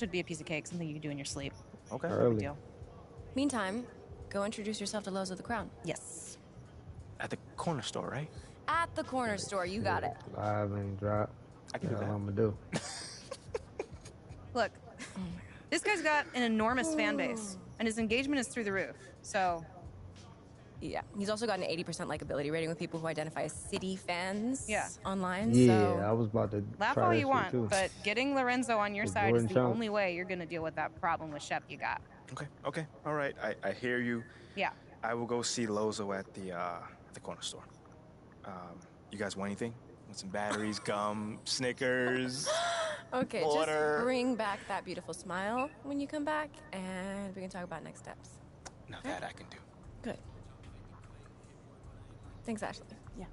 Should be a piece of cake, something you can do in your sleep. Okay. No big Early. deal. Meantime, go introduce yourself to Lowe's of the Crown. Yes. At the corner store, right? At the corner store, you got it. Live ain't drop. I can do That's that. what I'm gonna do. Look, this guy's got an enormous fan base, and his engagement is through the roof. So, Yeah, he's also got an 80% likability rating with people who identify as City fans Yeah. online, Yeah, so... I was about to laugh try all that you shit want, too. but getting Lorenzo on your With side is Jordan the Chunk. only way you're gonna deal with that problem with Shep you got. Okay. All right. I hear you. Yeah. I will go see Lozo at the corner store. You guys want anything? Want some batteries, gum, Snickers? Okay, Water. just bring back that beautiful smile when you come back, and we can talk about next steps. Now that I can do. Good. Thanks, Ashley. Yeah.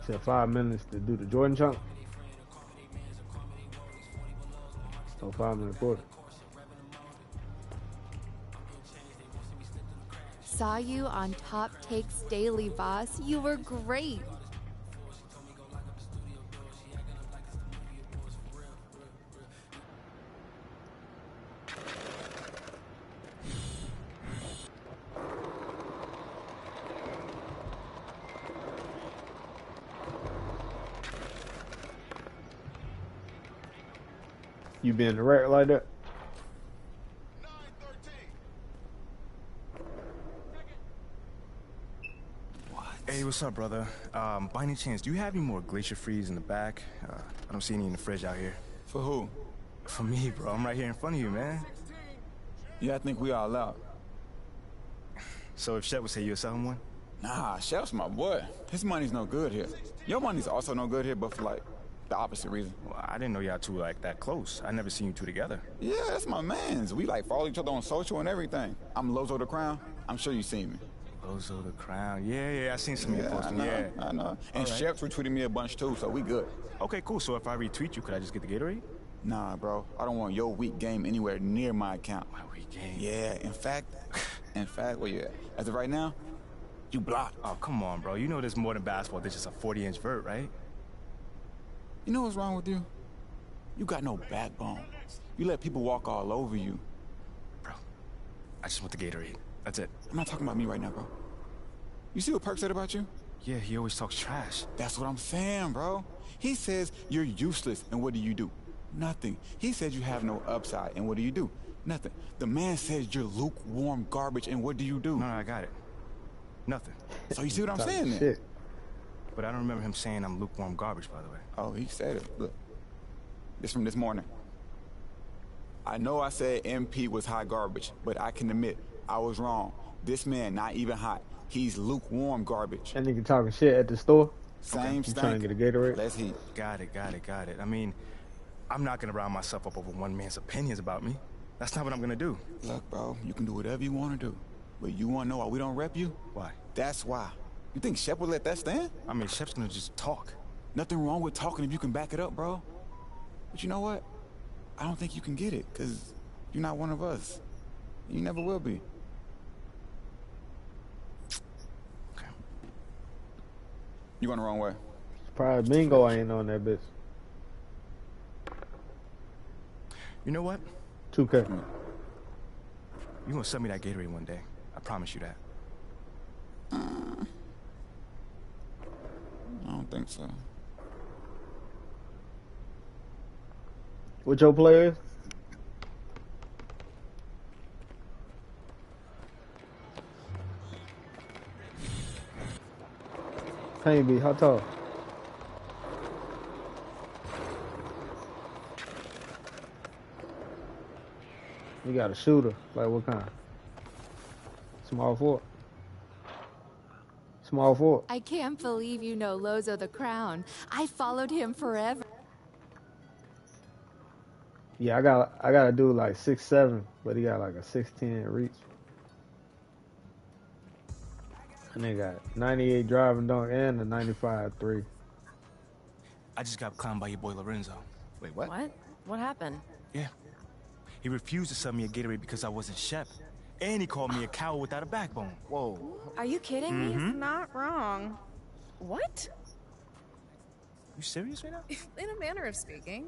Said 5 minutes to do the Jordan chunk. So 5 minutes quarter. Saw you on Top Takes Daily, boss. You were great. You being direct like that? Hey, what's up, brother? By any chance, do you have any more Glacier Freeze in the back? I don't see any in the fridge out here. For who? For me, bro. I'm right here in front of you, man. Yeah, I think we all out. So if Shep would say you're selling one? Nah, Chef's my boy. His money's no good here. Your money's also no good here, but for like the opposite reason. Well, I didn't know y'all two like that close. I never seen you two together. Yeah, that's my mans. We like follow each other on social and everything. I'm Lozo the Crown. I'm sure you seen me. Lozo the Crown. Yeah, I seen some of your I posting. know. Yeah. I know. And All right. Chef's retweeted me a bunch too, so we good. Okay, cool. So if I retweet you, could I just get the Gatorade? Nah, bro. I don't want your weak game anywhere near my account. My weak game. Yeah, in fact, where you at? As of right now, you blocked. Oh, come on, bro. You know there's more than basketball. There's just a 40-inch vert, right? You know what's wrong with you? You got no backbone. You let people walk all over you. Bro, I just want the Gatorade. That's it. I'm not talking about me right now, bro. You see what Perk said about you? Yeah, he always talks trash. That's what I'm saying, bro. He says you're useless, and what do? Nothing. He says you have no upside, and what do? Nothing. The man says you're lukewarm garbage, and what do? No, I got it. Nothing. So you see what I'm Talking saying then? shit. But I don't remember him saying I'm lukewarm garbage, by the way. Oh, he said it. Look. This from this morning. I know I said MP was hot garbage, but I can admit I was wrong. This man not even hot. He's lukewarm garbage. That nigga talking shit at the store. Same You stank. trying to get a Gatorade? Less heat. Got it. I mean, I'm not gonna round myself up over one man's opinions about me. That's not what I'm gonna do. Look, bro, you can do whatever you want to do. But you want to know why we don't rep you? Why? That's why. You think Shep would let that stand? I mean, Shep's gonna just talk. Nothing wrong with talking if you can back it up, bro. But you know what? I don't think you can get it, because you're not one of us. You never will be. Okay. You going the wrong way. Probably Bingo ain't on that bitch. You know what? 2K. You gonna send me that Gatorade one day. I promise you that. I don't think so. What your players? Can't be. How tall? You got a shooter. Like what kind? Small forward. Small forward. I can't believe you know Lozo the Crown. I followed him forever. Yeah, I gotta do like 6'7", but he got like a 6'10" reach. And they got 98 driving dunk and a 95 3. I just got clowned by your boy Lorenzo. Wait, what? What? What happened? Yeah. He refused to sell me a Gatorade because I wasn't Shep. And he called me a coward without a backbone. Whoa. Are you kidding me? He's not wrong. What? You serious right now? In a manner of speaking.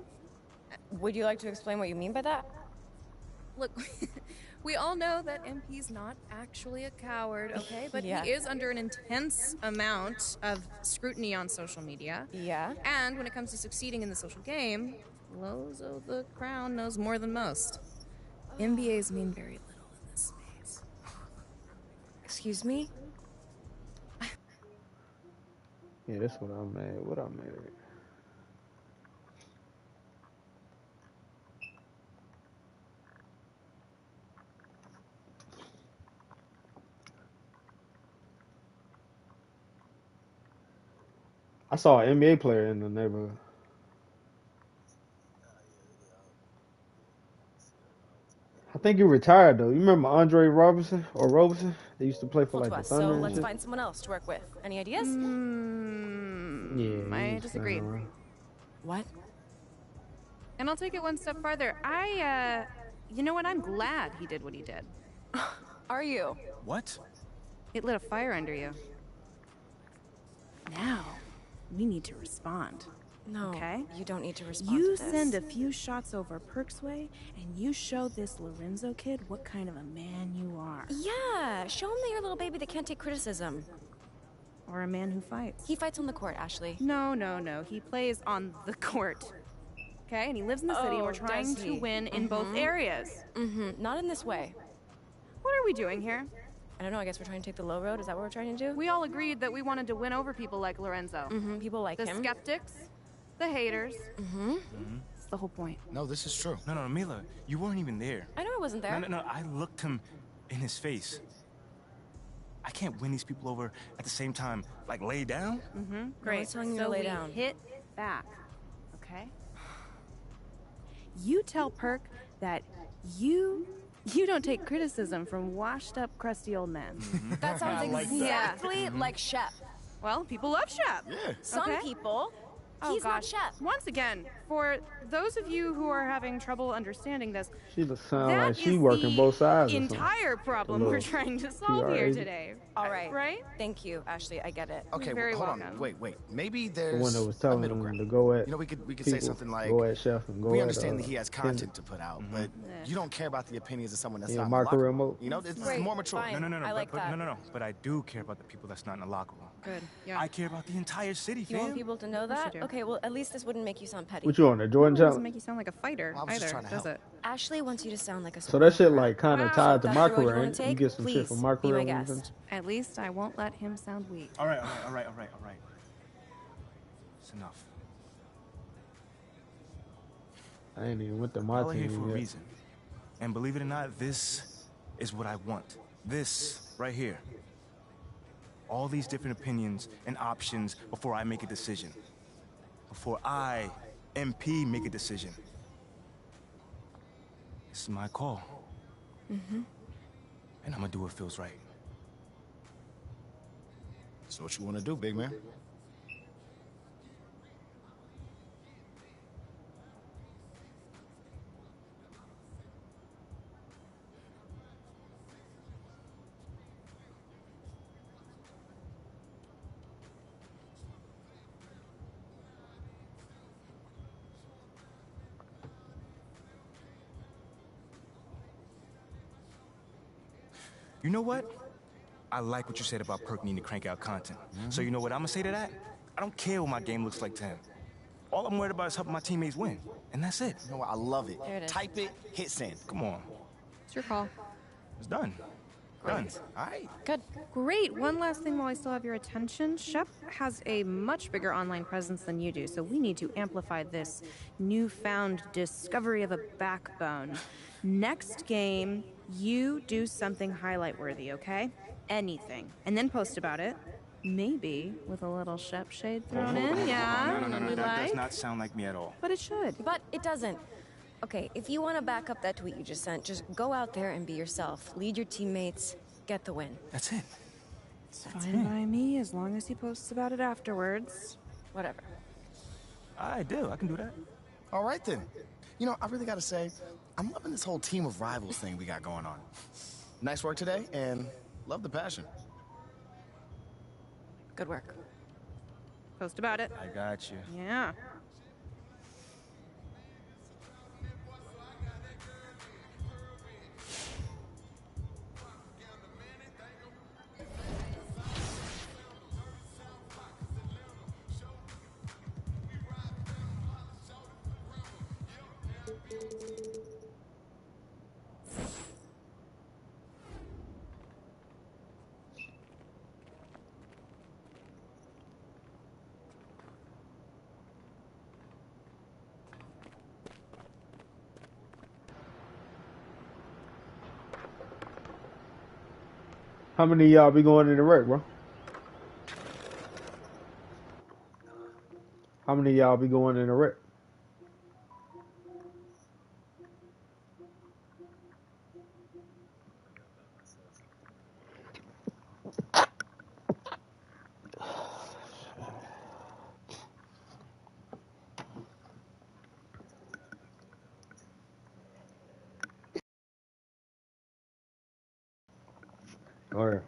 Would you like to explain what you mean by that? Look, we all know that MP's not actually a coward, okay? But Yeah. he is under an intense amount of scrutiny on social media. Yeah. And when it comes to succeeding in the social game, Lozo the Crown knows more than most. MBAs mean very little in this space. Excuse me? Yeah, that's what I'm mad. What I'm mad at. I saw an NBA player in the neighborhood. I think he retired though. You remember Andre Robertson or Roberson? They used to play for Hold like to the us, Thunder so and let's shit. find someone else to work with. Any ideas? Yeah, I he was disagree. playing around. What? And I'll take it one step farther. You know what? I'm glad he did what he did. Are you? What? It lit a fire under you. Now, we need to respond. No. Okay. You don't need to respond You to this. send a few shots over Perk's way, and you show this Lorenzo kid what kind of a man you are. Yeah, show him that you're a little baby that can't take criticism. Or a man who fights. He fights on the court, Ashley. No. He plays on the court. Okay? And he lives in the city, and we're Oh, trying does to he? win in both areas. Not in this way. What are we doing here? I don't know, I guess we're trying to take the low road. Is that what we're trying to do? We all agreed that we wanted to win over people like Lorenzo. People like The him. skeptics, the haters. That's the whole point. No, this is true. No, Mila, you weren't even there. I know I wasn't there. No, I looked him in his face. I can't win these people over at the same time, like lay down. Great. was telling you so to lay we down. hit back. Okay? You tell Perk that you don't take criticism from washed up, crusty old men. That sounds exactly like Shep. Well, people love Shep. Yeah. Some Okay. people. Oh, He's not gosh. Shep. Once again, for those of you who are having trouble understanding this, She just sound that like she is working the both sides. or something. entire problem A we're little trying to solve PR here agent. today. All right. Right? Thank you, Ashley. I get it. Okay, very well, hold welcome. on. Wait. Maybe The there's one that was a telling middle him ground. to go at. You know, we could say people, something like, go at Chef and go we at, understand that he has Kendrick. content to put out, but you don't care about the opinions of someone that's Yeah, not Marco in the locker Remo. room. You know, it's Great, more mature. fine. No. I like that. No. But I do care about the people that's not in the locker room. Good. Yeah. I care about the entire city, You want fam. people to know course you that? do. Okay, well, at least this wouldn't make you sound petty. What you on the Jordan It doesn't challenge? make you sound like a fighter Well, I was just either, trying to does help. it? Ashley wants you to sound like a So that shit superhero. like kind of Wow. tied to That's my the road you career. wanna ain't it? You take? get some shit Please, from my be my career. guest. At least I won't let him sound weak. All right. It's enough. I ain't even went to my Y'all are here for team a yet. reason. And believe it or not, this is what I want. This right here. All these different opinions and options before I make a decision. Before I, MP, make a decision. This is my call. And I'm gonna do what feels right. So what you want to do, big man? You know what? I like what you said about Perk needing to crank out content. So you know what I'm gonna say to that? I don't care what my game looks like to him. All I'm worried about is helping my teammates win. And that's it. You know what? I love it. There it is. Type it, hit send. Come on. It's your call. It's done. Done. All right. Good. Great. One last thing while I still have your attention. Shep has a much bigger online presence than you do, so we need to amplify this newfound discovery of a backbone. Next game, you do something highlight worthy, okay? Anything. And then post about it. Maybe with a little Shep shade thrown in, yeah? No. We That does like. not sound like me at all. But it should. But it doesn't. Okay, if you want to back up that tweet you just sent, just go out there and be yourself. Lead your teammates. Get the win. That's it. It's fine by me as long as he posts about it afterwards. Whatever. I do. I can do that. All right, then. You know, I really got to say, I'm loving this whole team of rivals thing we got going on. Nice work today, and love the passion. Good work. Post about it. I got you. Yeah. How many of y'all be going in the wreck, bro? How many of y'all be going in the wreck? All right.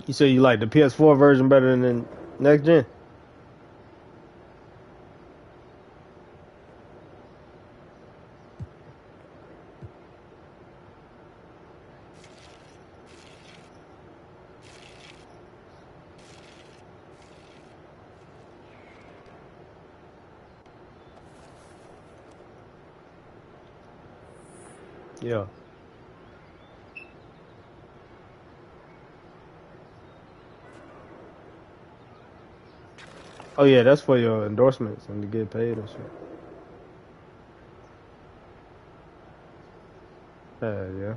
You say you like the PS4 version better than the next gen? Yeah. Oh yeah, that's for your endorsements and to get paid and shit. Yeah.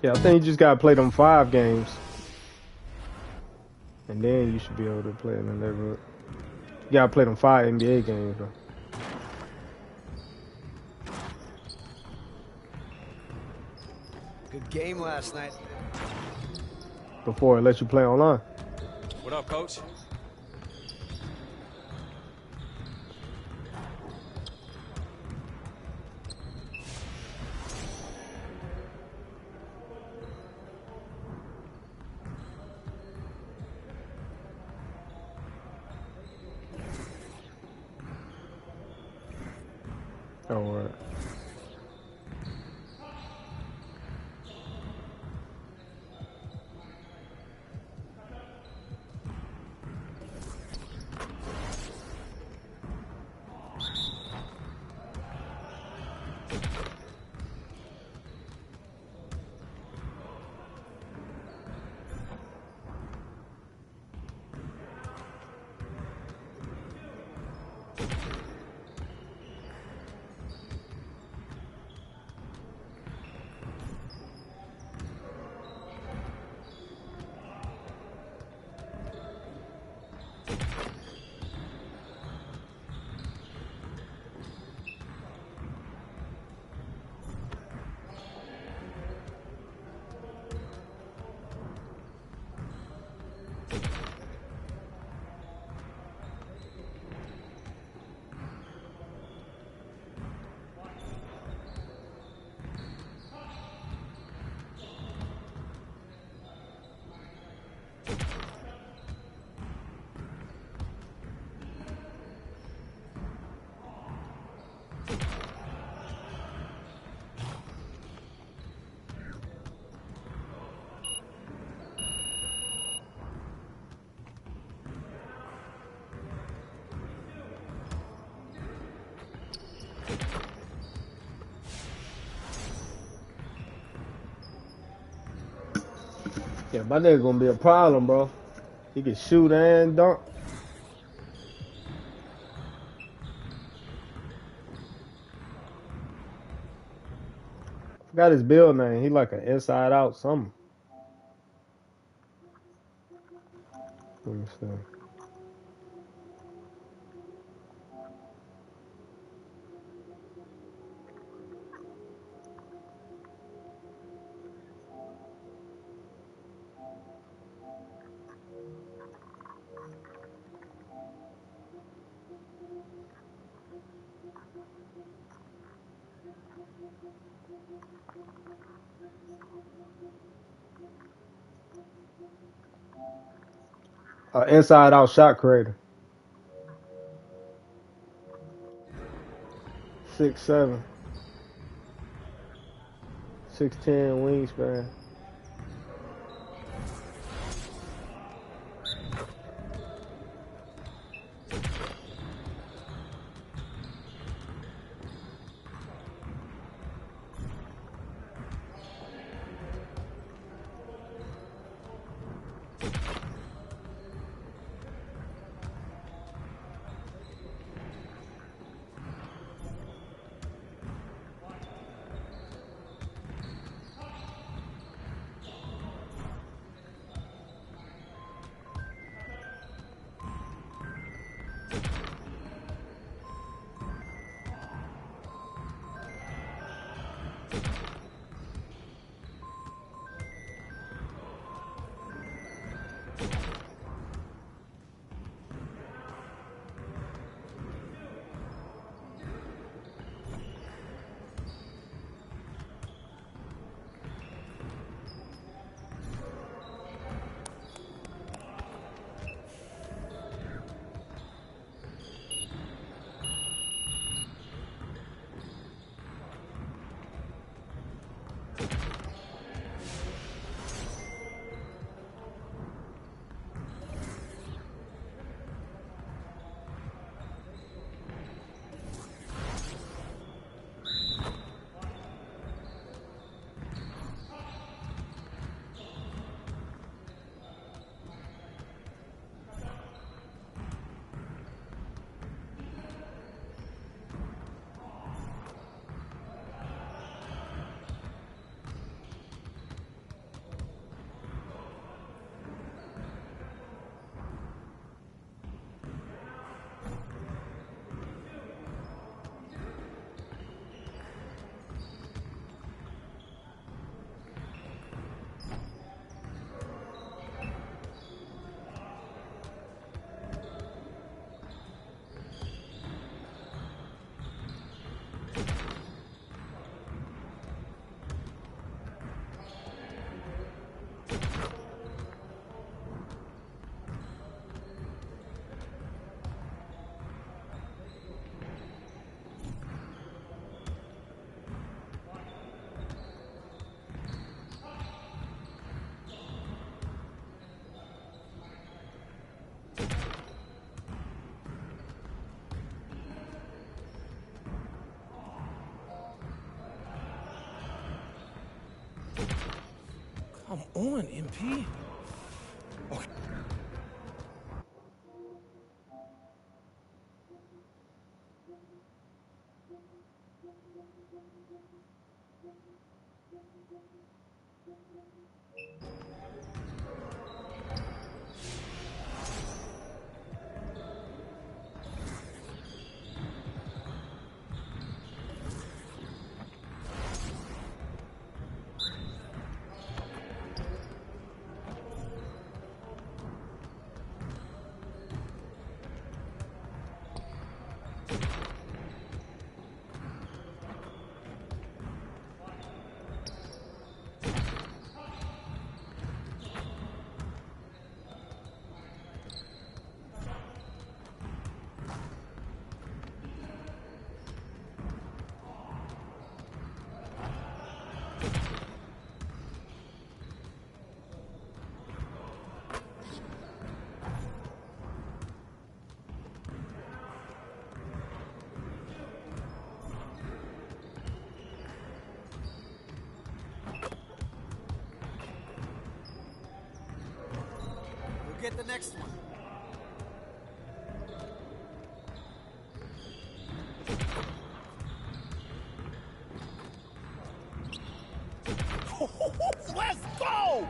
Yeah, I think you just gotta play them 5 games. And then you should be able to play in the neighborhood. You gotta play them 5 NBA games though. Good game last night. Before it lets you play online. What up, coach? Oh, right. Yeah, my nigga gonna be a problem, bro. He can shoot and dunk. Forgot his build name. He like an inside out something. Let me see. Inside out shot creator. 6'7", 6'10" wingspan. Come on, MP. Okay. Get the next one. Let's go!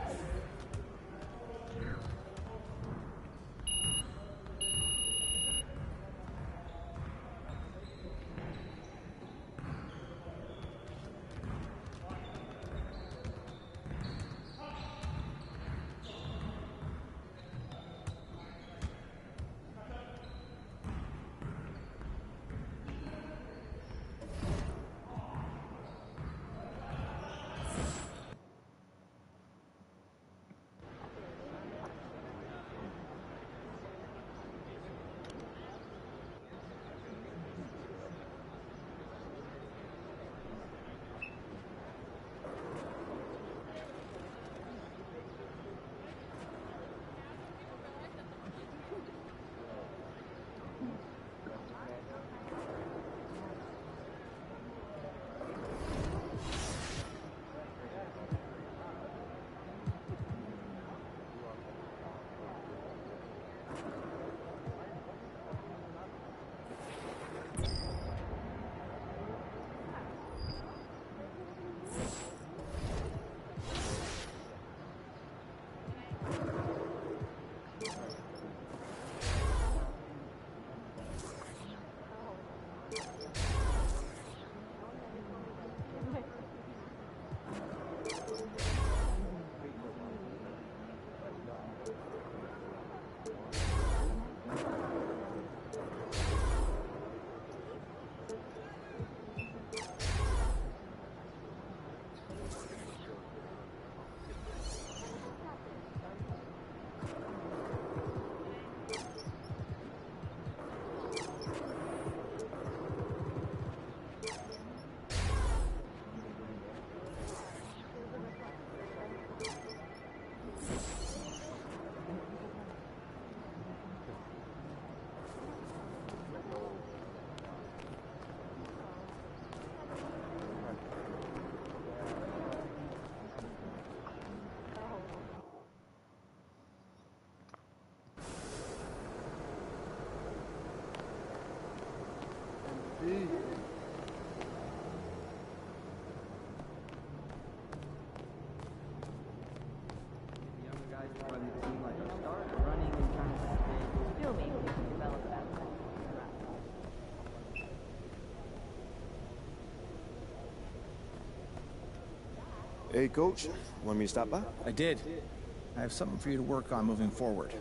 Hey, Coach. Want me to stop by? I did. I have something for you to work on moving forward.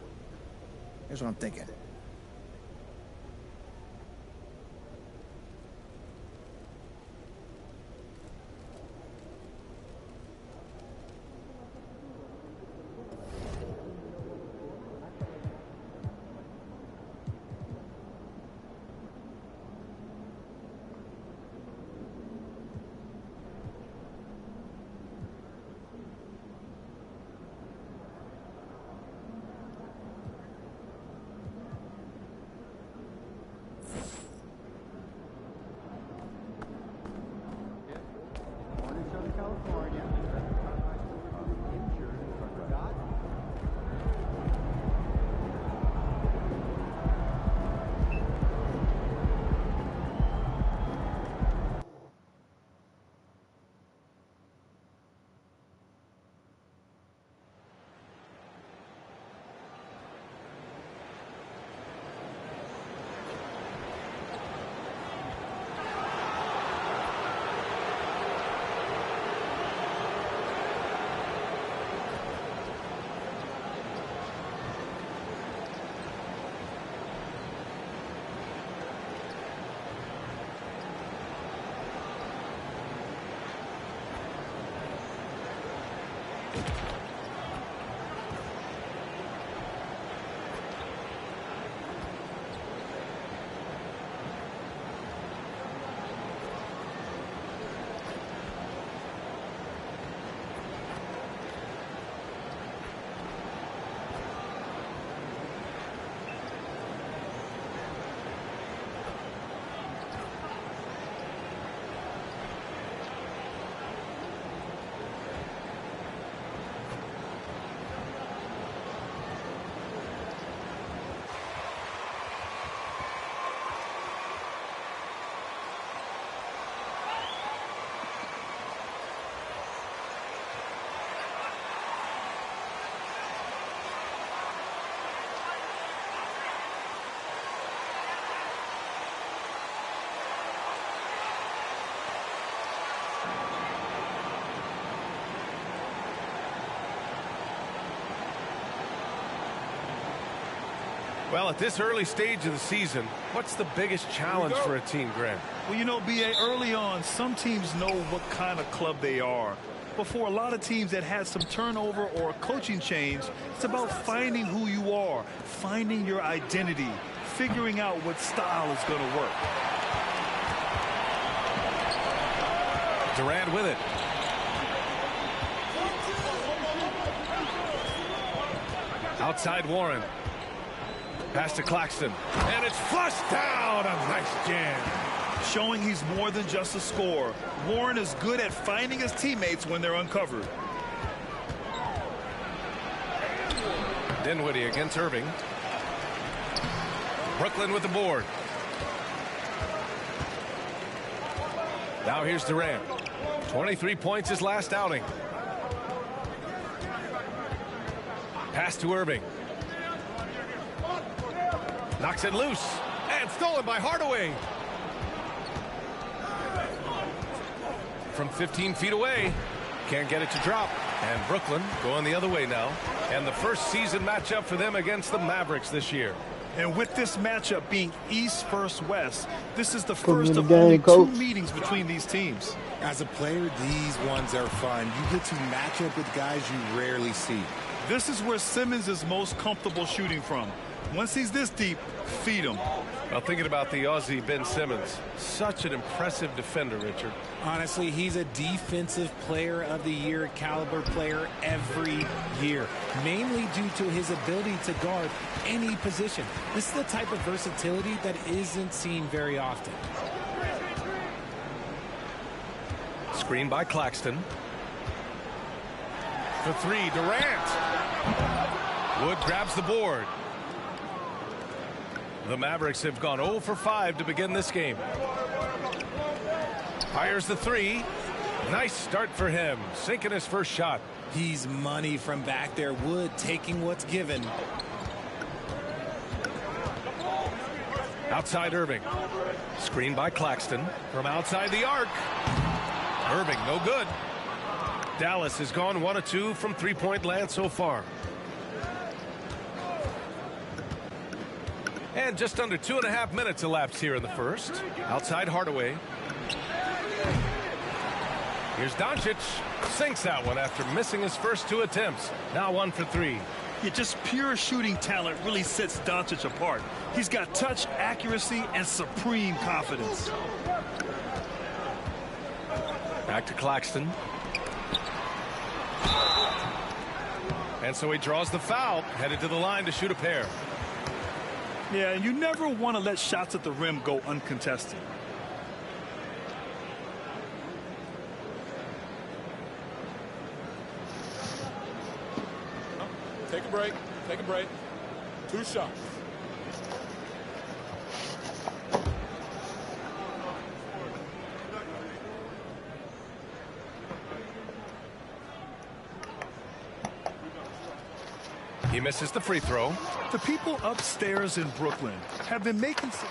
Here's what I'm thinking. Well, at this early stage of the season, what's the biggest challenge for a team, Grant? Well, you know, B.A., early on, some teams know what kind of club they are. But for a lot of teams that had some turnover or coaching change, it's about finding who you are, finding your identity, figuring out what style is going to work. Durant with it. Outside Warren. Pass to Claxton. And it's flushed down. A nice jam. Showing he's more than just a scorer. Warren is good at finding his teammates when they're uncovered. Dinwiddie against Irving. Brooklyn with the board. Now here's Durant. 23 points his last outing. Pass to Irving. Knocks it loose. And stolen by Hardaway. From 15 feet away. Can't get it to drop. And Brooklyn going the other way now. And the first season matchup for them against the Mavericks this year. And with this matchup being East versus West, this is the Put me first in the of game, only coach. 2 meetings between these teams. As a player, these ones are fun. You get to match up with guys you rarely see. This is where Simmons is most comfortable shooting from. Once he's this deep, feed him. Well, thinking about the Aussie Ben Simmons, such an impressive defender, Richard. Honestly, he's a defensive player of the year caliber player every year, mainly due to his ability to guard any position. This is the type of versatility that isn't seen very often. Screen by Claxton. For 3, Durant. Wood grabs the board. The Mavericks have gone 0 for 5 to begin this game. Fires the 3. Nice start for him. Sinking his first shot. He's money from back there. Wood taking what's given. Outside Irving. Screen by Claxton. From outside the arc. Irving, no good. Dallas has gone 1 of 2 from three-point land so far. And just under 2.5 minutes elapsed here in the first. Outside Hardaway. Here's Doncic. Sinks that one after missing his first 2 attempts. Now 1 for 3. Yeah, just pure shooting talent really sets Doncic apart. He's got touch, accuracy, and supreme confidence. Back to Claxton. And so he draws the foul, headed to the line to shoot a pair. Yeah, and you never want to let shots at the rim go uncontested. Take a break. Take a break. 2 shots. He misses the free throw. The people upstairs in Brooklyn have been making some...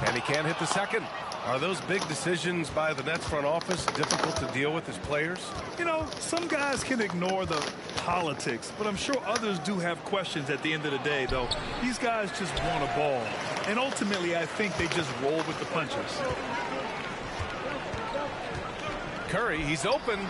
And he can't hit the second. Are those big decisions by the Nets front office difficult to deal with as players? You know, some guys can ignore the politics, but I'm sure others do have questions at the end of the day, though. These guys just want a ball. And ultimately, I think they just roll with the punches. Curry, he's open.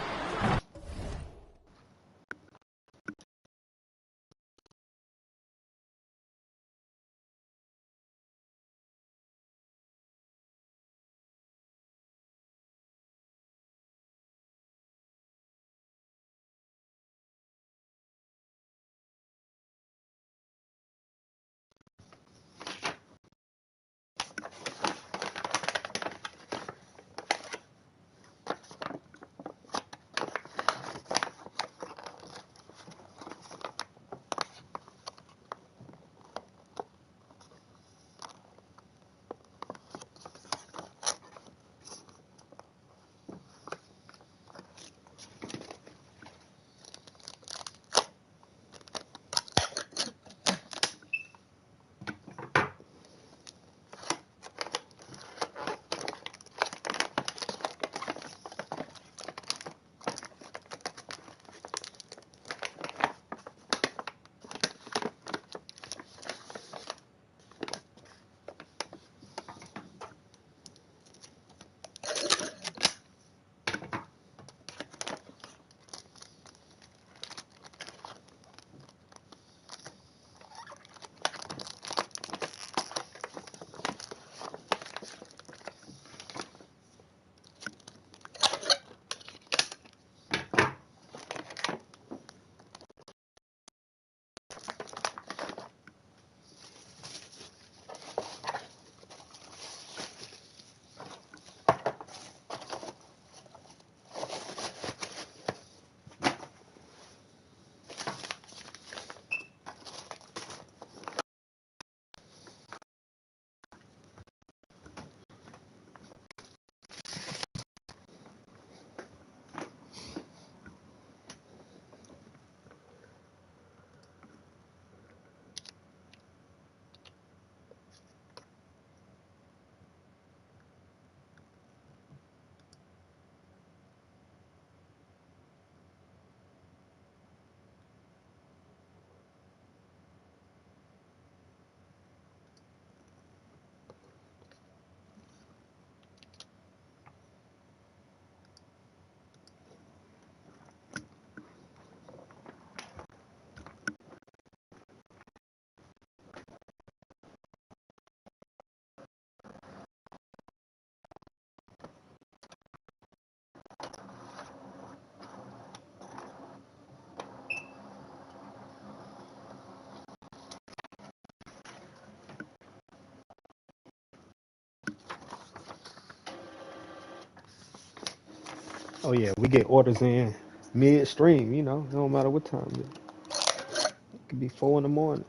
Oh yeah, we get orders in midstream. You know, no matter what time. It could be 4 in the morning.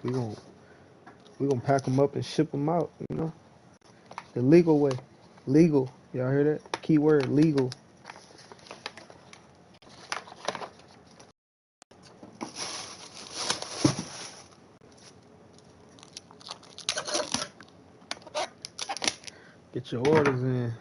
We gon' we gonna pack them up and ship them out. You know, the legal way. Legal. Y'all hear that? Keyword legal. Get your orders in.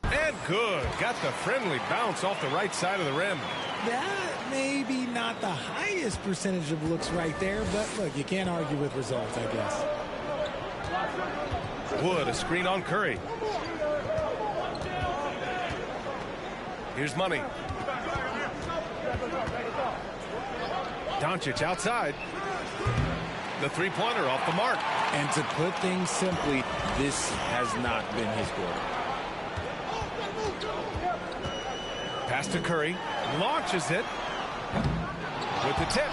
And good. Got the friendly bounce off the right side of the rim. That maybe not the highest percentage of looks right there, but look, you can't argue with results, I guess. Wood, a screen on Curry. Here's Money. Doncic outside. The three-pointer off the mark. And to put things simply, this has not been his quarter. Pass to Curry. Launches it. With the tip.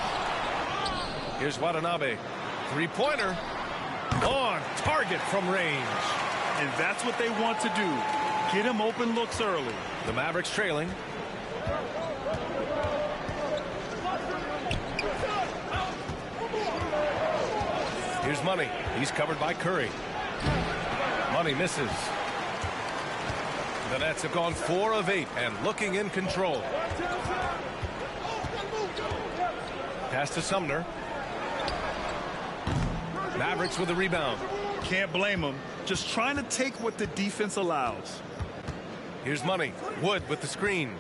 Here's Watanabe. Three-pointer. On target from range. And that's what they want to do. Get him open looks early. The Mavericks trailing. Here's Money. He's covered by Curry. Money misses. The Nets have gone 4 of 8 and looking in control. Pass to Sumner. Mavericks with the rebound. Can't blame him. Just trying to take what the defense allows. Here's Money. Wood with the screen.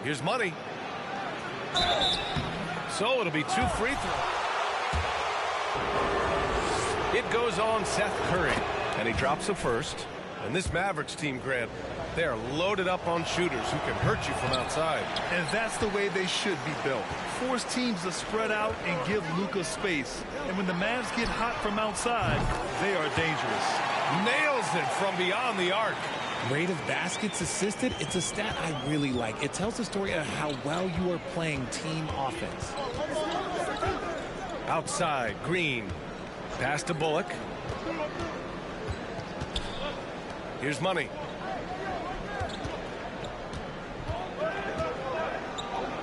Here's Money. So it'll be 2 free throws. It goes on Seth Curry. And he drops the first. And this Mavericks team, Grant, they are loaded up on shooters who can hurt you from outside. And that's the way they should be built. Force teams to spread out and give Luka space. And when the Mavs get hot from outside, they are dangerous. Nails it from beyond the arc. Rate of baskets assisted, it's a stat I really like. It tells the story of how well you are playing team offense. Outside, Green. Pass to Bullock. Here's Money.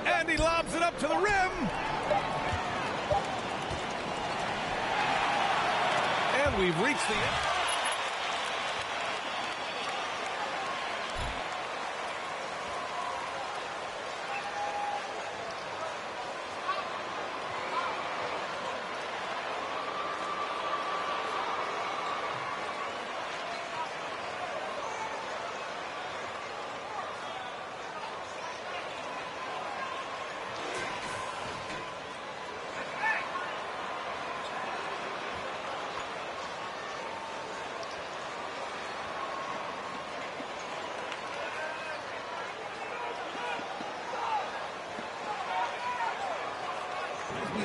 And he lobs it up to the rim. And we've reached the end.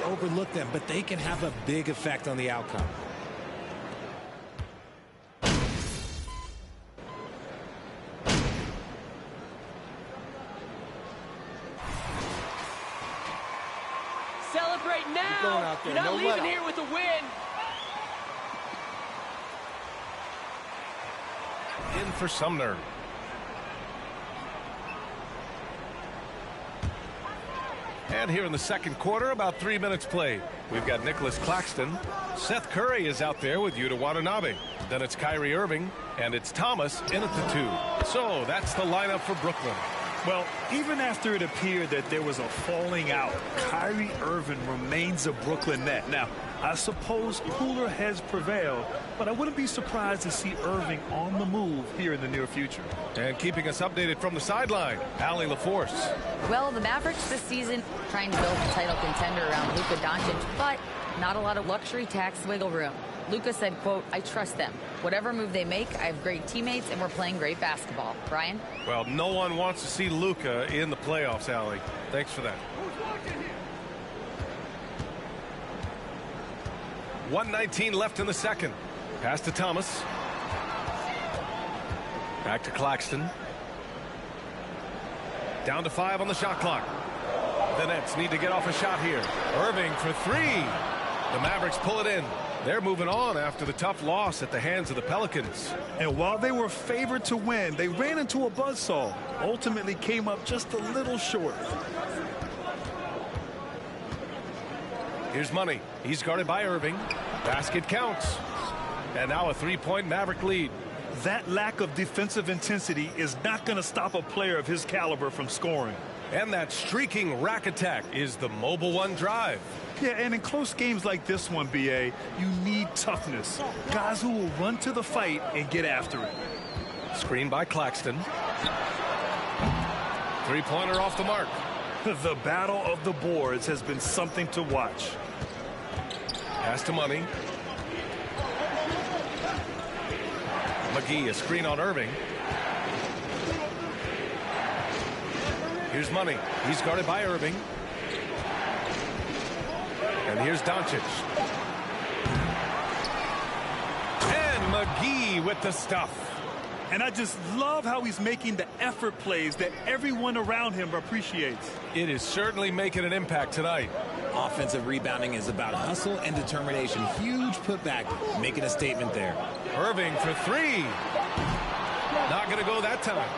overlook them, but they can have a big effect on the outcome. Celebrate now! You're not leaving here with a win! In for Sumner. And here in the second quarter, about 3 minutes played. We've got Nicholas Claxton. Seth Curry is out there with Yuta Watanabe. Then it's Kyrie Irving, and it's Thomas in at the 2. So that's the lineup for Brooklyn. Well, even after it appeared that there was a falling out, Kyrie Irving remains a Brooklyn net. Now, I suppose cooler heads prevailed, but I wouldn't be surprised to see Irving on the move here in the near future. And keeping us updated from the sideline, Allie LaForce. Well, the Mavericks this season trying to build a title contender around Luka Doncic, but not a lot of luxury tax wiggle room. Luka said, quote, "I trust them. Whatever move they make, I have great teammates and we're playing great basketball." Brian? Well, no one wants to see Luka in the playoffs, Allie. Thanks for that. 1:19 left in the second. Pass to Thomas. Back to Claxton. Down to 5 on the shot clock. The Nets need to get off a shot here. Irving for 3. The Mavericks pull it in. They're moving on after the tough loss at the hands of the Pelicans. And while they were favored to win, they ran into a buzzsaw. Ultimately came up just a little short. Here's Money. He's guarded by Irving. Basket counts. And now a 3-point Maverick lead. That lack of defensive intensity is not going to stop a player of his caliber from scoring. And that streaking rack attack is the Mobile One drive. Yeah, and in close games like this one, BA, you need toughness. Guys who will run to the fight and get after it. Screen by Claxton. Three-pointer off the mark. The battle of the boards has been something to watch. Pass to Money. McGee, a screen on Irving. Here's Money. He's guarded by Irving. And here's Doncic. And McGee with the stuff. And I just love how he's making the effort plays that everyone around him appreciates. It is certainly making an impact tonight. Offensive rebounding is about hustle and determination. Huge putback, making a statement there. Irving for 3. Not going to go that time.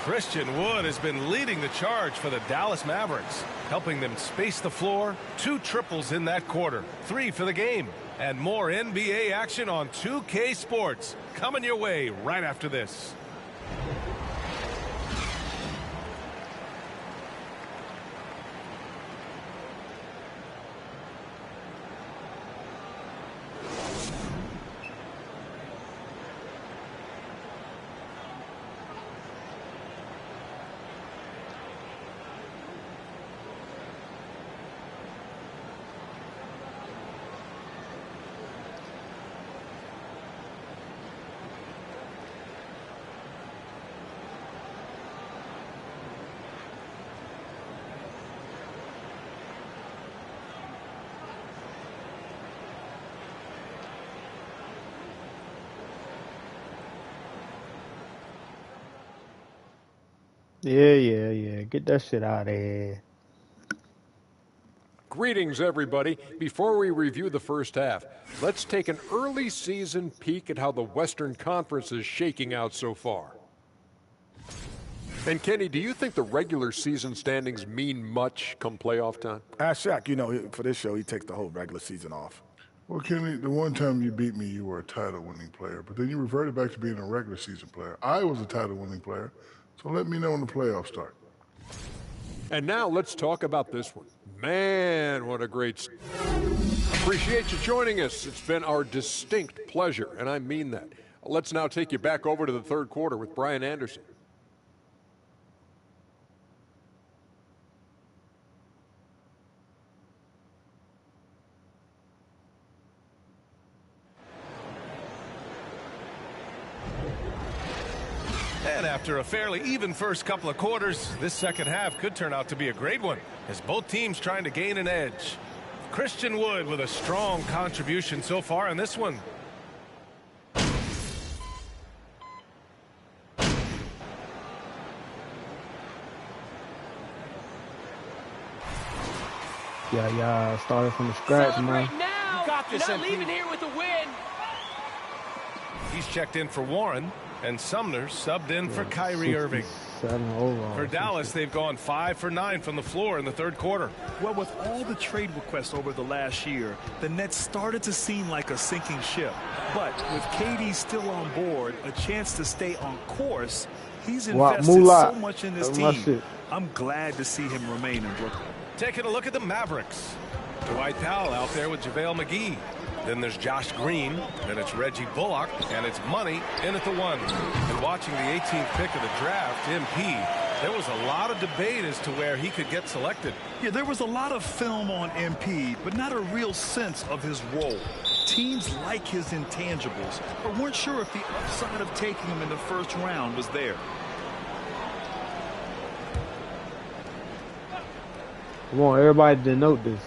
Christian Wood has been leading the charge for the Dallas Mavericks, helping them space the floor. 2 triples in that quarter. 3 for the game. And more NBA action on 2K Sports coming your way right after this. Yeah. Get that shit out of here. Greetings, everybody. Before we review the first half, let's take an early season peek at how the Western Conference is shaking out so far. And Kenny, do you think the regular season standings mean much come playoff time? Ask Shaq, for this show, he takes the whole regular season off. Well, Kenny, the one time you beat me, you were a title-winning player, but then you reverted back to being a regular season player. I was a title-winning player, so let me know when the playoffs start. And now let's talk about this one. Man, what a great... Appreciate you joining us. It's been our distinct pleasure, and I mean that. Let's now take you back over to the third quarter with Brian Anderson. And after a fairly even first couple of quarters, this second half could turn out to be a great one, as both teams trying to gain an edge. Christian Wood with a strong contribution so far in this one. Yeah, started from the scratch, man. Now. You got this, not leaving here with a win. He's checked in for Warren, and Sumner subbed in for Kyrie Irving. For Dallas, they've gone 5 for 9 from the floor in the third quarter. Well, with all the trade requests over the last year, the Nets started to seem like a sinking ship. But with KD still on board, a chance to stay on course, he's invested so much in this team. I'm glad to see him remain in Brooklyn. Taking a look at the Mavericks. Dwight Powell out there with JaVale McGee. Then there's Josh Green. Then it's Reggie Bullock. And it's Money in at the 1. And watching the 18th pick of the draft, MP, there was a lot of debate as to where he could get selected. Yeah, there was a lot of film on MP, but not a real sense of his role. Teams like his intangibles, but weren't sure if the upside of taking him in the first round was there. I want everybody to note this.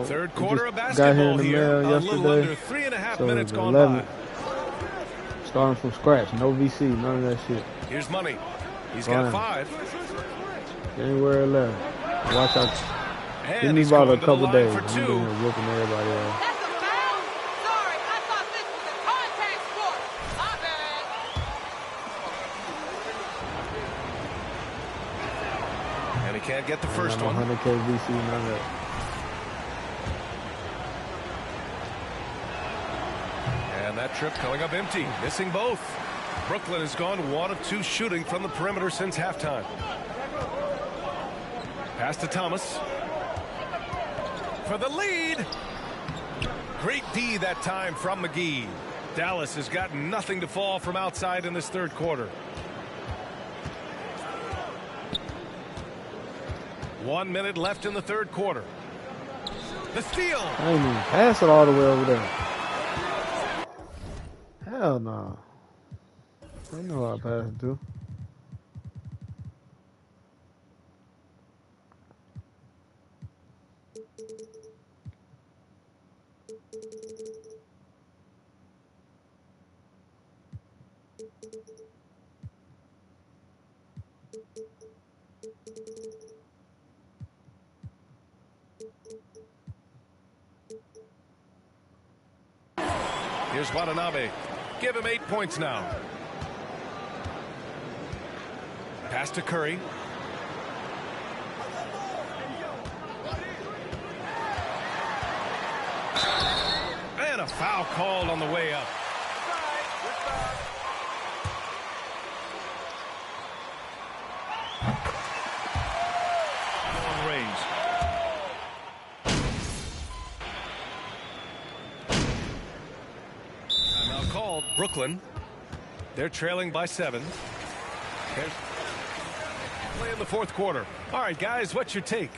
Third quarter of basketball here. A little under 3.5 minutes gone by. Starting from scratch. No VC. None of that shit. Here's Money. He's got 5. Anywhere 11. Watch out. Give me about a couple days. I'm been whooping everybody else. That's a foul? Sorry, I thought this was a contact sport. My bad. And he can't get the first one. 100K VC, none of that. And that trip coming up empty, missing both. Brooklyn has gone 1 of 2 shooting from the perimeter since halftime. Pass to Thomas. For the lead. Great D that time from McGee. Dallas has got nothing to fall from outside in this third quarter. 1 minute left in the third quarter. The steal. I ain't even pass it all the way over there. Hell no. I know how I pass it to. Here's Watanabe. Give him 8 points now. Pass to Curry. And a foul called on the way up. Long range. Timeout called. Brooklyn. They're trailing by 7. Play in the fourth quarter. All right, guys, what's your take?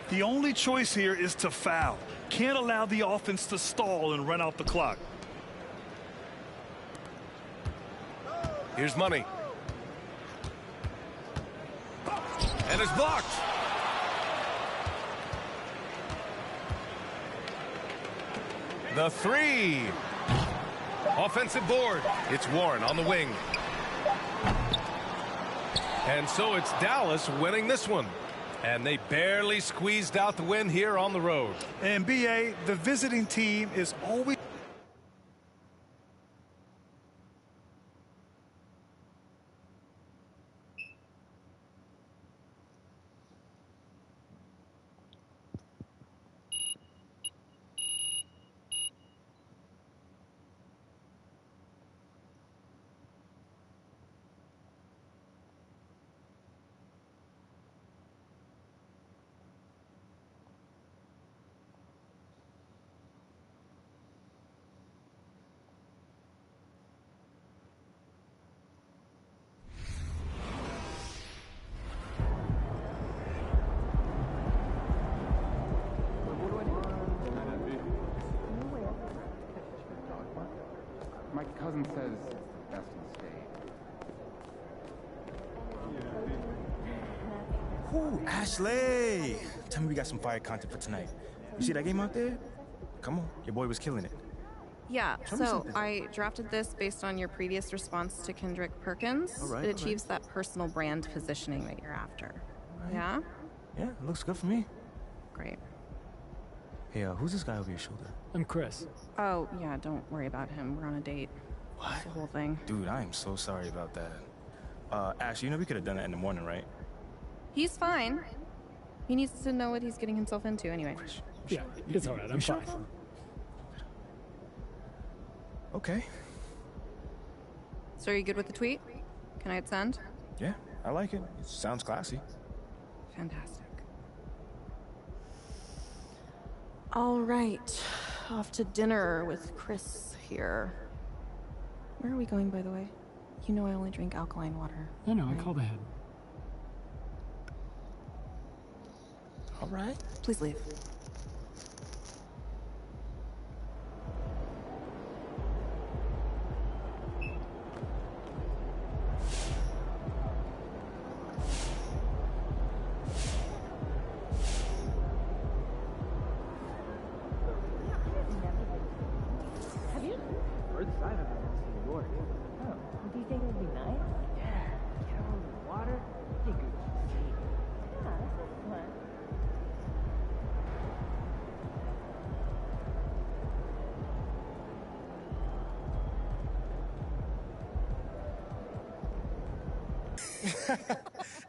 The only choice here is to foul. Can't allow the offense to stall and run out the clock. Here's Money. And it's blocked. The 3. Offensive board. It's Warren on the wing. And so it's Dallas winning this one. And they barely squeezed out the win here on the road. And BA, the visiting team is always... My cousin says best to stay. Ooh, Ashley! Tell me we got some fire content for tonight. You see that game out there? Come on, your boy was killing it. Yeah, Show me so something. I drafted this based on your previous response to Kendrick Perkins. All right, it all achieves that personal brand positioning that you're after. Right. Yeah? Yeah, it looks good for me. Great. Hey, who's this guy over your shoulder? I'm Chris. Oh, yeah, don't worry about him. We're on a date. What? It's the whole thing. Dude, I am so sorry about that. Ash, you know we could have done that in the morning, right? He's fine. He needs to know what he's getting himself into anyway. Yeah, it's all right. I'm fine. Okay. So are you good with the tweet? Can I hit send? Yeah, I like it. It sounds classy. Fantastic. All right. Off to dinner with Chris here. Where are we going, by the way? You know I only drink alkaline water. I know, I called ahead. All right. Please leave. Have you? First time I've ever seen New York. Oh, do you think it would be nice? Yeah, get out on the water, take a seat. Yeah, that sounds fun.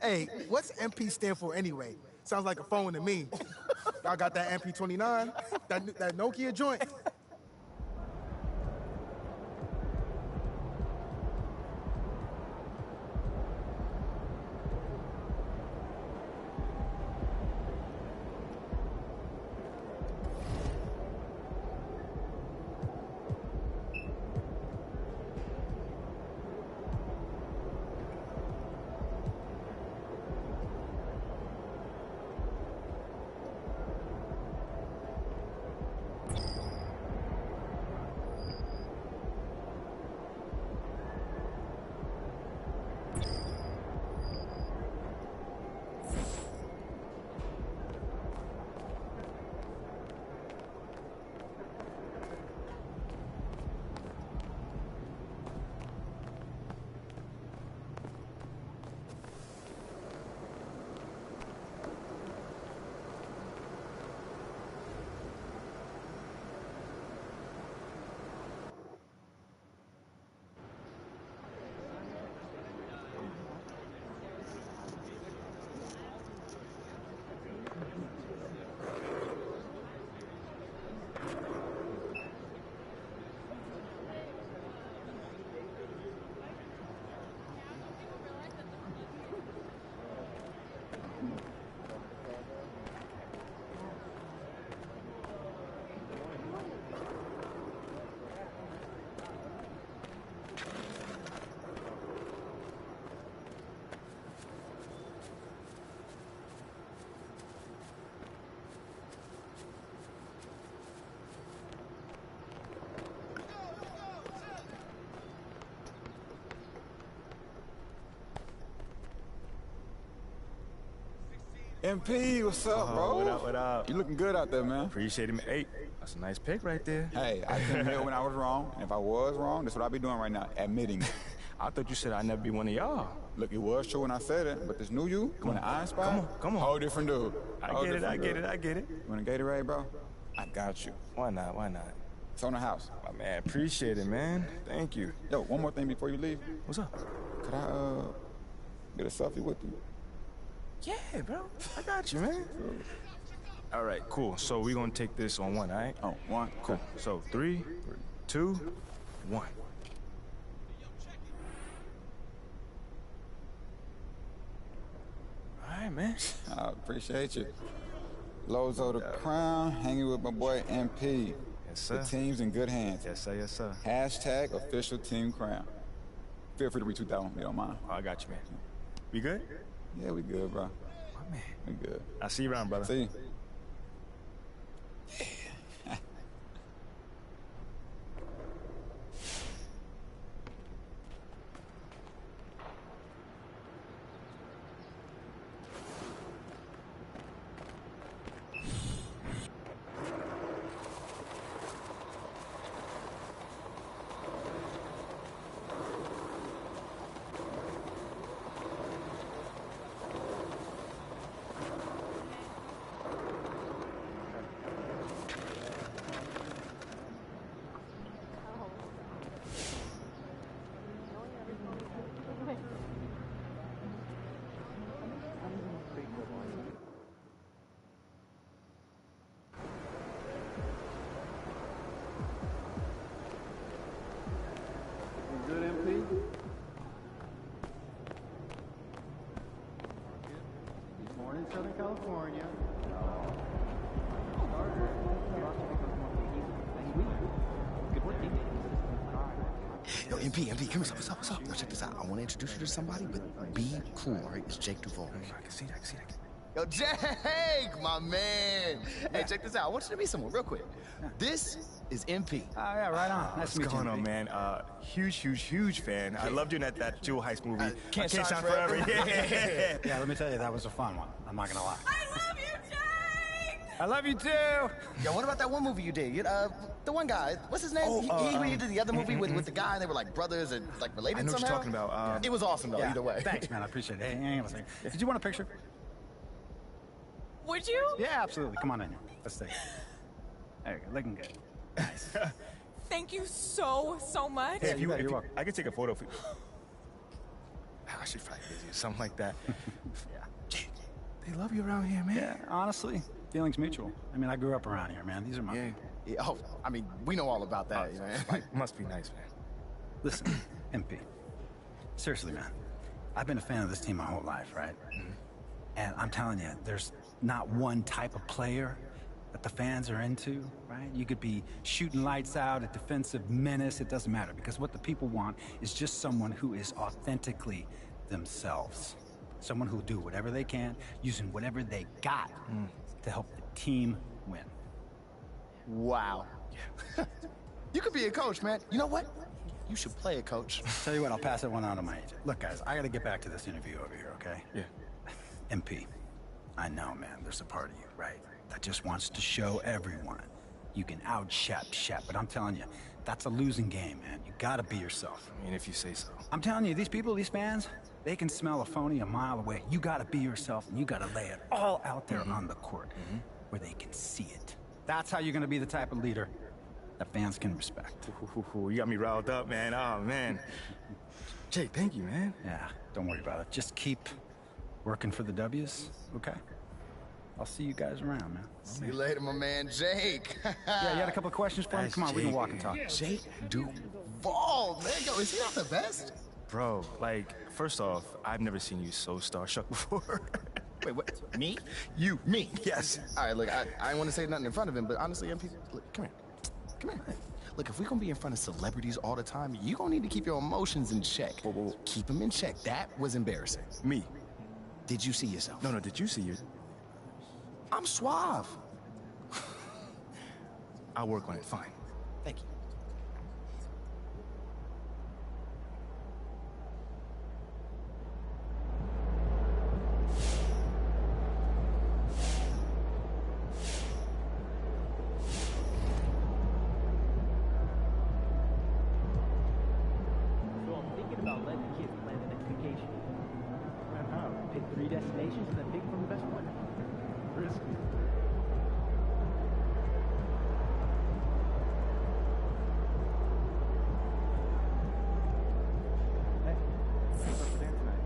Hey, what's MP stand for anyway? Sounds like a phone to me. Y'all got that MP29? That Nokia joint? MP, what's up, bro? What up, what up? You looking good out there, man. Appreciate it. Hey, that's a nice pick right there. Hey, I can admit when I was wrong, and if I was wrong, that's what I be doing right now, admitting. I thought you said I'd never be one of y'all. Look, it was true when I said it, but this new you, when the eye spot, come on. whole different dude. I get it. You want a Gatorade, bro? I got you. Why not? It's on the house. My man, appreciate it, man. Thank you. Yo, one more thing before you leave. What's up? Could I, get a selfie with you? Yeah, bro. I got you, man. All right, cool. So we're going to take this on one, all right? Oh, one. Cool. So 3, 2, 1. All right, man. I appreciate you. Lozo the Crown, hanging with my boy MP. Yes, sir. The team's in good hands. Yes, sir, yes, sir. Hashtag official team crown. Feel free to retweet that one if you don't mind. Oh, I got you, man. We good? Yeah, we good, bro. My man. We good. I'll see you around, brother. See you. California. Yo, MP, come here. What's up? Yo, check this out. I want to introduce you to somebody, but be cool, all right? It's Jake Duvall. I can see that. Yo, Jake, my man. Hey, check this out. I want you to meet someone real quick. This is MP. Oh, yeah, right on. Nice What's to meet you, going on, MP. man? Huge fan. I loved you in that Jewel Heist movie. Can't Shine Shine Forever. Forever. Yeah, let me tell you, that was a fun one. I'm not gonna lie. I love you, too. Yo, what about that one movie you did? The one guy, what's his name? He did the other movie with the guy, and they were like brothers and like related I know what somehow. you're talking about. It was awesome, though, Yeah. either way. Thanks, man. I appreciate it. Hey, hang on a second. Did you want a picture? Would you? Yeah, absolutely. Come on in here. Let's take it. There you go. Looking good. Nice. Thank you so much. Hey, you're welcome. I could take a photo for you. I should probably visit you, something like that. Yeah. Jake, they love you around here, man. Yeah, honestly, feelings mutual. I mean, I grew up around here, man. These are my people. Yeah, oh, I mean, we know all about that, man. Must be nice, man. Listen, MP. Seriously, man. I've been a fan of this team my whole life, right? And I'm telling you, there's not one type of player that the fans are into, right? You could be shooting lights out, a defensive menace, it doesn't matter, because what the people want is just someone who is authentically themselves. Someone who'll do whatever they can, using whatever they got to help the team win. Wow. You could be a coach, man. You know what? You should play a coach. Tell you what, I'll pass that one on to my agent. Look, guys, I gotta get back to this interview over here, okay? Yeah. MP, I know, man, there's a part of you, right, that just wants to show everyone you can out-Shep, but I'm telling you, that's a losing game, man. You gotta be yourself. I mean, if you say so. I'm telling you, these people, these fans, they can smell a phony a mile away. You gotta be yourself, and you gotta lay it all out there on the court where they can see it. That's how you're gonna be the type of leader that fans can respect. You got me riled up, man. Oh, man. Jake, thank you, man. Yeah, don't worry about it. Just keep working for the W's, okay? I'll see you guys around, man. See you later, my man, Jake. Yeah, you had a couple of questions for me? Come on, we can walk and talk. Jake Duvall, man. Yo, is he not the best? Bro, like, first off, I've never seen you so starstruck before. Wait, what? Me? You. Me? Yes. All right, look, I ain't want to say nothing in front of him, but honestly, MP, look, come here. Come here. Look, if we're gonna be in front of celebrities all the time, you gonna need to keep your emotions in check. Whoa. Keep them in check. That was embarrassing. Me? Did you see yourself? No, did you see you? I'm suave. I'll work on it, fine. Thank you. So I'm thinking about letting the kids plan the next vacation. Pick 3 destinations and then pick from the best one. Risky. Hey, what's up for dinner tonight?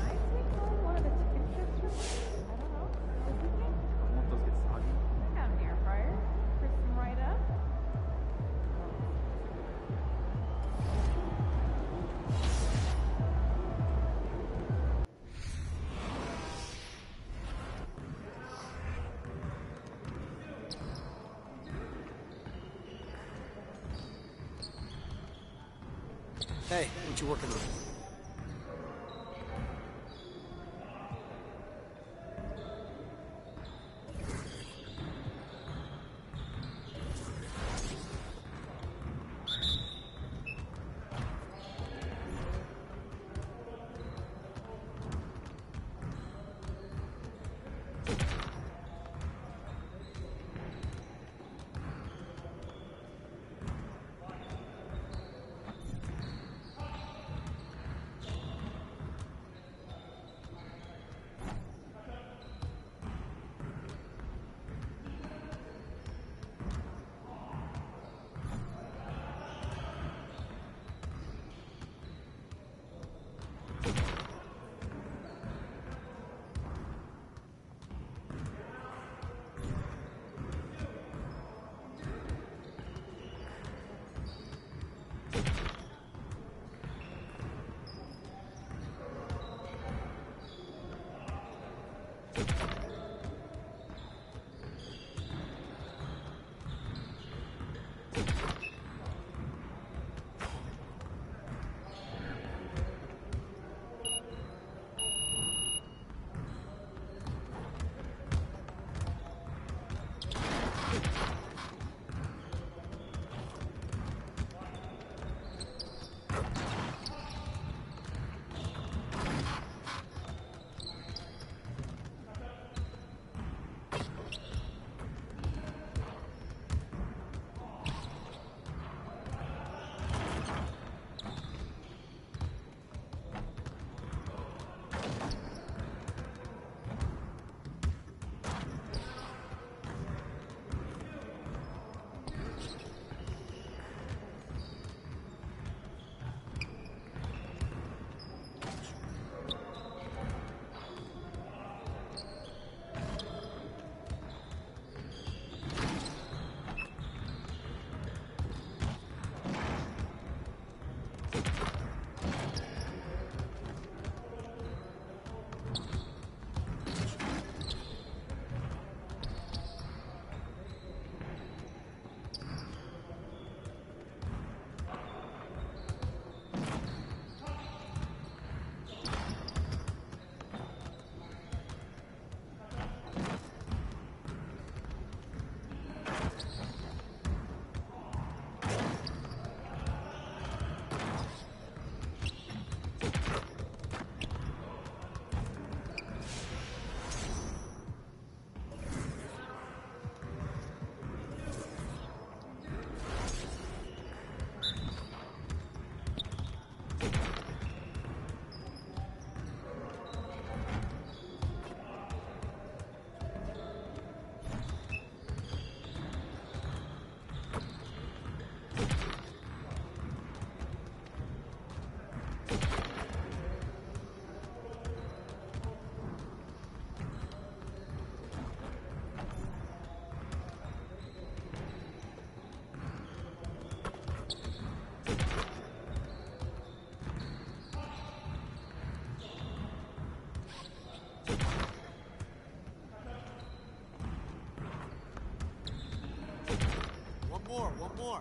Might we call one of the chicken strips for lunch? I don't know. This weekend? Won't those get soggy? I got an air fryer. Crisp them right up. Hey, what you working on? more.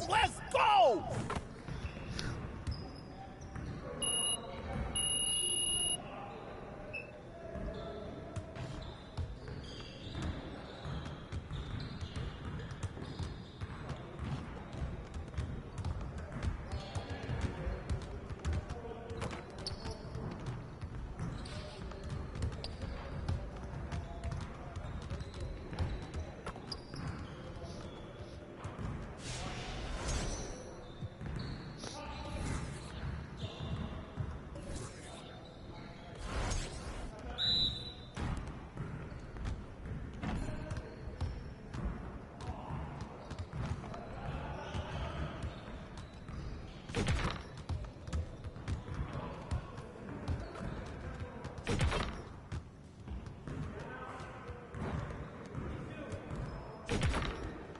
Let's go!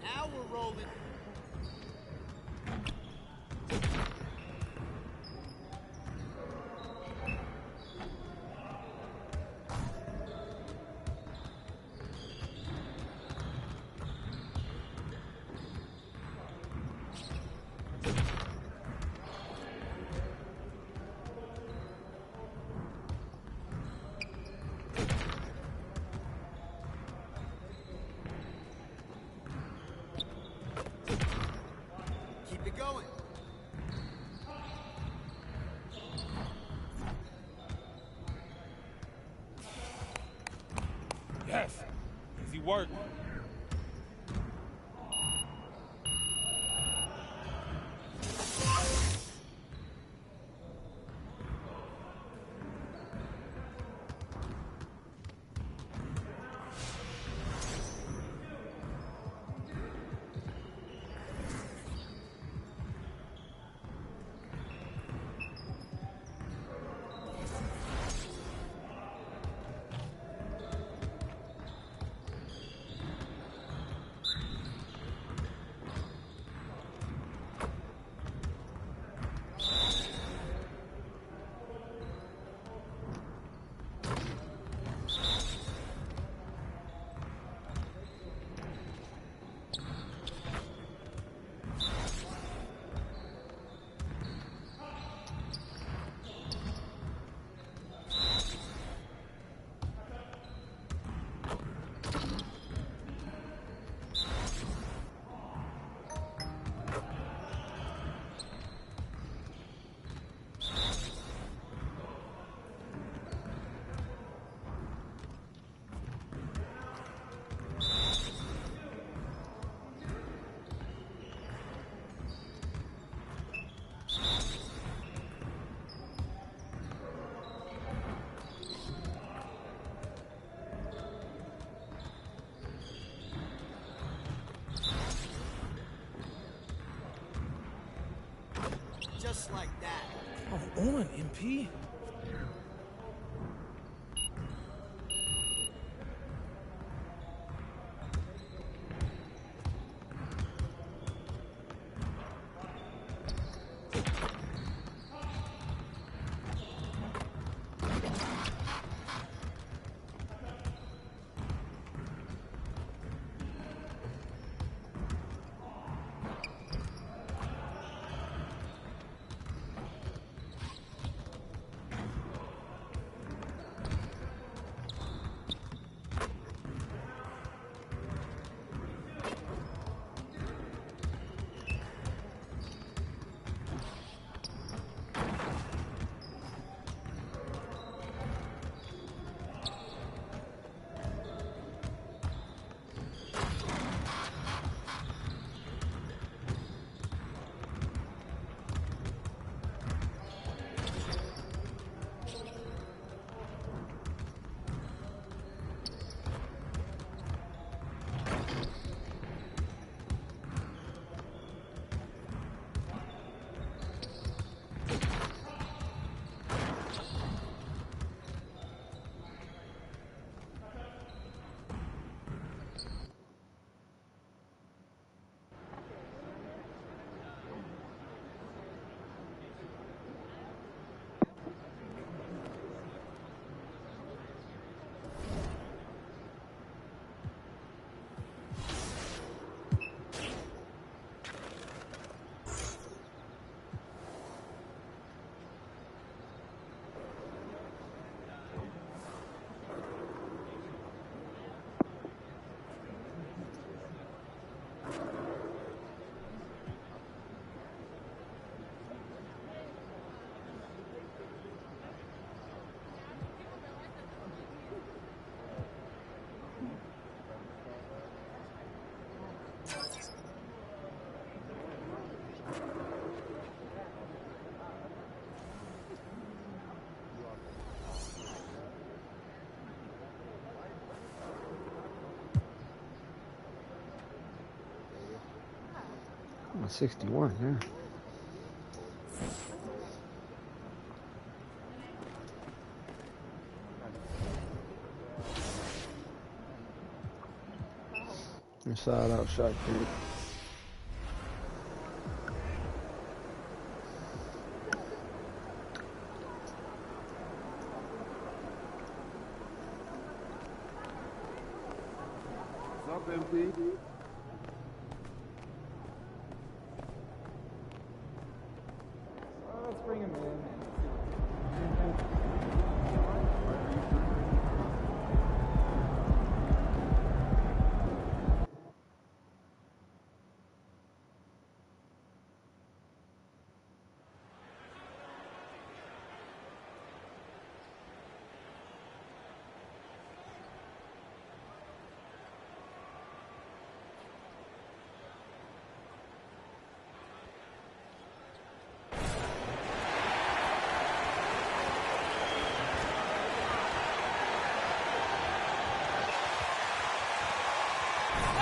Now we're rolling. Keep it going. Yes. Easy work. Just like that. Come on, MP. 61, yeah. Inside out shot, dude. What's up, MP? Let's bring him in.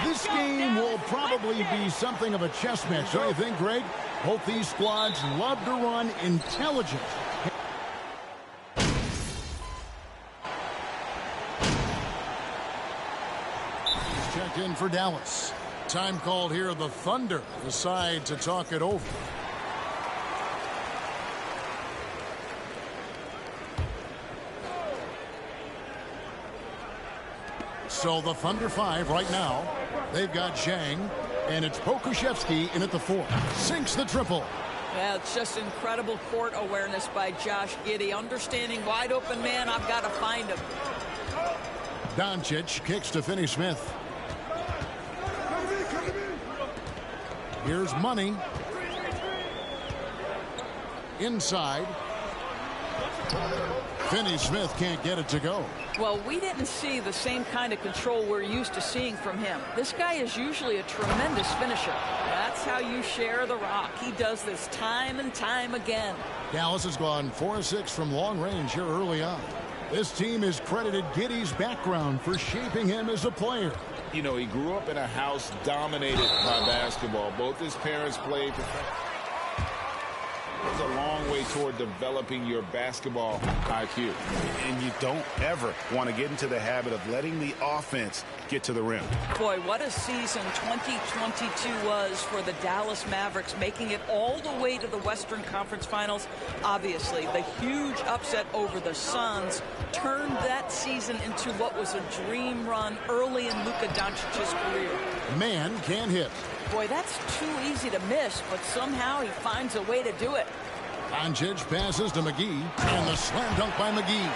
This game will probably be something of a chess match, don't you think, Greg? Both these squads love to run intelligent. He's checked in for Dallas. Time called here, the Thunder decide to talk it over. So the Thunder 5 right now. They've got Zhang, and it's Pokuševski in at the 4. Sinks the triple. Yeah, it's just incredible court awareness by Josh Giddey. Understanding wide open man, I've got to find him. Doncic kicks to Finney-Smith. Here's Money. Inside. Finney-Smith can't get it to go. Well, we didn't see the same kind of control we're used to seeing from him. This guy is usually a tremendous finisher. That's how you share the rock. He does this time and time again. Dallas has gone 4-6 from long range here early on. This team has credited Giddey's background for shaping him as a player. You know, he grew up in a house dominated by basketball. Both his parents played. It's a long way toward developing your basketball IQ. And you don't ever want to get into the habit of letting the offense get to the rim. Boy, what a season 2022 was for the Dallas Mavericks, making it all the way to the Western Conference Finals. Obviously, the huge upset over the Suns turned that season into what was a dream run early in Luka Doncic's career. Man can hit. Boy, that's too easy to miss, but somehow he finds a way to do it. Doncic passes to McGee, and the slam dunk by McGee.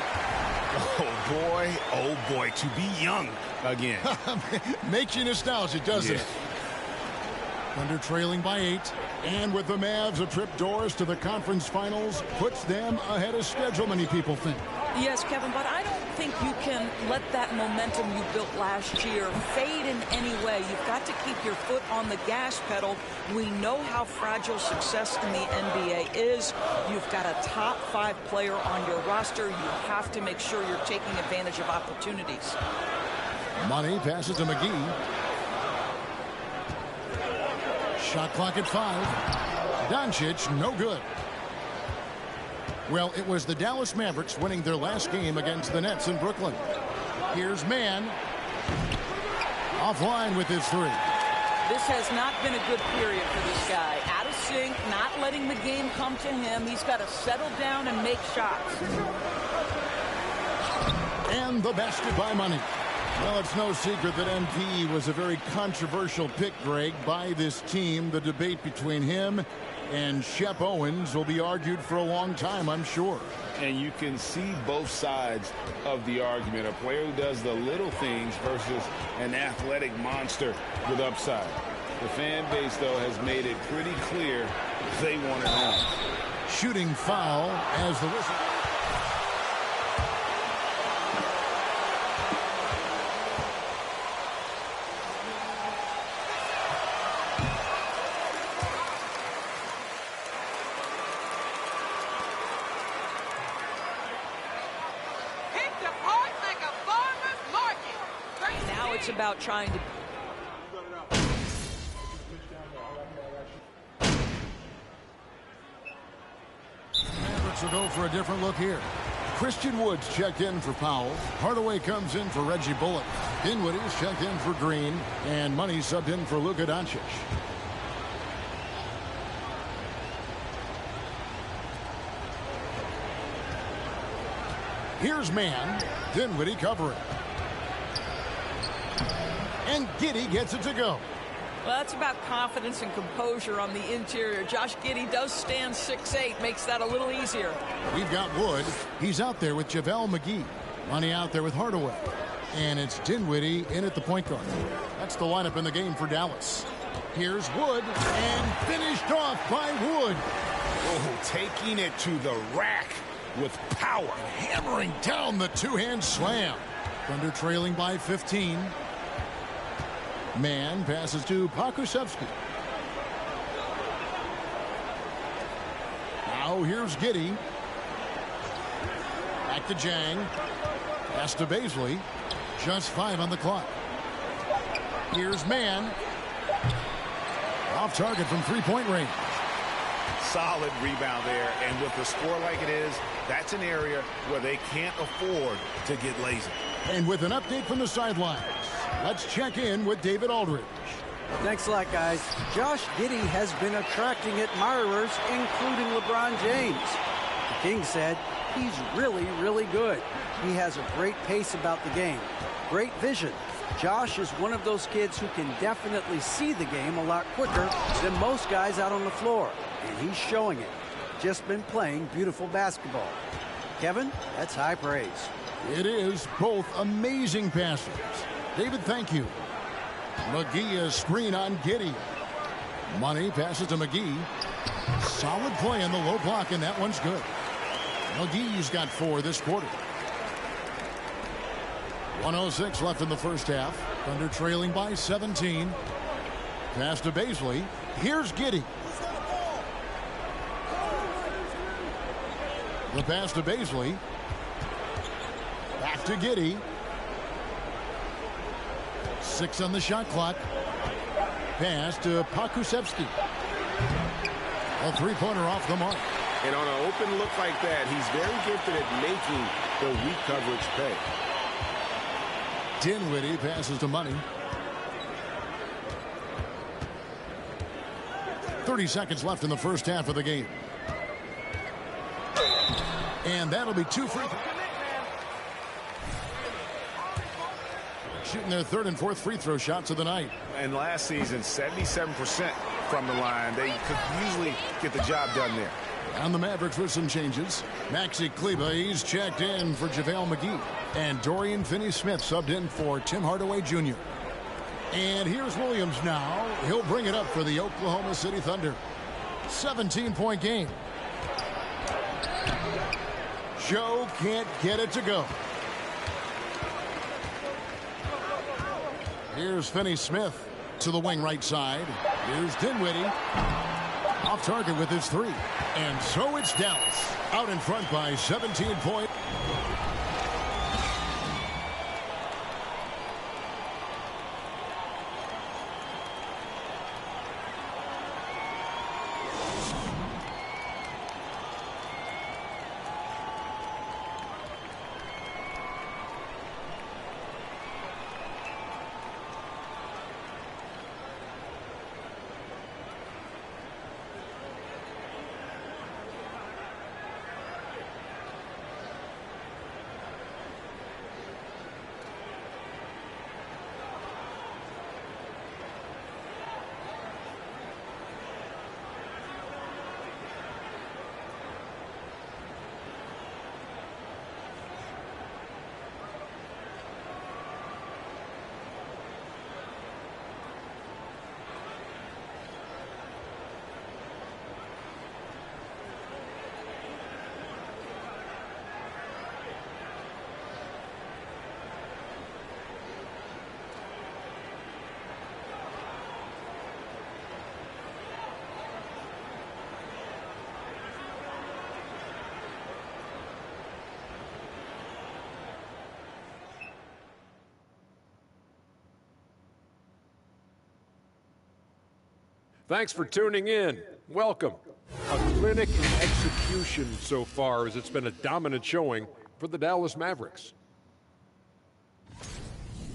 Oh boy, to be young again. Makes you nostalgic, doesn't it? Thunder trailing by 8, and with the Mavs a trip doors to the conference finals, puts them ahead of schedule, many people think. Yes, Kevin, but I don't think you can let that momentum you built last year fade in any way. You've got to keep your foot on the gas pedal. We know how fragile success in the NBA is. You've got a top 5 player on your roster. You have to make sure you're taking advantage of opportunities. Money passes to McGee. Shot clock at 5. Doncic, no good. Well, it was the Dallas Mavericks winning their last game against the Nets in Brooklyn. Here's Mann. Offline with his 3. This has not been a good period for this guy. Out of sync, not letting the game come to him. He's got to settle down and make shots. And the basket by Money. Well, it's no secret that MP was a very controversial pick, Greg, by this team. The debate between him and Shep Owens will be argued for a long time, I'm sure. And you can see both sides of the argument. A player who does the little things versus an athletic monster with upside. The fan base, though, has made it pretty clear they want it home. Shooting foul as the whistle. It's about trying to... Dallas will go for a different look here. Christian Woods checked in for Powell. Hardaway comes in for Reggie Bullock. Dinwiddie's checked in for Green. And Money subbed in for Luka Doncic. Here's man. Dinwiddie covering. And Giddey gets it to go. Well, that's about confidence and composure on the interior. Josh Giddey does stand 6'8", makes that a little easier. We've got Wood. He's out there with JaVale McGee. Money out there with Hardaway. And it's Dinwiddie in at the point guard. That's the lineup in the game for Dallas. Here's Wood, and finished off by Wood. Oh, taking it to the rack with power. Hammering down the two-hand slam. Thunder trailing by 15. Man passes to Pokusevski. Now here's Giddey. Back to Jang. Pass to Baisley. Just 5 on the clock. Here's Man. Off target from three-point range. Solid rebound there, and with a score like it is, that's an area where they can't afford to get lazy. And with an update from the sidelines, let's check in with David Aldridge. Thanks a lot, guys. Josh Giddey has been attracting admirers, including LeBron James. The King said he's really, really good. He has a great pace about the game, great vision. Josh is one of those kids who can definitely see the game a lot quicker than most guys out on the floor, and he's showing it. Just been playing beautiful basketball. Kevin, that's high praise. It is. Both amazing passes. David, thank you. McGee a screen on Giddey. Money passes to McGee. Solid play in the low block, and that one's good. McGee's got 4 this quarter. 1:06 left in the first half. Thunder trailing by 17. Pass to Baisley. Here's Giddey. The pass to Baisley. Back to Giddey. 6 on the shot clock. Pass to Pokusevski. A three-pointer off the mark. And on an open look like that, he's very gifted at making the weak coverage pay. Dinwiddie passes to Money. 30 seconds left in the first half of the game. And that'll be 2 free. Shooting their 3rd and 4th free throw shots of the night. And last season, 77% from the line. They could usually get the job done there. On the Mavericks with some changes. Maxi Kleber, he's checked in for JaVale McGee. And Dorian Finney-Smith subbed in for Tim Hardaway Jr. And here's Williams now. He'll bring it up for the Oklahoma City Thunder. 17-point game. Joe can't get it to go. Here's Finney-Smith to the wing right side. Here's Dinwiddie. Off target with his 3. And so it's Dallas out in front by 17 points. Thanks for tuning in. Welcome. A clinic in execution so far, as it's been a dominant showing for the Dallas Mavericks.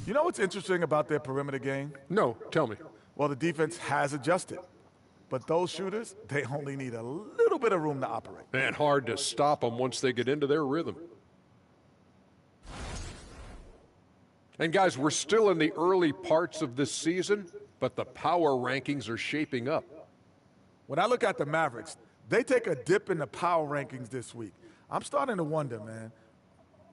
You know what's interesting about their perimeter game? No, tell me. Well, the defense has adjusted. But those shooters, they only need a little bit of room to operate. And hard to stop them once they get into their rhythm. And guys, we're still in the early parts of this season, but the power rankings are shaping up. When I look at the Mavericks, they take a dip in the power rankings this week. I'm starting to wonder, man,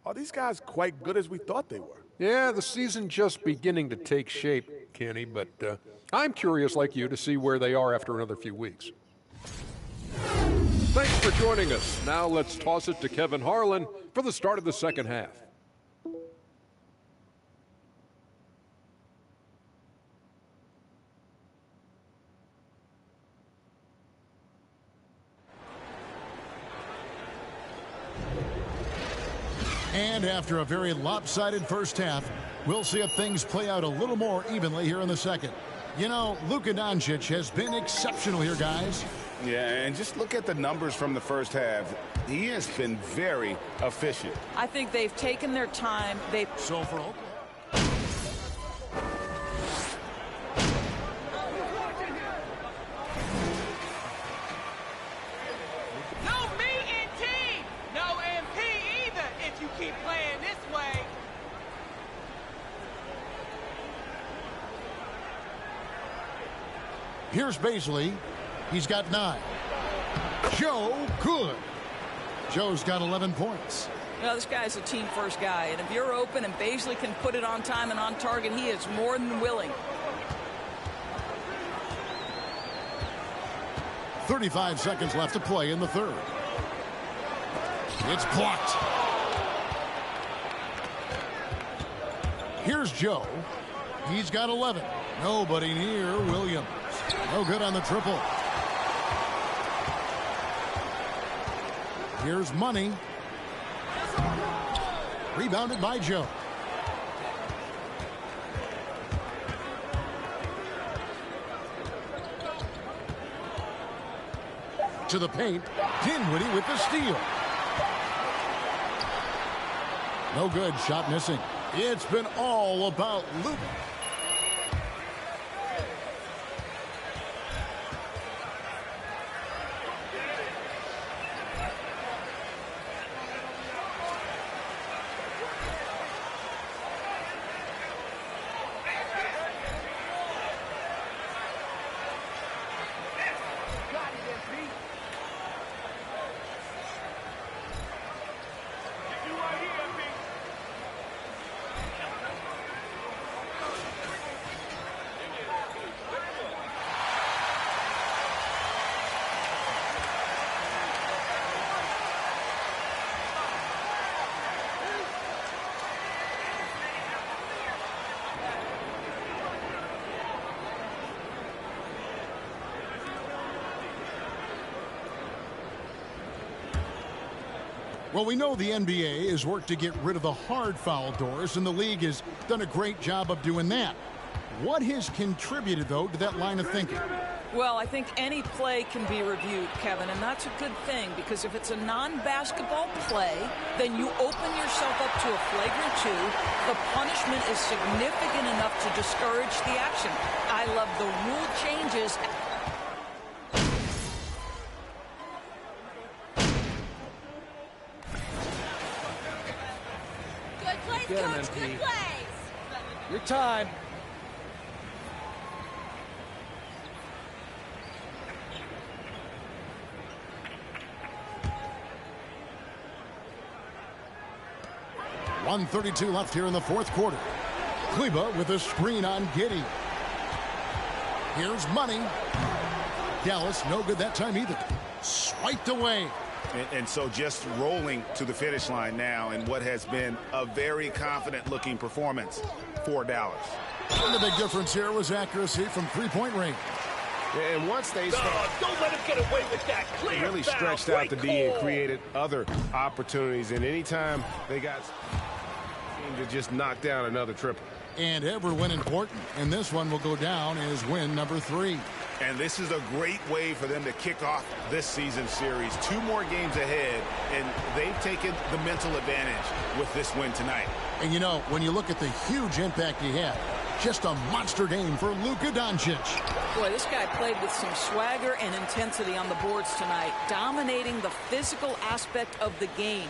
are these guys quite good as we thought they were? Yeah, the season just beginning to take shape, Kenny, but I'm curious like you to see where they are after another few weeks. Thanks for joining us. Now let's toss it to Kevin Harlan for the start of the second half. And after a very lopsided first half, we'll see if things play out a little more evenly here in the second. You know, Luka Doncic has been exceptional here, guys. Yeah, and just look at the numbers from the first half. He has been very efficient. I think they've taken their time. So for Oklahoma. No me in team! No MP either if you keep playing this way! Here's Baisley. He's got 9. Joe, good. Joe's got 11 points. Well, this guy's a team-first guy, and if you're open and Baisley can put it on time and on target, he is more than willing. 35 seconds left to play in the third. It's blocked. Here's Joe. He's got 11. Nobody near Williams. No good on the triple. Here's Money. Rebounded by Joe. To the paint. Dinwiddie with the steal. No good. Shot missing. It's been all about Luka. Well, we know the NBA has worked to get rid of the hard foul doors, and the league has done a great job of doing that. What has contributed, though, to that line of thinking? Well, I think any play can be reviewed, Kevin, and that's a good thing, because if it's a non-basketball play, then you open yourself up to a flagrant 2. The punishment is significant enough to discourage the action. I love the rule changes. Good plays, Coach, good plays! Your time. .132 left here in the fourth quarter. Kleba with a screen on Giddey. Here's Money. Dallas, no good that time either. Swiped away. And so just rolling to the finish line now in what has been a very confident-looking performance for Dallas. And the big difference here was accuracy from three-point range. And once they start, don't let him get away with that. Clear really foul, stretched out the D and call. created other opportunities. And anytime they got to just knock down another triple. And every win important. And this one will go down as win number 3. And this is a great way for them to kick off this season series. 2 more games ahead, and they've taken the mental advantage with this win tonight. And, you know, when you look at the huge impact he had, just a monster game for Luka Doncic. Boy, this guy played with some swagger and intensity on the boards tonight, dominating the physical aspect of the game.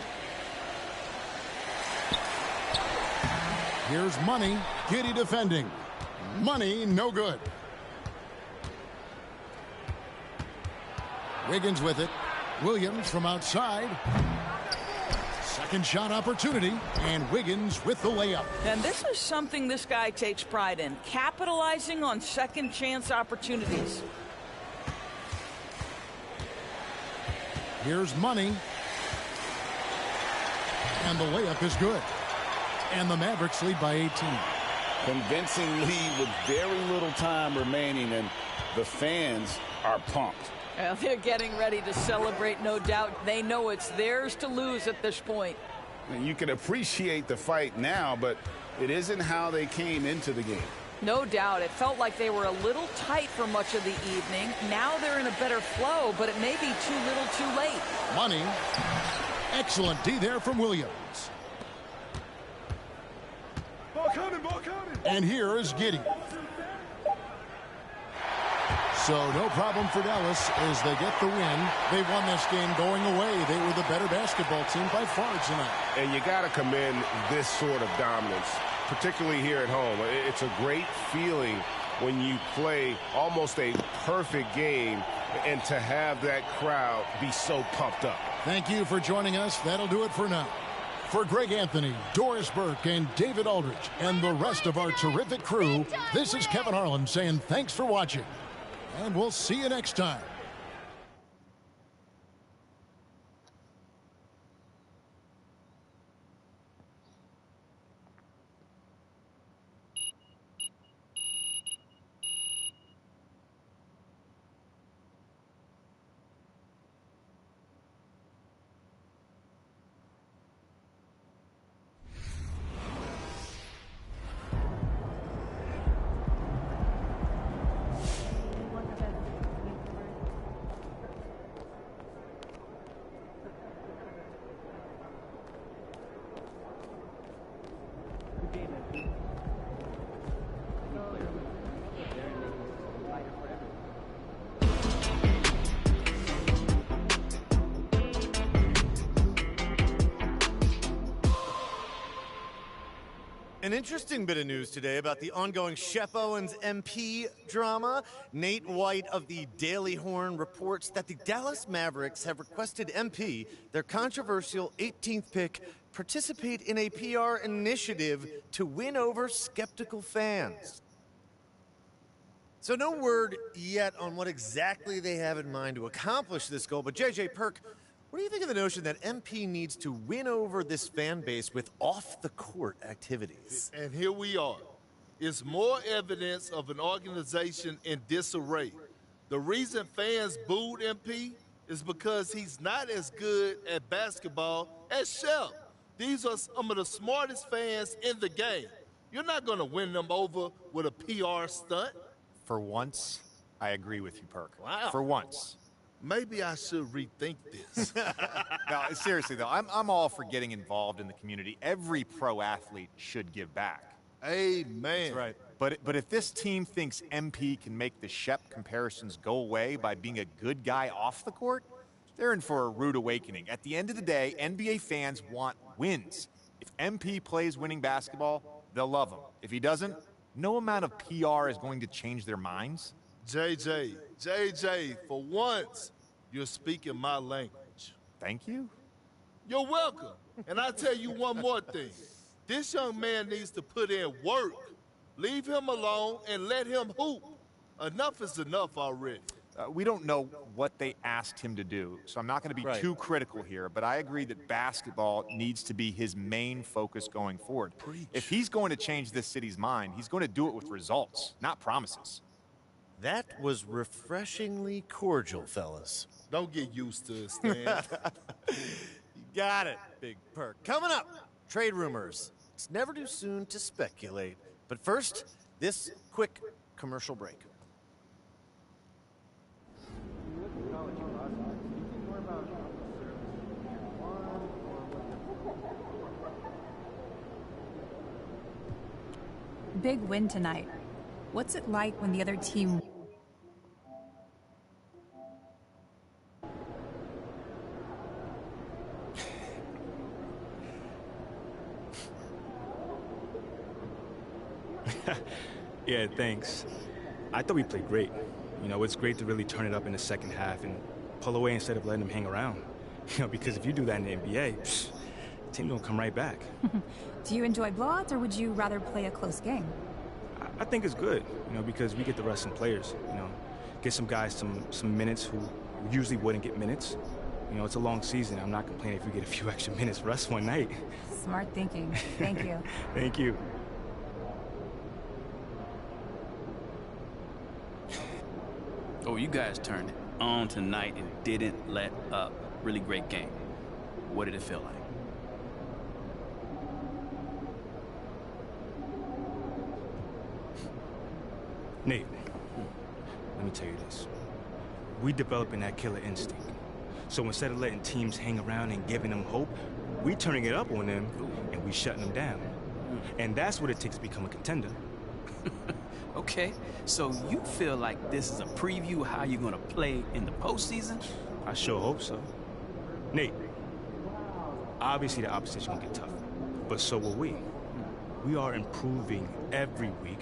Here's Money. Giddy defending. Money, no good. Wiggins with it. Williams from outside. Second shot opportunity, and Wiggins with the layup. And this is something this guy takes pride in, capitalizing on second chance opportunities. Here's Money. And the layup is good. And the Mavericks lead by 18. Convincing lead with very little time remaining, and the fans are pumped. Well, they're getting ready to celebrate, no doubt. They know it's theirs to lose at this point. And you can appreciate the fight now, but it isn't how they came into the game. No doubt. It felt like they were a little tight for much of the evening. Now they're in a better flow, but it may be too little too late. Money. Excellent D there from Williams. Ball coming, ball coming. And here is Giddy. So no problem for Dallas as they get the win. They won this game going away. They were the better basketball team by far tonight. And you got to commend this sort of dominance, particularly here at home. It's a great feeling when you play almost a perfect game and to have that crowd be so pumped up. Thank you for joining us. That'll do it for now. For Greg Anthony, Doris Burke, and David Aldridge, and the rest of our terrific crew, this is Kevin Harlan saying thanks for watching. And we'll see you next time. An interesting bit of news today about the ongoing Shep Owens MP drama. Nate White of the Daily Horn reports that the Dallas Mavericks have requested MP, their controversial 18th pick, participate in a PR initiative to win over skeptical fans. So no word yet on what exactly they have in mind to accomplish this goal, but JJ Perk, what do you think of the notion that MP needs to win over this fan base with off-the-court activities? And here we are. It's more evidence of an organization in disarray. The reason fans booed MP is because he's not as good at basketball as Shep. These are some of the smartest fans in the game. You're not going to win them over with a PR stunt. For once, I agree with you, Perk. Wow. For once. Maybe I should rethink this. No, seriously, though, I'm all for getting involved in the community. Every pro athlete should give back. Amen. That's right. But if this team thinks MP can make the Shep comparisons go away by being a good guy off the court, they're in for a rude awakening. At the end of the day, NBA fans want wins. If MP plays winning basketball, they'll love him. If he doesn't, no amount of PR is going to change their minds. JJ, for once, you're speaking my language. Thank you. You're welcome. And I'll tell you one more thing. This young man needs to put in work. Leave him alone and let him hoop. Enough is enough already. We don't know what they asked him to do, so I'm not going to be too critical here, but I agree that basketball needs to be his main focus going forward. If he's going to change this city's mind, he's going to do it with results, not promises. That was refreshingly cordial, fellas. Don't get used to it, Stan. You got it, Big Perk. Coming up, trade rumors. It's never too soon to speculate. But first, this quick commercial break. Big win tonight. What's it like when the other team... Yeah, thanks. I thought we played great. You know, it's great to really turn it up in the second half and pull away instead of letting them hang around. You know, because if you do that in the NBA, the team don't come right back. Do you enjoy blowouts, or would you rather play a close game? I think it's good, you know, because we get to rest some players, you know. Get some guys some minutes who usually wouldn't get minutes. You know, it's a long season. I'm not complaining if we get a few extra minutes rest one night. Smart thinking. Thank you. Thank you. Oh, you guys turned it on tonight and didn't let up. Really great game. What did it feel like? Nate, let me tell you this. We developing that killer instinct. So instead of letting teams hang around and giving them hope, we turning it up on them and we shutting them down. And that's what it takes to become a contender. Okay, so you feel like this is a preview of how you're gonna play in the postseason? I sure hope so. Nate, obviously the opposition will get tougher, but so will we. We are improving every week,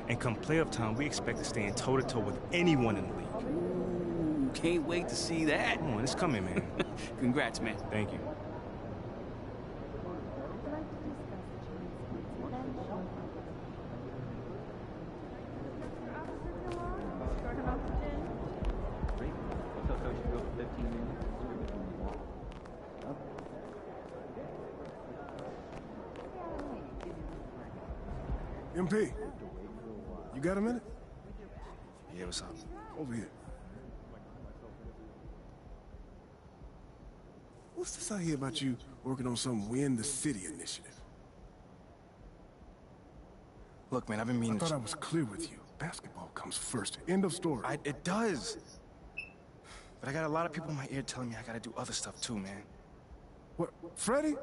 and come playoff time, we expect to stand toe-to-toe with anyone in the league. Ooh, can't wait to see that. Come on, it's coming, man. Congrats, man. Thank you. MP, you got a minute? Yeah, what's up? Over here. What's this I hear about you working on some Win the City initiative? Look, man, I've been meaning I thought I was clear with you. Basketball comes first. End of story. It does. But I got a lot of people in my ear telling me I gotta do other stuff too, man. What, Freddie?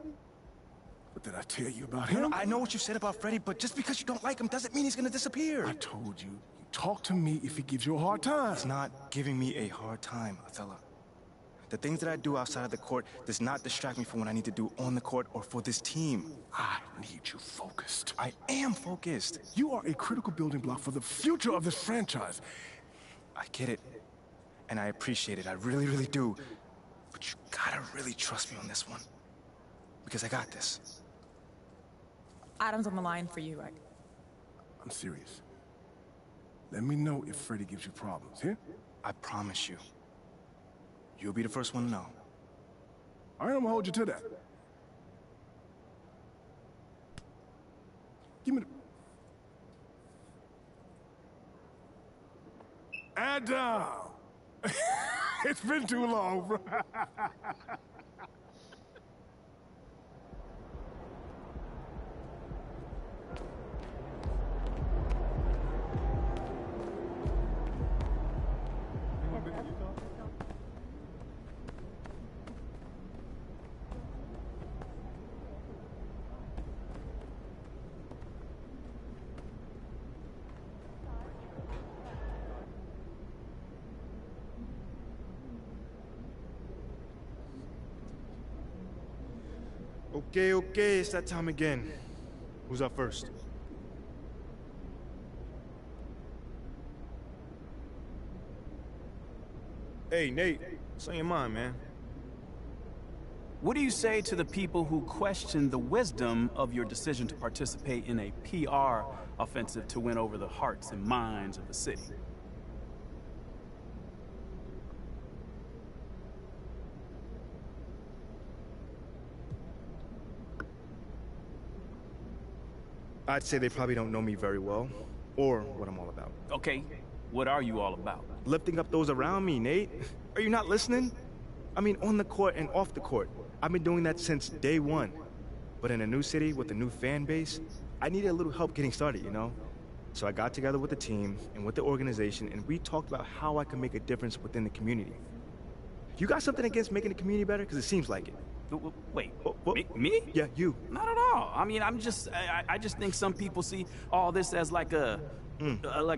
What did I tell you about No, him? I know what you said about Freddie, but just because you don't like him doesn't mean he's gonna disappear. I told you, talk to me if he gives you a hard time. He's not giving me a hard time, Othello. The things that I do outside of the court does not distract me from what I need to do on the court or for this team. I need you focused. I am focused. You are a critical building block for the future of this franchise. I get it, and I appreciate it. I really, really do. But you gotta really trust me on this one, because I got this. Adam's on the line for you, Rick. I'm serious. Let me know if Freddie gives you problems, here? I promise you. You'll be the first one to know. All right, I'm gonna hold you to that. Give me the... Adam! It's been too long, bro. Okay, it's that time again. Who's up first? Hey, Nate, what's on your mind, man? What do you say to the people who question the wisdom of your decision to participate in a PR offensive to win over the hearts and minds of the city? I'd say they probably don't know me very well, or what I'm all about. Okay, what are you all about? Lifting up those around me, Nate. Are you not listening? I mean, on the court and off the court. I've been doing that since day one. But in a new city with a new fan base, I needed a little help getting started, you know? So I got together with the team and with the organization, and we talked about how I can make a difference within the community. You got something against making the community better? Because it seems like it. Wait, What? me? Yeah, you. Not at all. I mean, I just think some people see all this as like a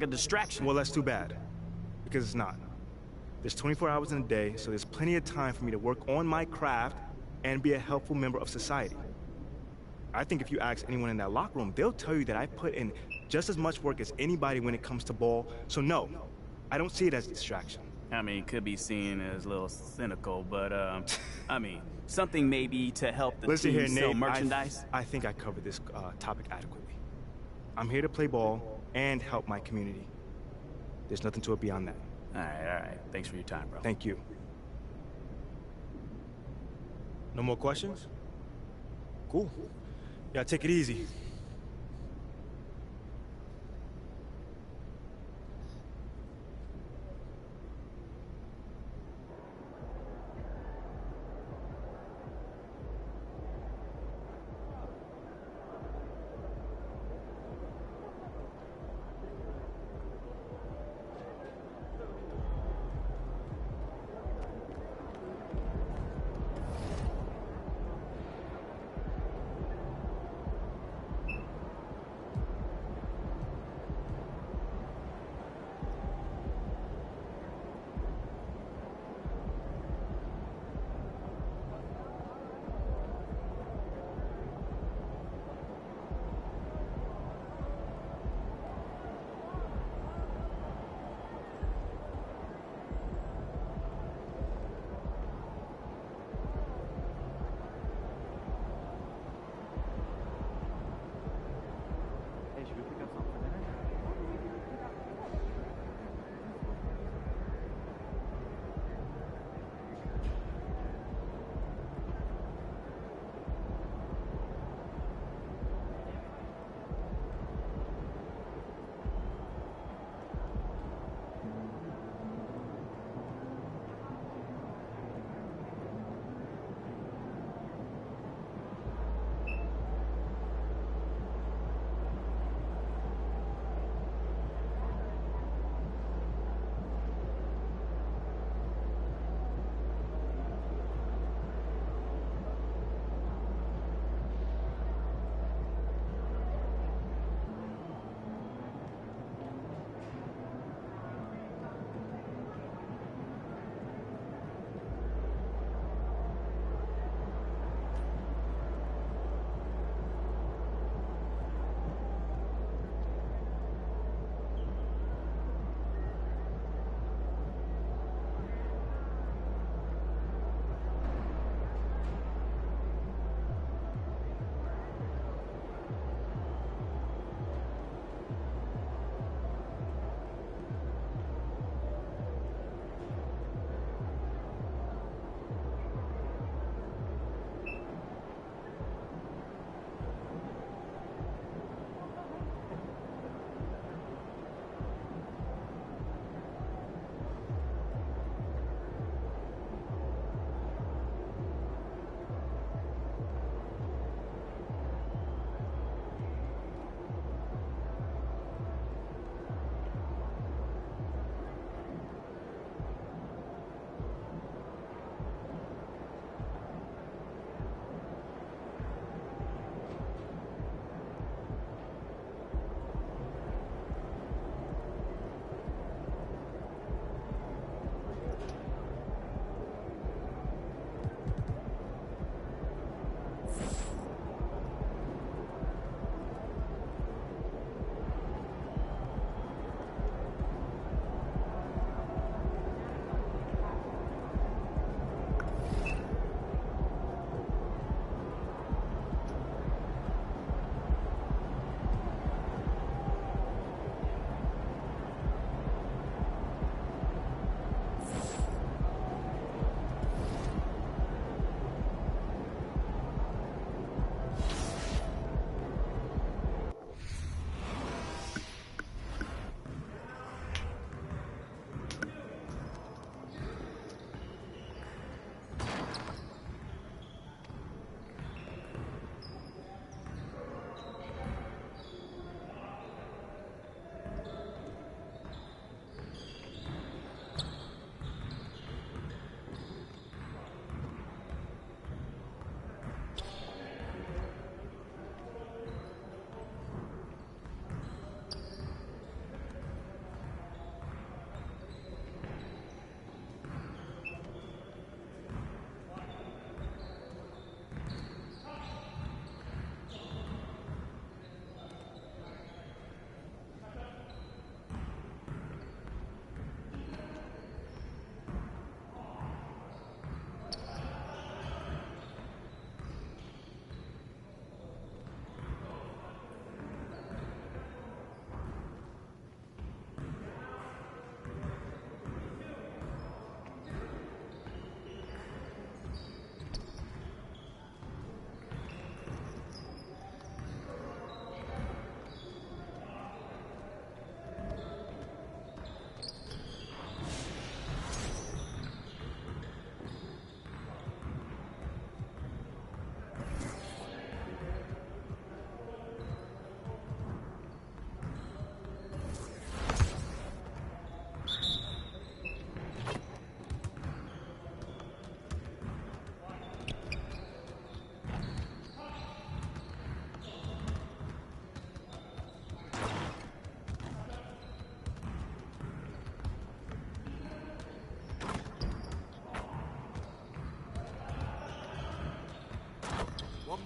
distraction. Well, that's too bad, because it's not. There's 24 hours in a day, so there's plenty of time for me to work on my craft and be a helpful member of society. I think if you ask anyone in that locker room, they'll tell you that I put in just as much work as anybody when it comes to ball. So no, I don't see it as a distraction. I mean, could be seen as a little cynical, but I mean, something maybe to help the Listen team here, sell Nate, merchandise. I think I covered this topic adequately. I'm here to play ball and help my community. There's nothing to it beyond that. All right. Thanks for your time, bro. Thank you. No more questions? Cool. Yeah, take it easy.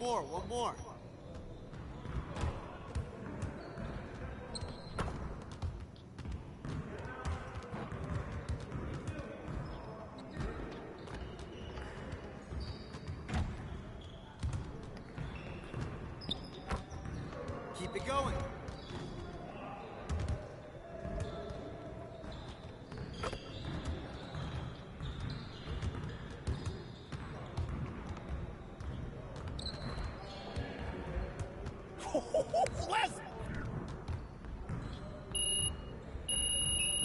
one more. Keep it going.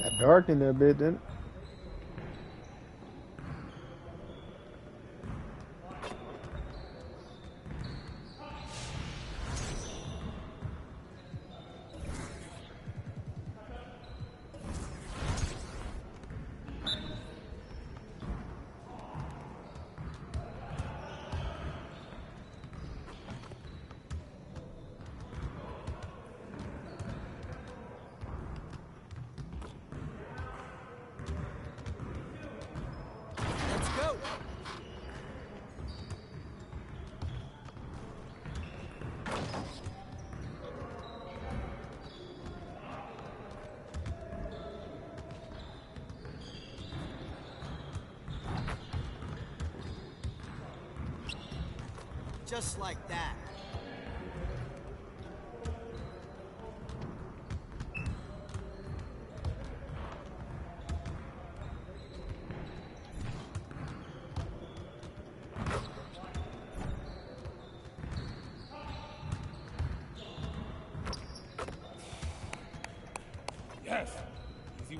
Got dark in there a bit, didn't it? Let's go. Just like that. Yes. Easy.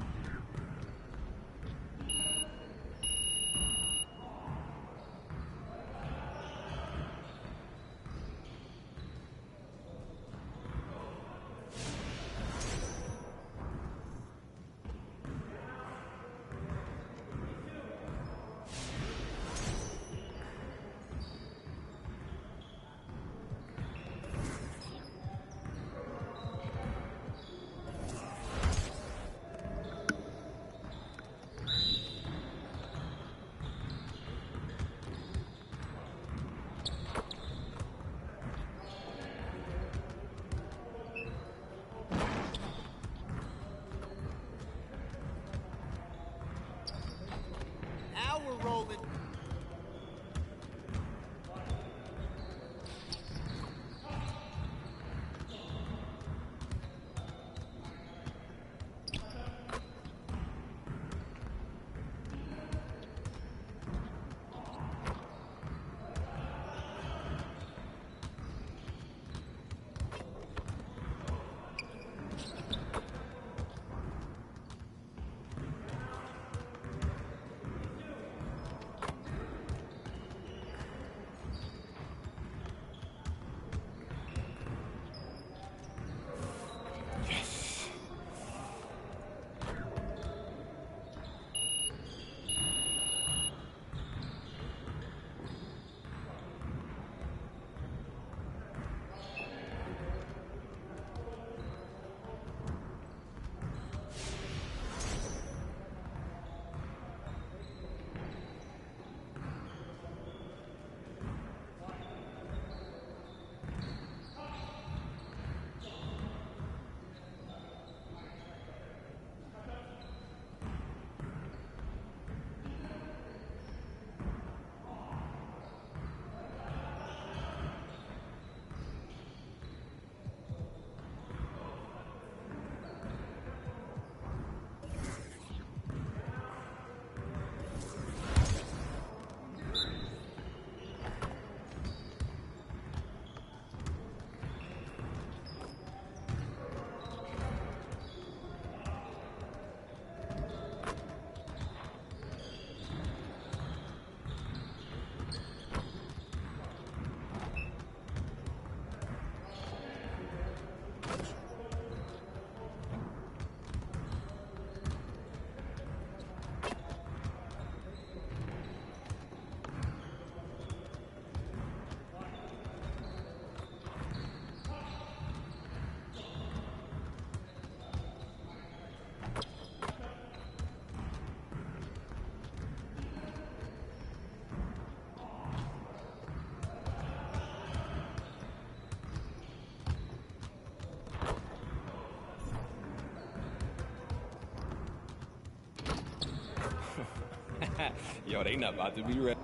Yo, they not about to be ready.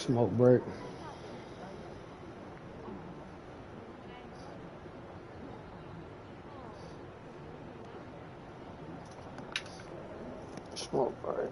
Smoke break. Smoke break.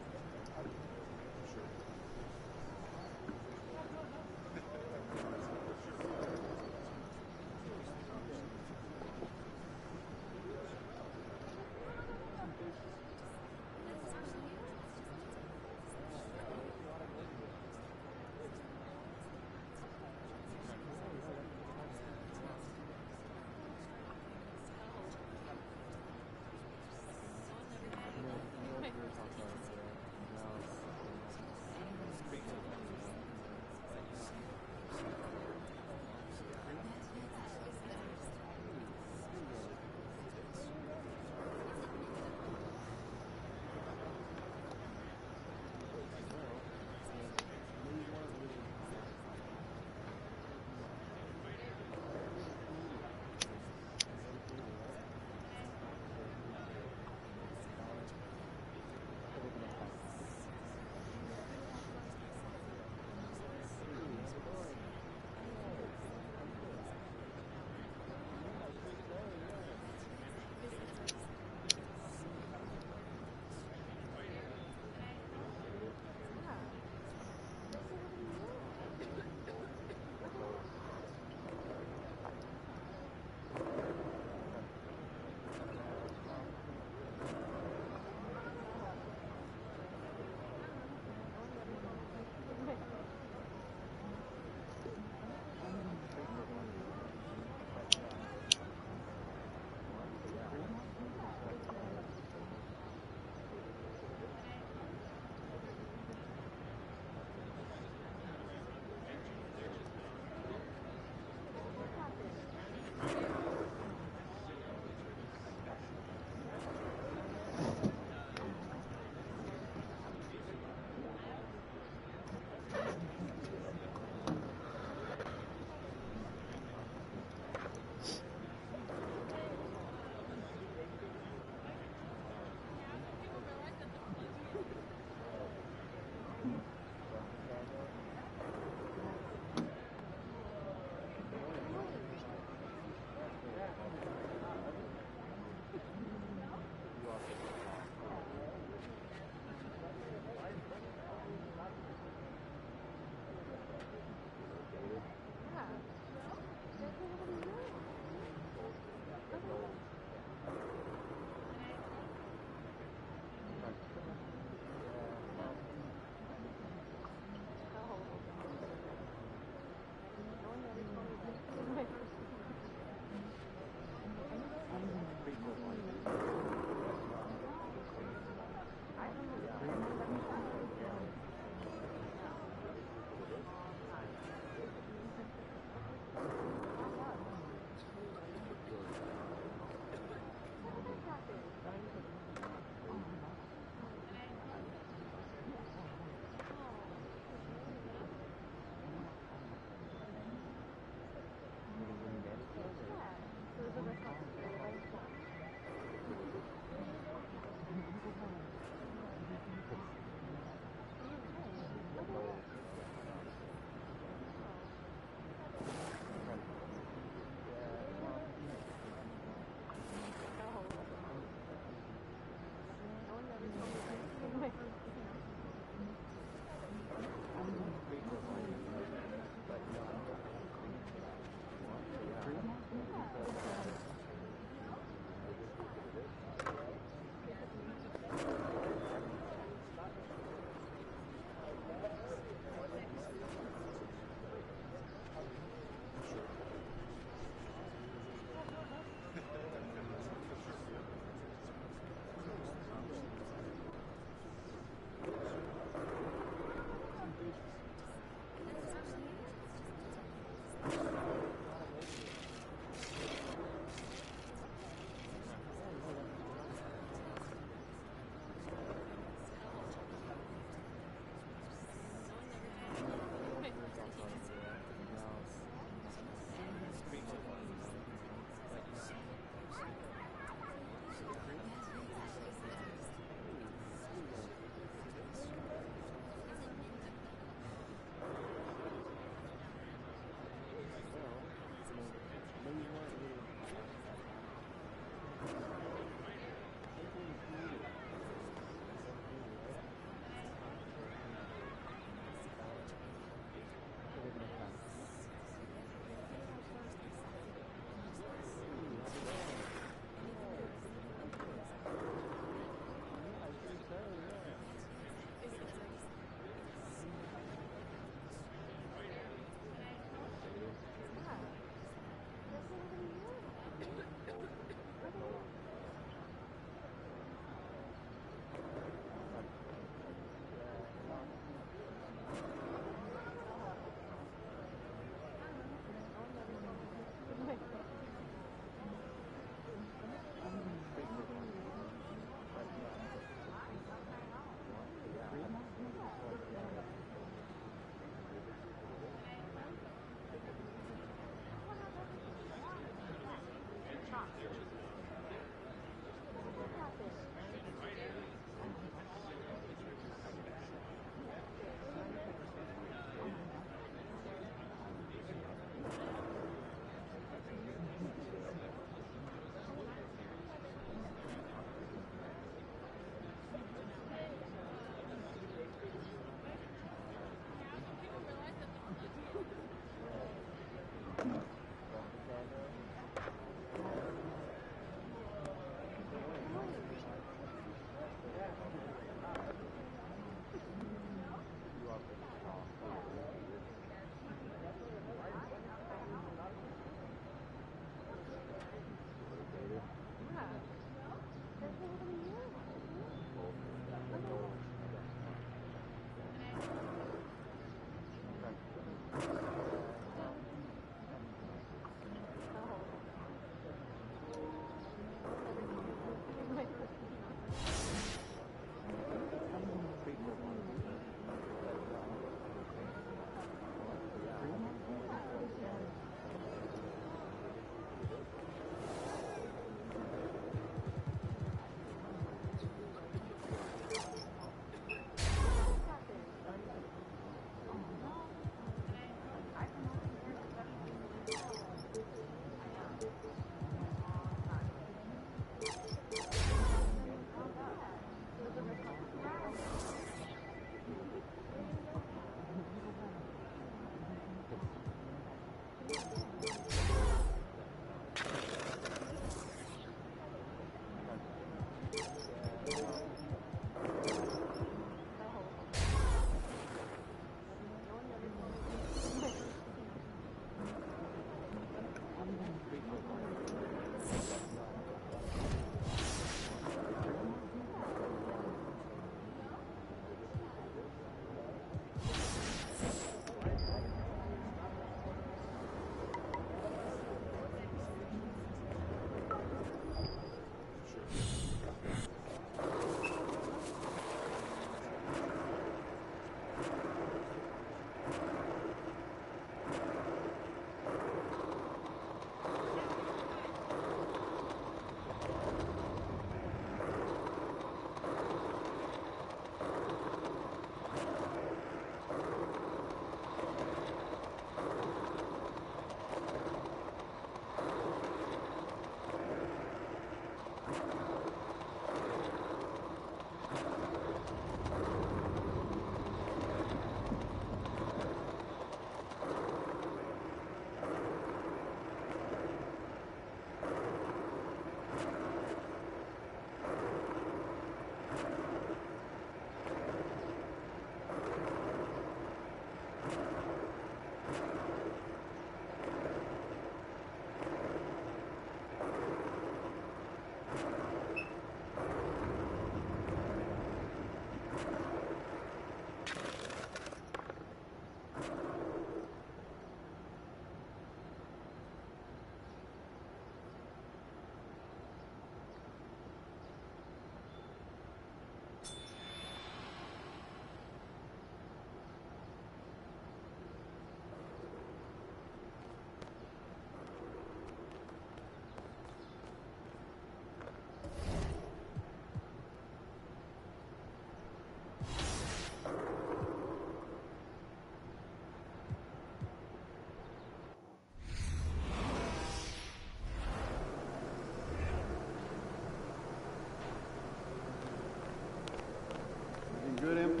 Good, MP?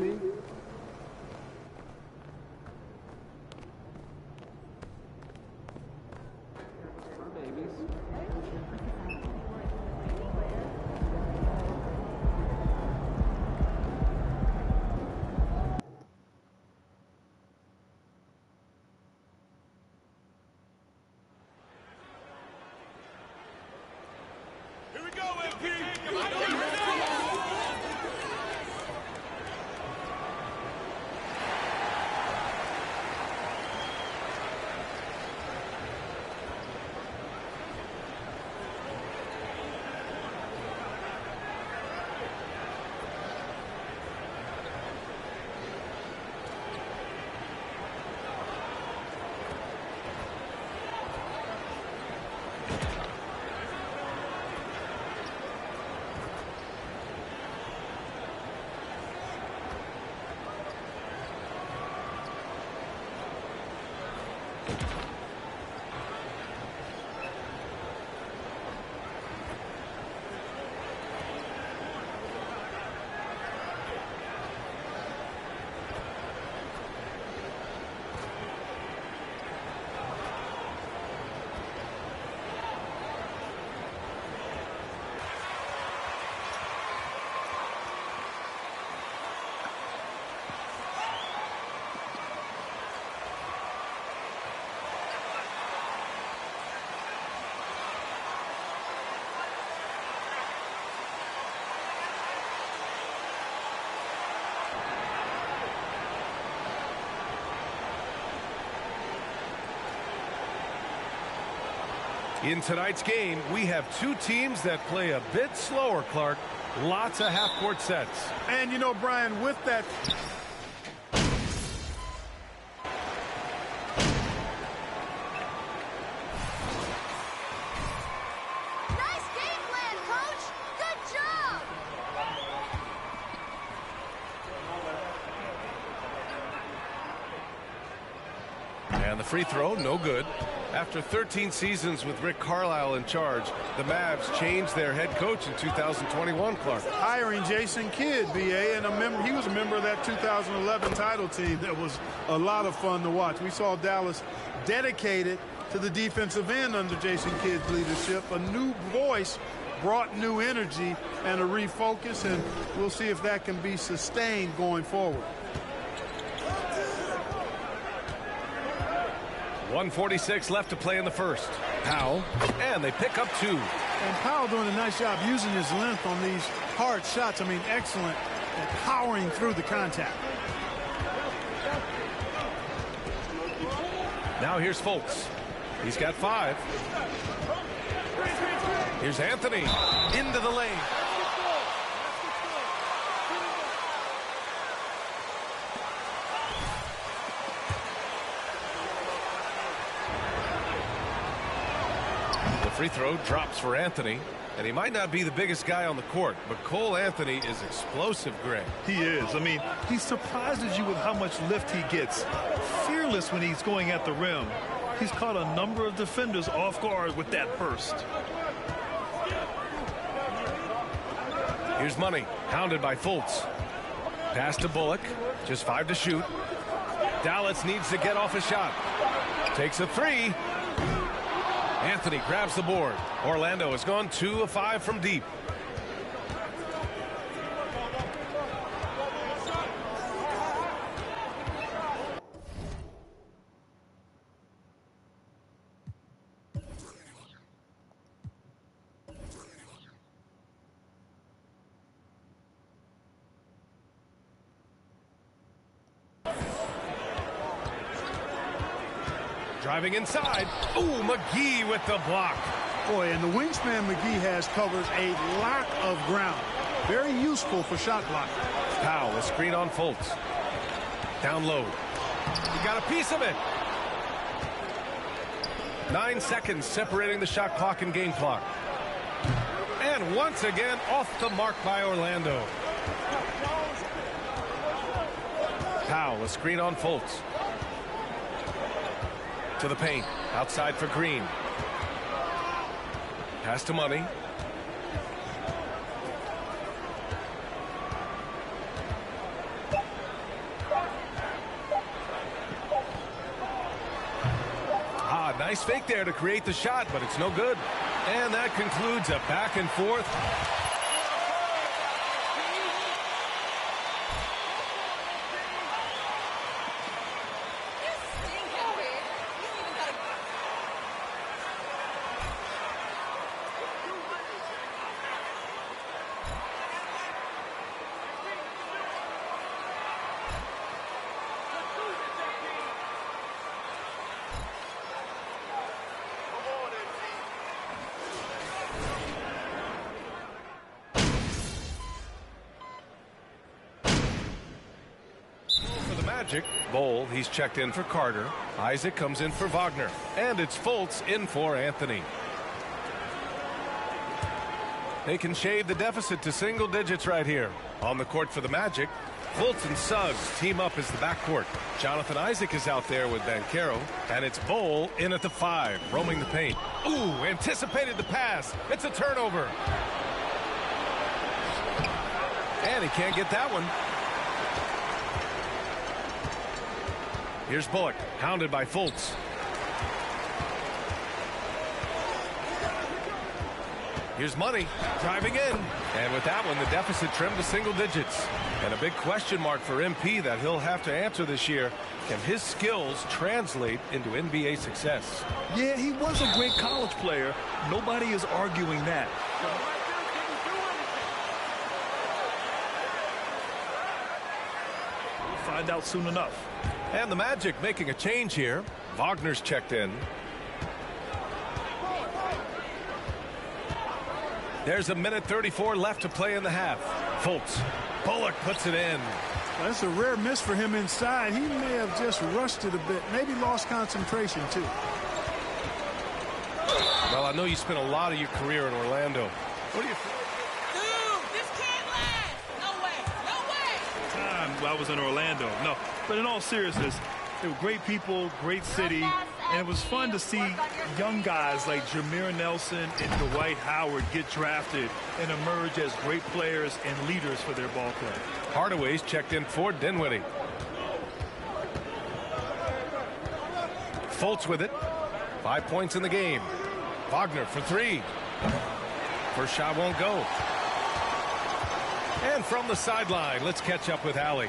Here we go, MP! In tonight's game, we have two teams that play a bit slower, Clark. Lots of half-court sets. And, you know, Brian, with that... Nice game plan, Coach! Good job! And the free throw, no good. After 13 seasons with Rick Carlisle in charge, the Mavs changed their head coach in 2021, Clark. Hiring Jason Kidd, BA, and he was a member of that 2011 title team. That was a lot of fun to watch. We saw Dallas dedicated to the defensive end under Jason Kidd's leadership. A new voice brought new energy and a refocus, and we'll see if that can be sustained going forward. 1:46 left to play in the first. Powell, and they pick up two. And Powell doing a nice job using his length on these hard shots. I mean, excellent at powering through the contact. Now here's Fultz. He's got 5. Here's Anthony into the lane. Free throw drops for Anthony, and he might not be the biggest guy on the court, but Cole Anthony is explosive, Greg. He is. I mean, he surprises you with how much lift he gets. Fearless when he's going at the rim. He's caught a number of defenders off guard with that burst. Here's Money, hounded by Fultz. Pass to Bullock, just 5 to shoot. Dallas needs to get off a shot. Takes a 3. Anthony grabs the board. Orlando has gone 2 of 5 from deep. Driving inside. Ooh, McGee with the block. Boy, and the wingspan McGee has covers a lot of ground. Very useful for shot blocking. Powell, a screen on Fultz. Down low. He got a piece of it. 9 seconds separating the shot clock and game clock. And once again, off the mark by Orlando. Powell, a screen on Fultz. To the paint, outside for Green. Pass to Money. Nice fake there to create the shot, but it's no good. And that concludes a back and forth. Bowl, he's checked in for Carter. Isaac comes in for Wagner. And it's Fultz in for Anthony. They can shave the deficit to single digits right here. On the court for the Magic, Fultz and Suggs team up as the backcourt. Jonathan Isaac is out there with Banchero. And it's Bowl in at the 5, roaming the paint. Ooh, anticipated the pass. It's a turnover. And he can't get that one. Here's Bullock, hounded by Fultz. Here's Money, driving in. And with that one, the deficit trimmed to single digits. And a big question mark for MP that he'll have to answer this year. Can his skills translate into NBA success? Yeah, he was a great college player. Nobody is arguing that. We'll find out soon enough. And the Magic making a change here. Wagner's checked in. There's a minute 34 left to play in the half. Fultz. Bullock puts it in. Well, that's a rare miss for him inside. He may have just rushed it a bit, maybe lost concentration too. Well, I know you spent a lot of your career in Orlando. What do you think? Dude, this can't last. No way. No way. Time I was in Orlando. No, but in all seriousness, they were great people, great city, and it was fun to see young guys like Jameer Nelson and Dwight Howard get drafted and emerge as great players and leaders for their ball club. Hardaway's checked in for Dinwiddie. Fultz with it. 5 points in the game. Wagner for three. First shot won't go. And from the sideline, let's catch up with Allie.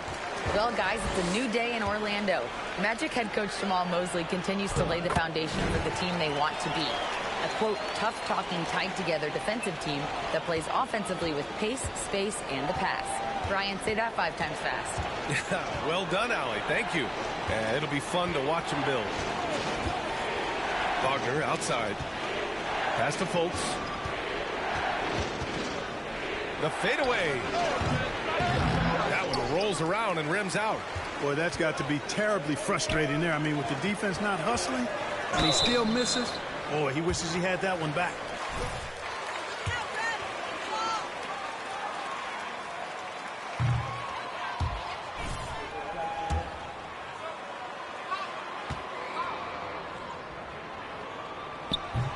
Well, guys, it's a new day in Orlando. Magic head coach Jamal Mosley continues to lay the foundation for the team they want to be. A, quote, tough-talking, tied-together defensive team that plays offensively with pace, space, and the pass. Brian, say that 5 times fast. Well done, Allie. Thank you. It'll be fun to watch them build. Wagner outside. Pass to Fultz. The fadeaway. That one rolls around and rims out. Boy, that's got to be terribly frustrating there. I mean, with the defense not hustling, and he still misses. Boy, he wishes he had that one back.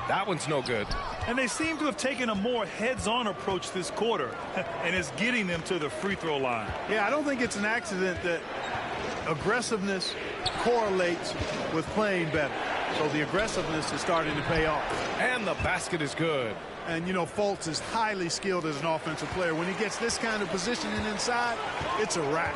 That one's no good. And they seem to have taken a more heads-on approach this quarter, and it's getting them to the free throw line. Yeah, I don't think it's an accident that aggressiveness correlates with playing better. So the aggressiveness is starting to pay off. And the basket is good. And, you know, Fultz is highly skilled as an offensive player. When he gets this kind of positioning inside, it's a wrap.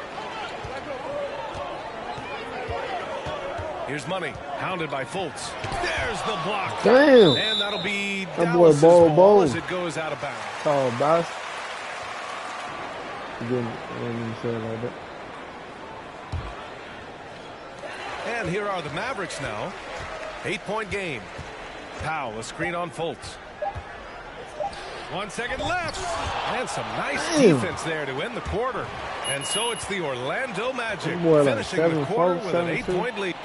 Here's Money, hounded by Fultz. There's the block. Damn. And that'll be That boy Dallas's ball ball as it goes out of bounds. Oh, boss. I didn't even say it like that. And here are the Mavericks now. 8-point game. Powell, a screen on Fultz. 1 second left. And some nice defense there to end the quarter. And so it's the Orlando Magic finishing the quarter with an 8-point lead.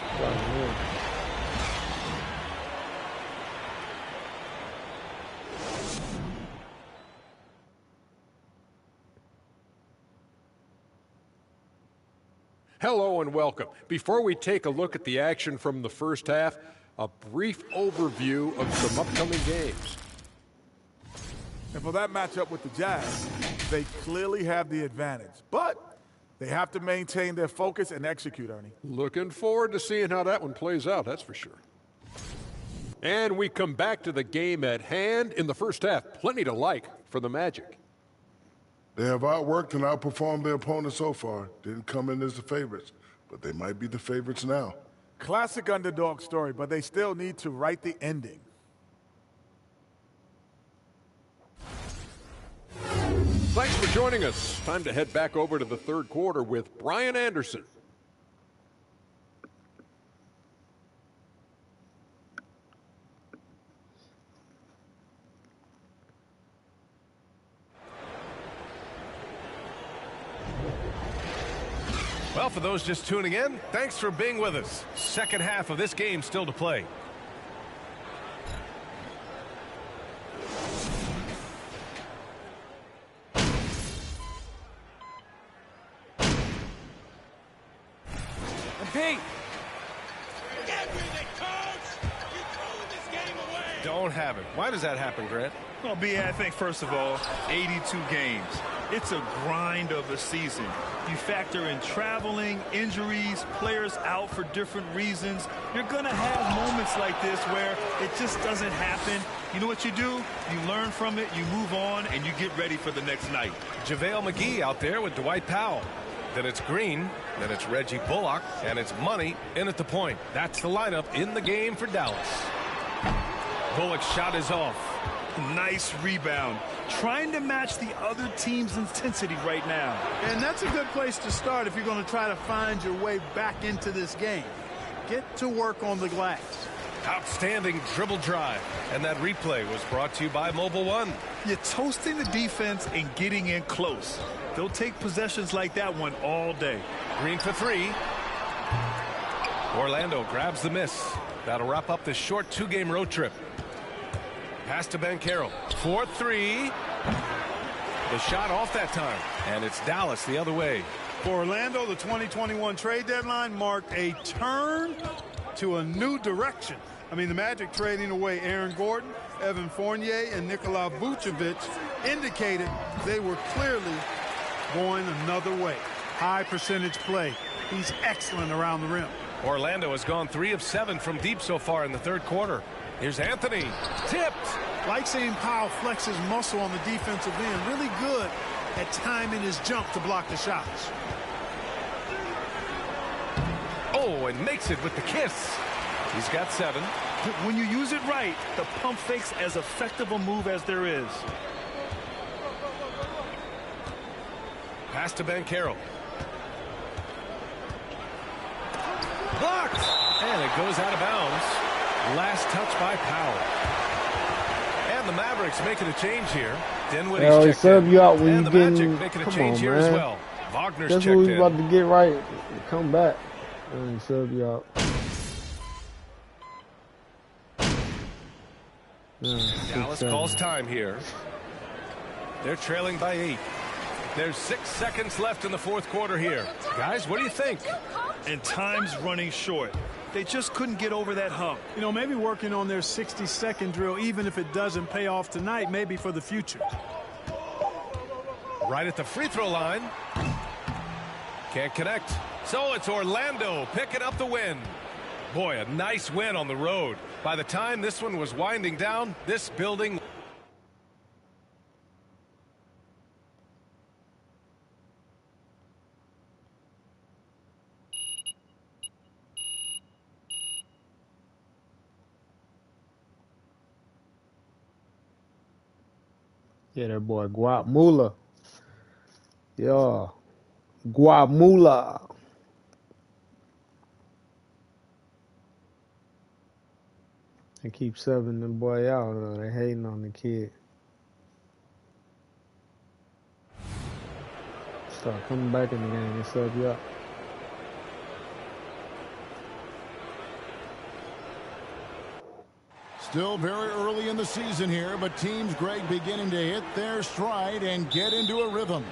Hello and welcome. Before we take a look at the action from the first half, a brief overview of some upcoming games. And for that matchup with the Jazz, they clearly have the advantage. But they have to maintain their focus and execute, Ernie. Looking forward to seeing how that one plays out, that's for sure. And we come back to the game at hand in the first half. Plenty to like for the Magic. They have outworked and outperformed their opponents so far. Didn't come in as the favorites, but they might be the favorites now. Classic underdog story, but they still need to write the ending. Thanks for joining us. Time to head back over to the third quarter with Brian Anderson. Well, for those just tuning in, thanks for being with us. Second half of this game still to play. Pete! Don't have it. Why does that happen, Grant? Well, B.A., I think, first of all, 82 games. It's a grind of a season. You factor in traveling, injuries, players out for different reasons. You're going to have moments like this where it just doesn't happen. You know what you do? You learn from it, you move on, and you get ready for the next night. JaVale McGee out there with Dwight Powell. Then it's Green, then it's Reggie Bullock, and it's Money in at the point. That's the lineup in the game for Dallas. Bullock's shot is off. Nice rebound. Trying to match the other team's intensity right now. And that's a good place to start if you're going to try to find your way back into this game. Get to work on the glass. Outstanding dribble drive. And that replay was brought to you by Mobile One. You're toasting the defense and getting in close. They'll take possessions like that one all day. Green for three. Orlando grabs the miss. That'll wrap up this short 2-game road trip. Pass to Banchero. 4-3. The shot off that time. And it's Dallas the other way. For Orlando, the 2021 trade deadline marked a turn to a new direction. I mean, the Magic trading away Aaron Gordon, Evan Fournier, and Nikola Vucevic indicated they were clearly going another way. High percentage play. He's excellent around the rim. Orlando has gone 3 of 7 from deep so far in the third quarter. Here's Anthony. Tipped. Like seeing Powell flex his muscle on the defensive end. Really good at timing his jump to block the shots. Oh, and makes it with the kiss. He's got 7. When you use it right, the pump fake's as effective a move as there is. Pass to Banchero. Blocked! And it goes out of bounds. Last touch by Powell. And the Mavericks making a change here. Dinwiddie's checked in. You out when and you the getting, Magic making a come change on, here man. as well. Wagner's That's checked what we in. about to get right. Come back. And sub you out. Dallas calls time here. They're trailing by 8. There's 6 seconds left in the fourth quarter here. Guys, what do you think? And time's running short. They just couldn't get over that hump. You know, maybe working on their 60-second drill, even if it doesn't pay off tonight, maybe for the future. Right at the free throw line. Can't connect. So it's Orlando picking up the win. Boy, a nice win on the road. By the time this one was winding down, this building... Yeah, that boy Guapmula. Yeah. Guapmula. They keep subbing the boy out, though. They hating on the kid. Start coming back in the game and sub you out. Still very early in the season here, but teams, Greg, beginning to hit their stride and get into a rhythm.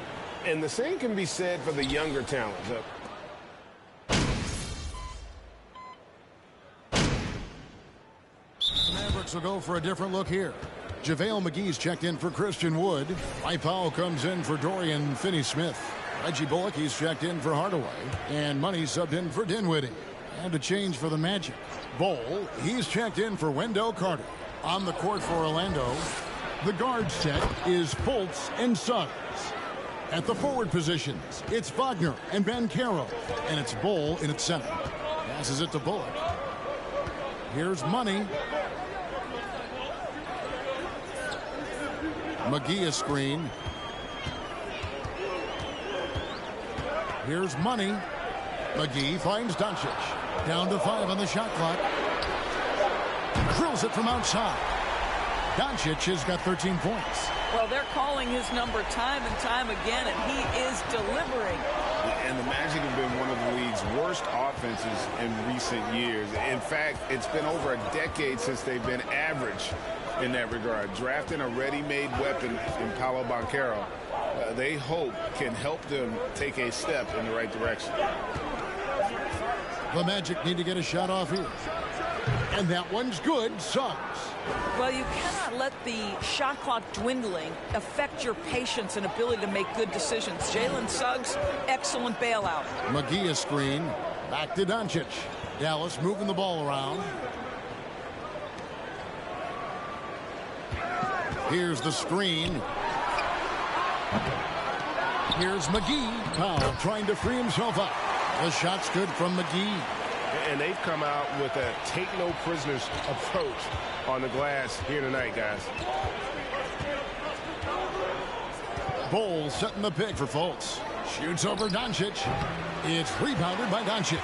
And the same can be said for the younger talent. The Mavericks will go for a different look here. JaVale McGee's checked in for Christian Wood. Mike Powell comes in for Dorian Finney-Smith. Reggie Bullock, he's checked in for Hardaway. And Money subbed in for Dinwiddie. And a change for the Magic. Bowl, he's checked in for Wendell Carter. On the court for Orlando, the guard set is Fultz and Suggs. At the forward positions, it's Wagner and Banchero. And it's Bowl in its center. Passes it to Bullock. Here's Money. McGee a screen. Here's Money. McGee finds Doncic. Down to 5 on the shot clock. Drills it from outside. Doncic has got 13 points. Well, they're calling his number time and time again, and he is delivering. And the Magic have been one of the league's worst offenses in recent years. In fact, it's been over a decade since they've been average in that regard. Drafting a ready-made weapon in Paolo Banchero, they hope can help them take a step in the right direction. The Magic need to get a shot off here. And that one's good. Suggs. Well, you cannot let the shot clock dwindling affect your patience and ability to make good decisions. Jalen Suggs, excellent bailout. McGee a screen. Back to Doncic. Dallas moving the ball around. Here's the screen. Here's McGee. Powell trying to free himself up. The shot's good from McGee. And they've come out with a take-no-prisoners approach on the glass here tonight, guys. Bowles setting the pick for Fultz. Shoots over Doncic. It's rebounded by Doncic.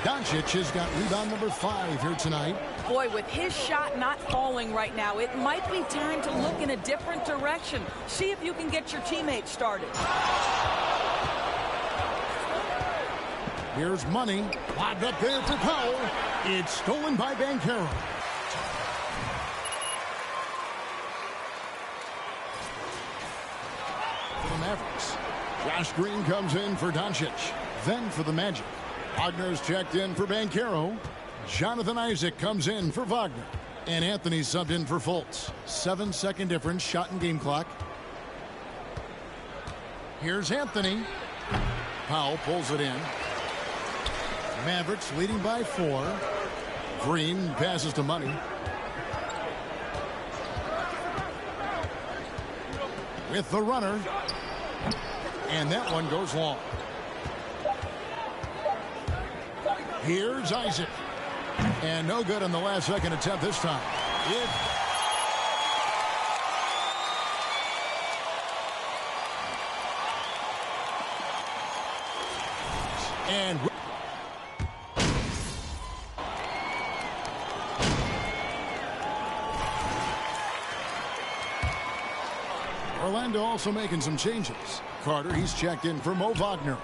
Doncic has got rebound number 5 here tonight. Boy, with his shot not falling right now, it might be time to look in a different direction. See if you can get your teammates started. Here's Money. Lobbed up there for Powell. It's stolen by Banchero. For the Mavericks. Josh Green comes in for Doncic. Then for the Magic. Wagner's checked in for Banchero. Jonathan Isaac comes in for Wagner. And Anthony subbed in for Fultz. 7-second difference, shot and game clock. Here's Anthony. Powell pulls it in. Mavericks leading by 4. Green passes to Money. With the runner. And that one goes long. Here's Isaac. And no good on the last second attempt this time. And Orlando also making some changes. Carter, he's checked in for Mo Wagner.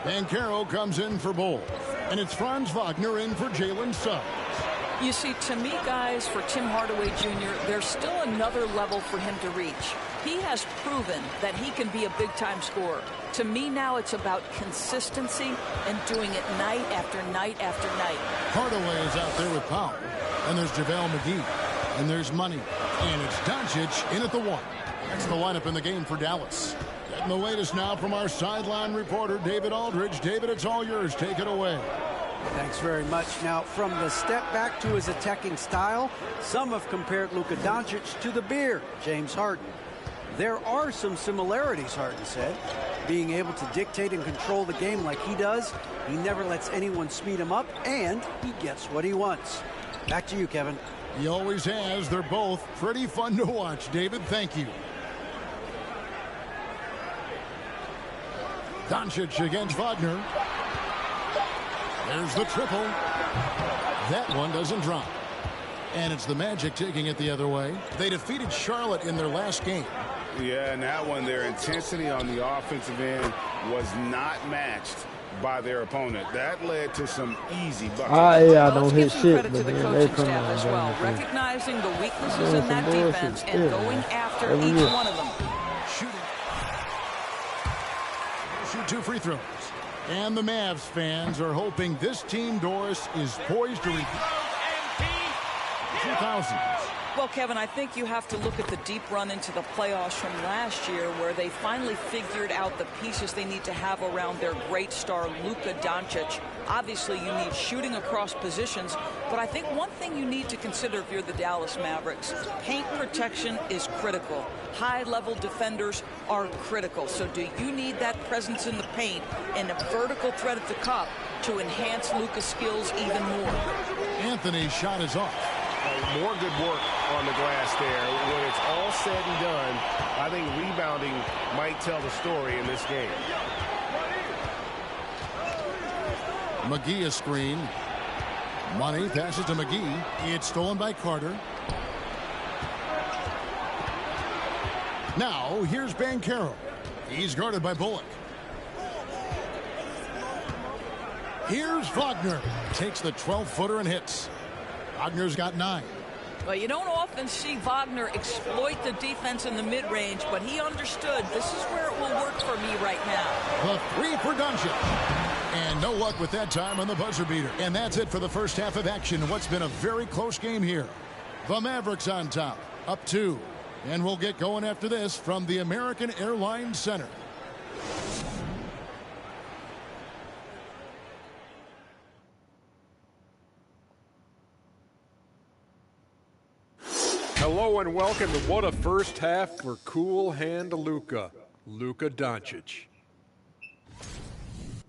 Banchero comes in for Bull. And it's Franz Wagner in for Jalen Suggs. You see, to me, guys, for Tim Hardaway Jr., there's still another level for him to reach. He has proven that he can be a big-time scorer. To me now, it's about consistency and doing it night after night after night. Hardaway is out there with Powell. And there's JaVale McGee. And there's Money. And it's Doncic in at the 1. That's the lineup in the game for Dallas. Getting the latest now from our sideline reporter, David Aldridge. David, it's all yours. Take it away. Thanks very much. Now, from the step back to his attacking style, some have compared Luka Doncic to the Bear, James Harden. There are some similarities, Harden said. Being able to dictate and control the game like he does, he never lets anyone speed him up, and he gets what he wants. Back to you, Kevin. He always has. They're both pretty fun to watch. David, thank you. Doncic against Wagner. There's the triple. That one doesn't drop. And it's the Magic taking it the other way. They defeated Charlotte in their last game. Yeah, and that one, their intensity on the offensive end was not matched by their opponent. That led to some easy buckets. Yeah, I don't hit shit, credit to the man, coaching staff as well, recognizing the weaknesses in that defense and going after each one of them. Shoot 2 free throws. And the Mavs fans are hoping this team, Doris, is poised to repeat 2000s. Well, Kevin, I think you have to look at the deep run into the playoffs from last year where they finally figured out the pieces they need to have around their great star, Luka Doncic. Obviously, you need shooting across positions, but I think one thing you need to consider if you're the Dallas Mavericks, paint protection is critical. High-level defenders are critical. So do you need that presence in the paint and a vertical threat at the cup to enhance Luka's skills even more? Anthony's shot is off. More good work on the glass there. When it's all said and done, I think rebounding might tell the story in this game. McGee a screen. Money passes to McGee. It's stolen by Carter. Now, here's Banchero. He's guarded by Bullock. Here's Wagner. Takes the 12-footer and hits. Wagner's got 9. Well, you don't often see Wagner exploit the defense in the mid-range, but he understood this is where it will work for me right now. The 3 for Doncic. And no luck with that time on the buzzer beater. And that's it for the first half of action. What's been a very close game here. The Mavericks on top, up 2. And we'll get going after this from the American Airlines Center. Hello and welcome to what a first half for cool hand Luka Doncic.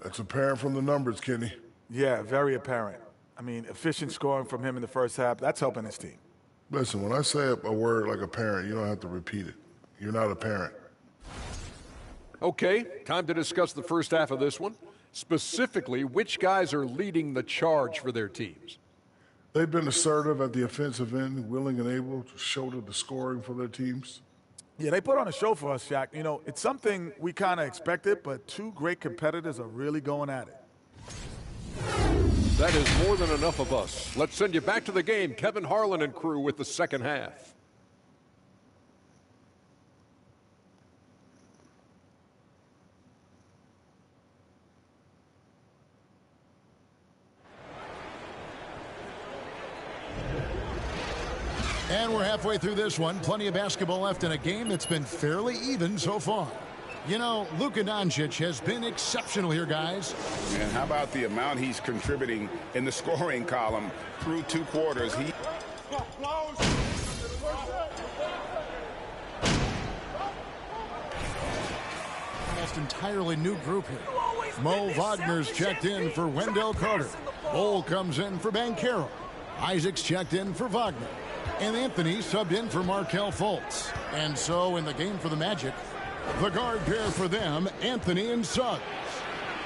That's apparent from the numbers, Kenny. Yeah, very apparent. I mean, efficient scoring from him in the first half, that's helping his team. Listen, when I say a word like apparent, you don't have to repeat it. You're not a parent. Okay, time to discuss the first half of this one. Specifically, which guys are leading the charge for their teams? They've been assertive at the offensive end, willing and able to shoulder the scoring for their teams. Yeah, they put on a show for us, Shaq. You know, it's something we kind of expected, but two great competitors are really going at it. That is more than enough of us. Let's send you back to the game. Kevin Harlan and crew with the second half. And we're halfway through this one. Plenty of basketball left in a game that's been fairly even so far. You know, Luka Doncic has been exceptional here, guys. And how about the amount he's contributing in the scoring column through 2 quarters? Almost entirely new group here. Mo Wagner's checked in for Wendell Carter. Bol comes in for Banchero. Isaac's checked in for Wagner. And Anthony subbed in for Markelle Fultz. And so in the game for the Magic, the guard pair for them, Anthony and Suggs.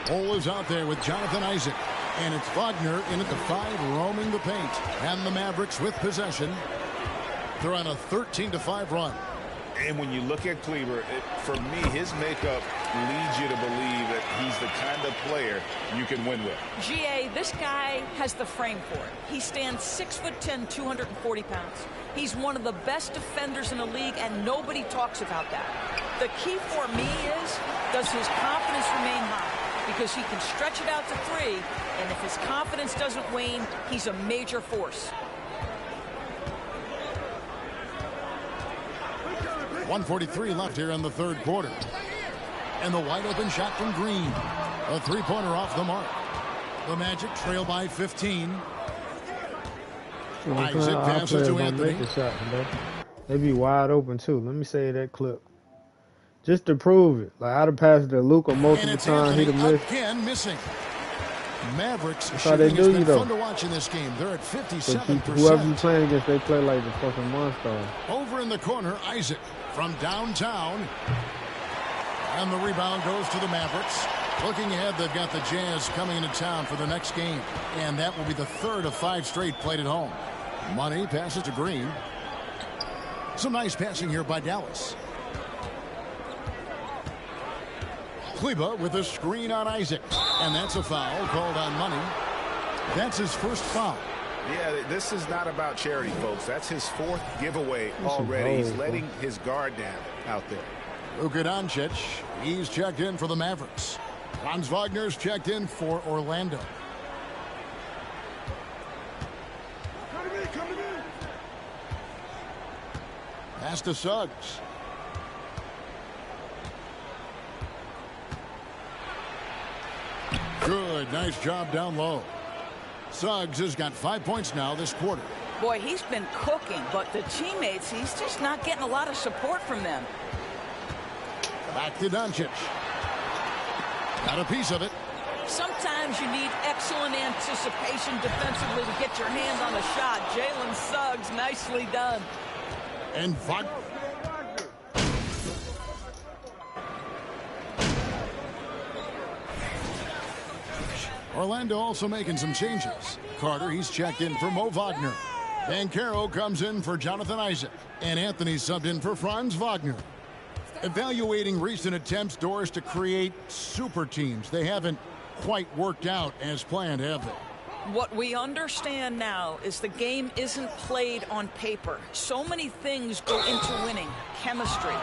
Bol is out there with Jonathan Isaac. And it's Wagner in at the 5 roaming the paint. And the Mavericks with possession. They're on a 13-5 run. And when you look at Kleber, for me, his makeup leads you to believe that he's the kind of player you can win with. GA, this guy has the frame for it. He stands 6'10", 240 pounds. He's one of the best defenders in the league, and nobody talks about that. The key for me is, does his confidence remain high? Because he can stretch it out to 3, and if his confidence doesn't wane, he's a major force. 1:43 left here in the third quarter. And the wide open shot from Green. A 3-pointer off the mark. The Magic trail by 15. Isaac passes to Anthony. They be wide open too. Let me say that clip. Just to prove it. Like I'd have passed to Luka multiple times. He'd have missed. Again missing. Mavericks That's how they do you though. Fun to watch in this game. They're at 57%. Whoever you playing against, they play like the fucking monster. Over in the corner, Isaac from downtown. And the rebound goes to the Mavericks. Looking ahead, they've got the Jazz coming into town for the next game. And that will be the 3rd of 5 straight played at home. Money passes to Green. Some nice passing here by Dallas. Kleber with a screen on Isaac. And that's a foul called on Money. That's his first foul. Yeah, this is not about charity, folks. That's his 4th giveaway already. He's letting his guard down out there. Luka Doncic, he's checked in for the Mavericks. Franz Wagner's checked in for Orlando. Pass to Suggs. Good, nice job down low. Suggs has got 5 points now this quarter. Boy, he's been cooking, but the teammates, he's just not getting a lot of support from them. Back to Doncic. Got a piece of it. Sometimes you need excellent anticipation defensively to get your hand on a shot. Jalen Suggs, nicely done. And Wagner. Orlando also making some changes. Carter, he's checked in for Mo Wagner. Banchero comes in for Jonathan Isaac. And Anthony subbed in for Franz Wagner. Evaluating recent attempts, Doris, to create super teams. They haven't quite worked out as planned, have they? What we understand now is the game isn't played on paper. So many things go into winning. Chemistry,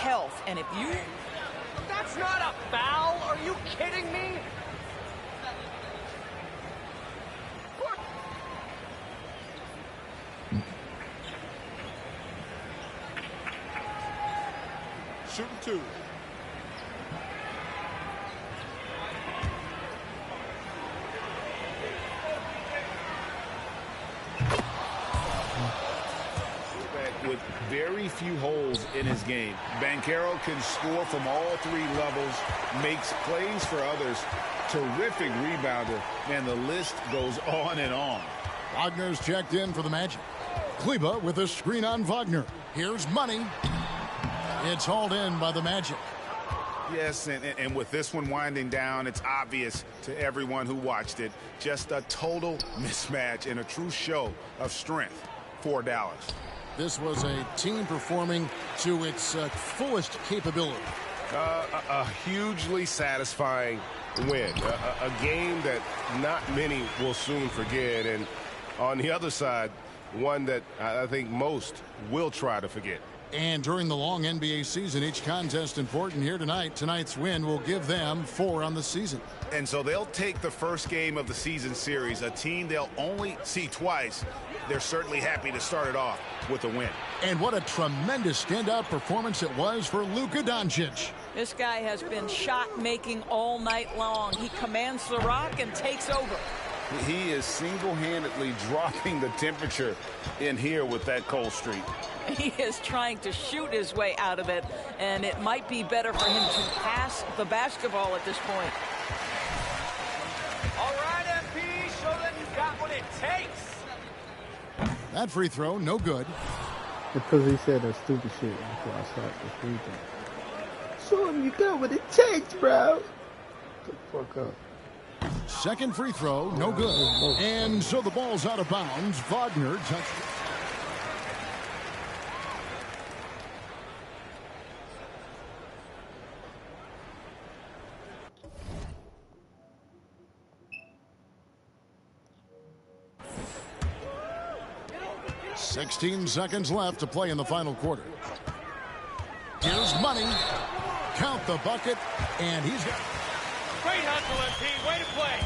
health, and if you... That's not a foul! Are you kidding me? Shooting 2. With very few holes in his game, Banchero can score from all 3 levels, makes plays for others, terrific rebounder, and the list goes on and on. Wagner's checked in for the Magic. Kleber with a screen on Wagner. Here's Money. It's hauled in by the Magic. Yes, and with this one winding down, it's obvious to everyone who watched it. Just a total mismatch and a true show of strength for Dallas. This was a team performing to its fullest capability. A hugely satisfying win. A game that not many will soon forget. And on the other side, one that I think most will try to forget. And during the long NBA season, each contest important here tonight. Tonight's win will give them 4 on the season. And so they'll take the first game of the season series, a team they'll only see twice. They're certainly happy to start it off with a win. And what a tremendous standout performance it was for Luka Doncic. This guy has been shot-making all night long. He commands the rock and takes over. He is single-handedly dropping the temperature in here with that cold streak. He is trying to shoot his way out of it, and it might be better for him to pass the basketball at this point. All right, MP, show them you got what it takes. That free throw, no good. Because he said that stupid shit before I started the free throw. Show him you got what it takes, bro. Get the fuck up. Second free throw, no good. And so the ball's out of bounds. Wagner touched it. $16 seconds left to play in the final quarter. Here's money. Count the bucket, and he's got. Great hustle, MP. Way to play.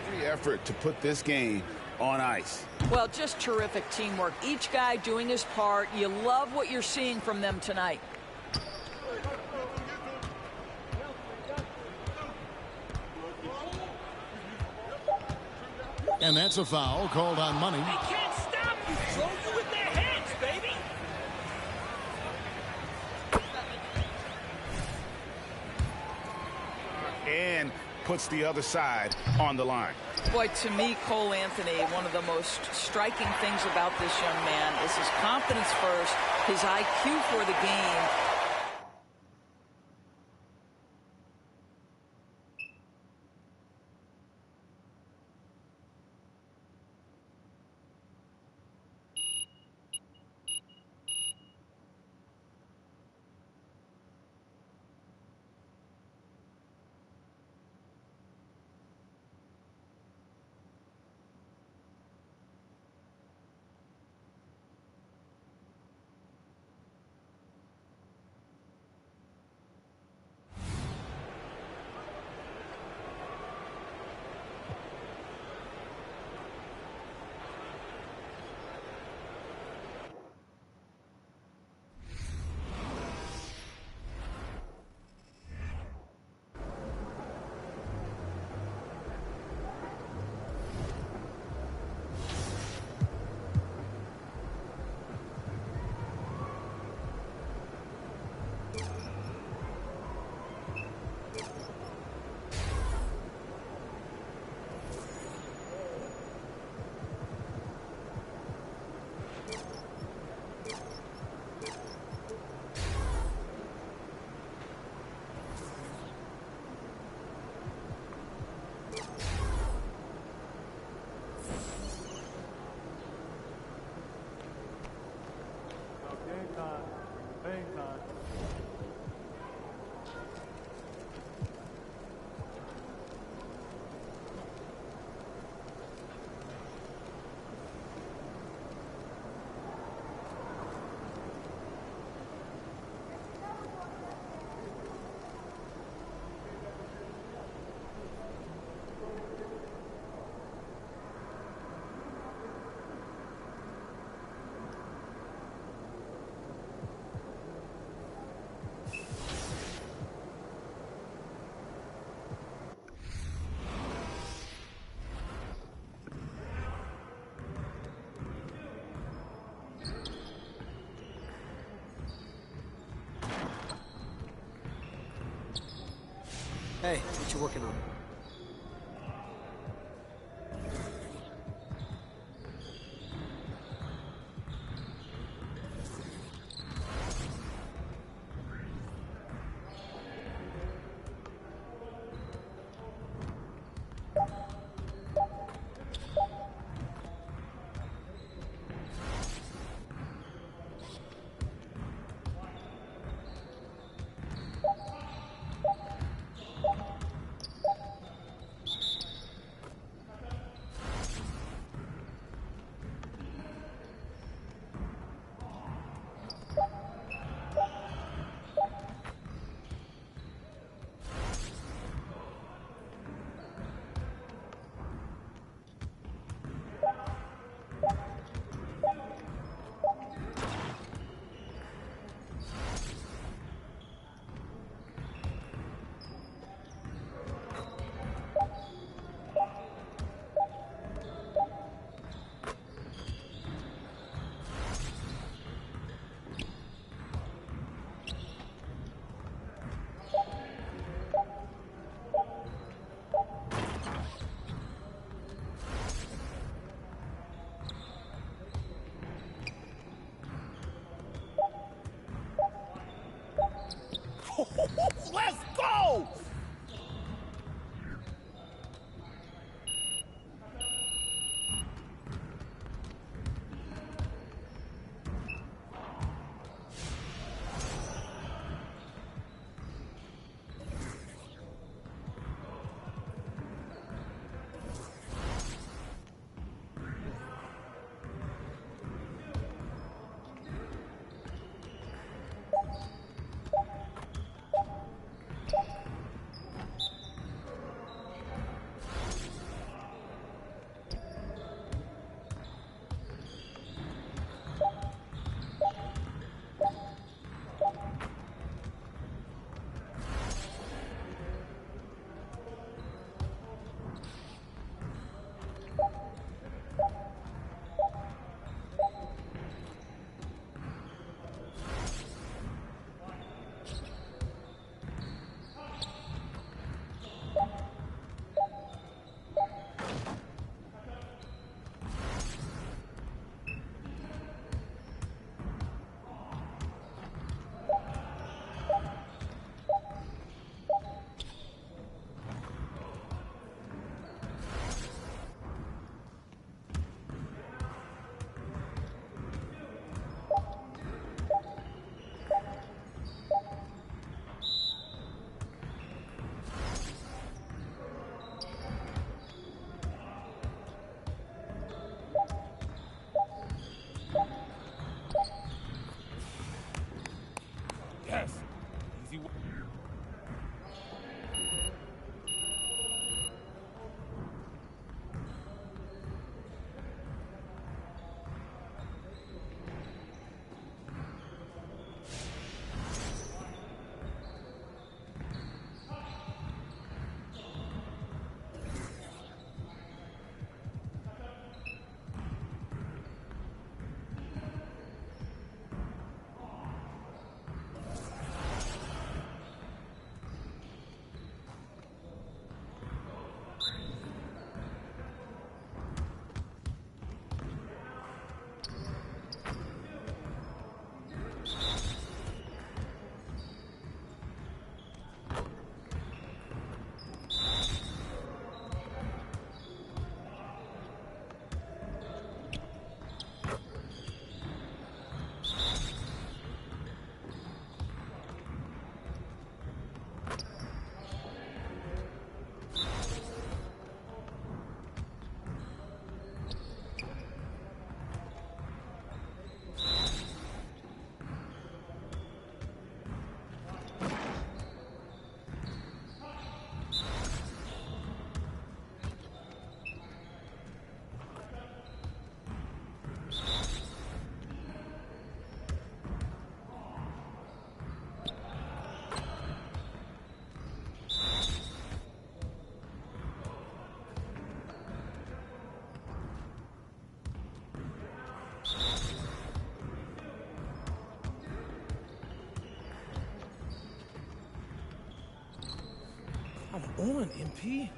Every effort to put this game on ice. Well, just terrific teamwork. Each guy doing his part. You love what you're seeing from them tonight. And that's a foul called on money. They can't stop you. Throw you with their hands, baby. And puts the other side on the line. Boy, to me, Cole Anthony, one of the most striking things about this young man is his confidence first, his IQ for the game. Hey, what you working on? Let's go! Yes. Easy. Come on, MP.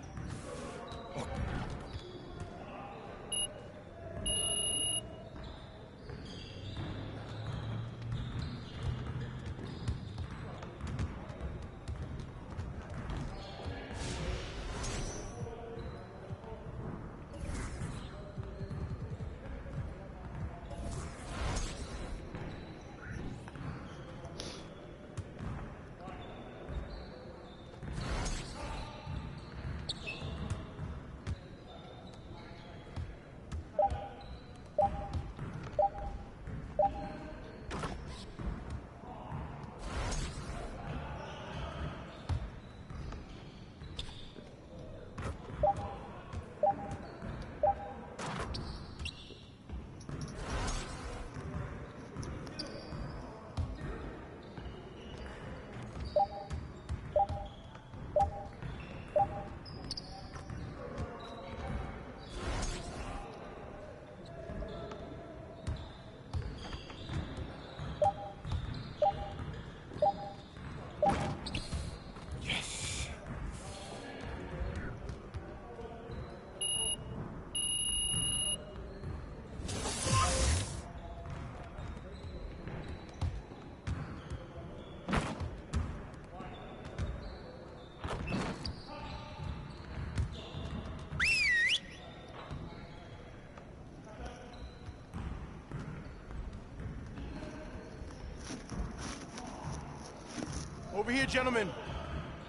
Over here, gentlemen.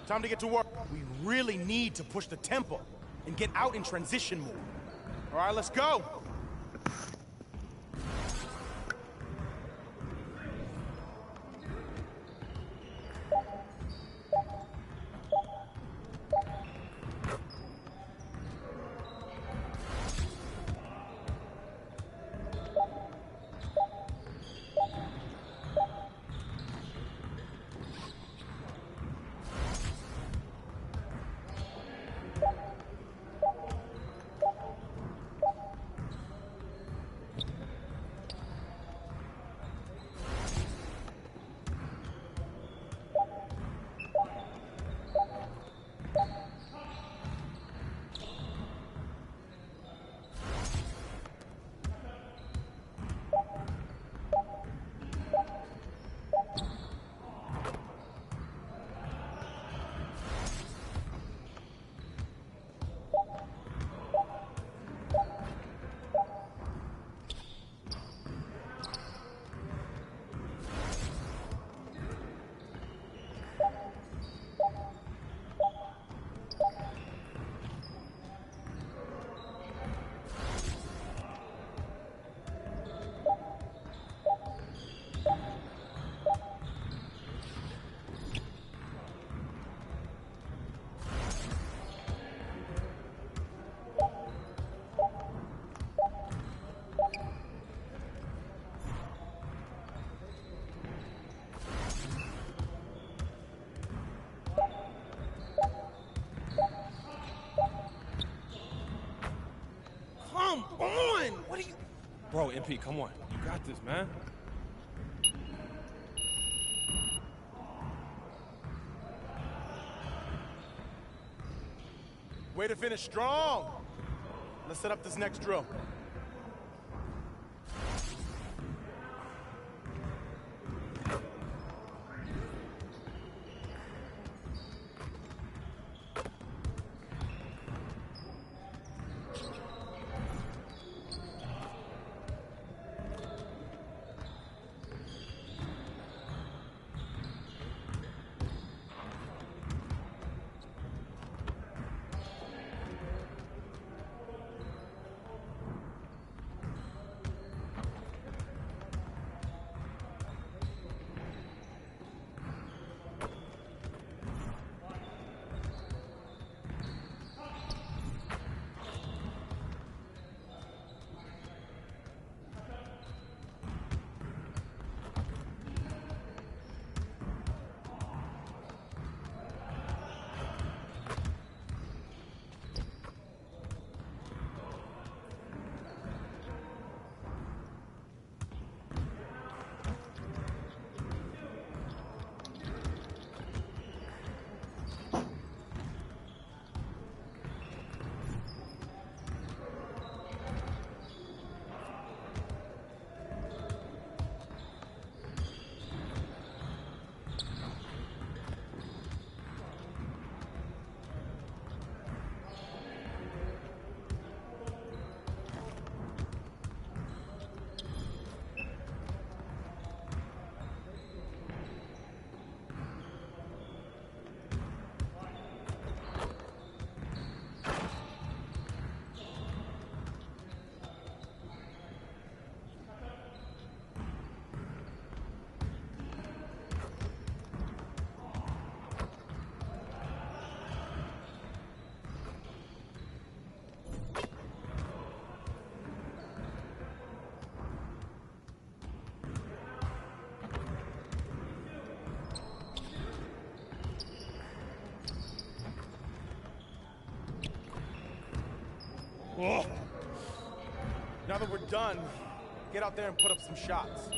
Time to get to work. We really need to push the tempo and get out in transition more. All right, let's go. Come on! What are you... Bro, MP, come on. You got this, man. Way to finish strong. Let's set up this next drill. Oh. Now that we're done, get out there and put up some shots.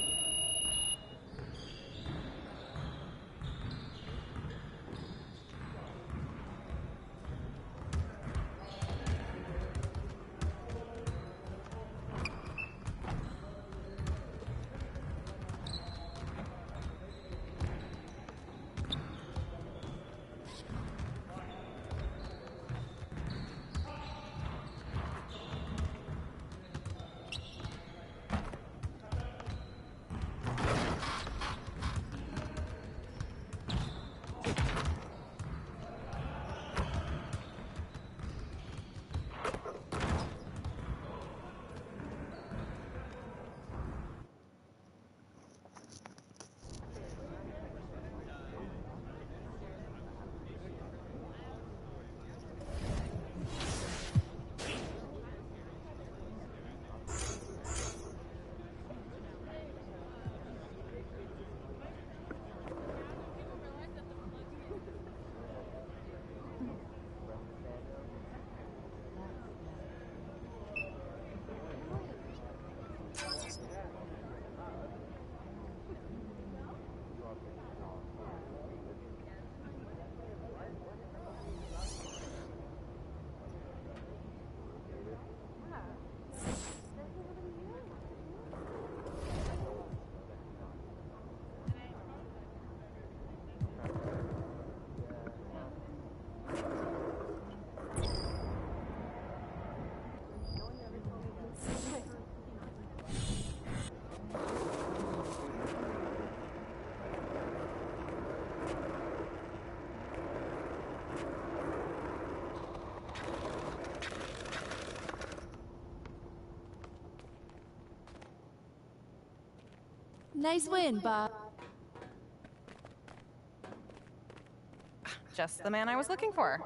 Nice win, Bob. Just the man I was looking for.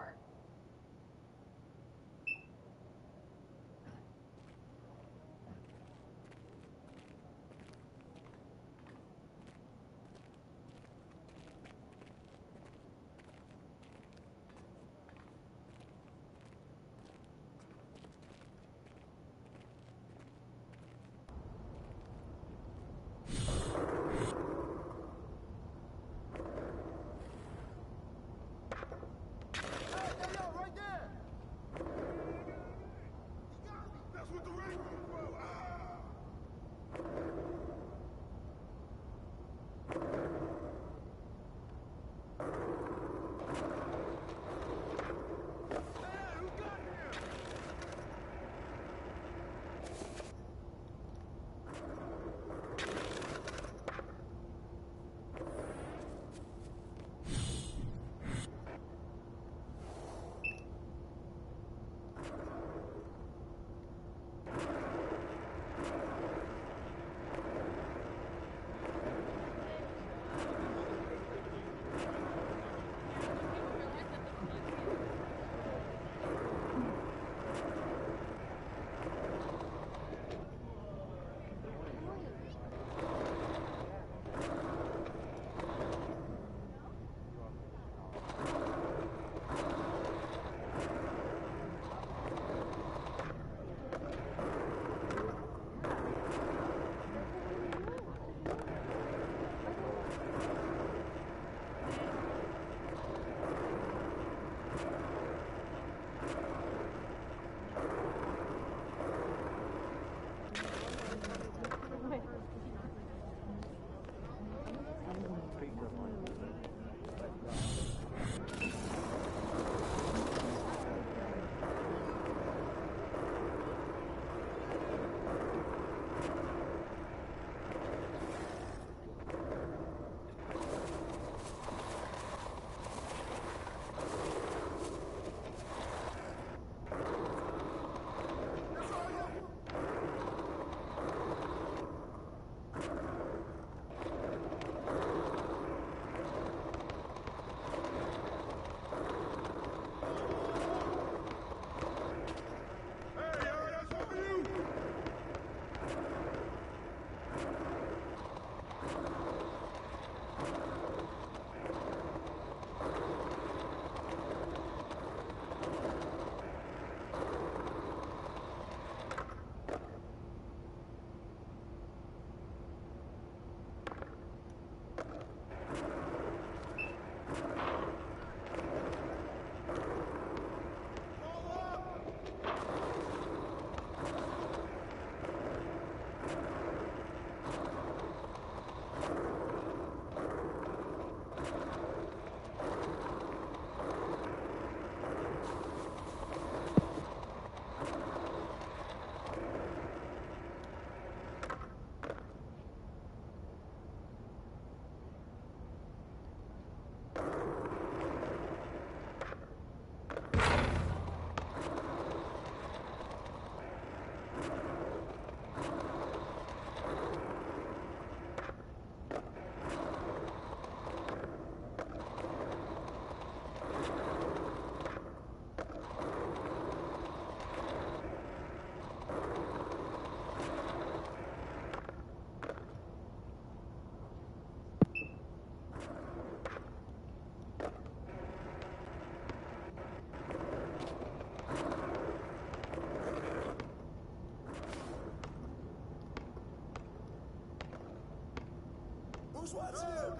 Who's watching you?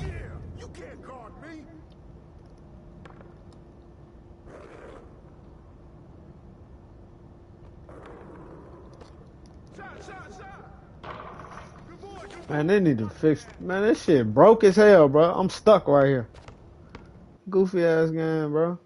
Yeah, you can't guard me. Man, they need to fix. Man, this shit broke as hell, bro. I'm stuck right here. Goofy ass game, bro.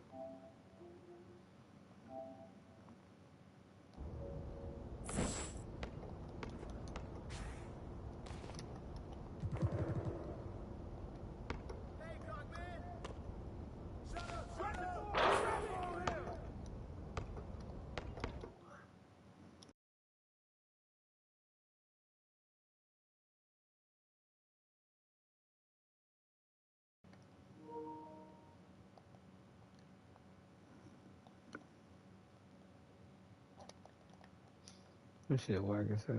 That shit whack as hell.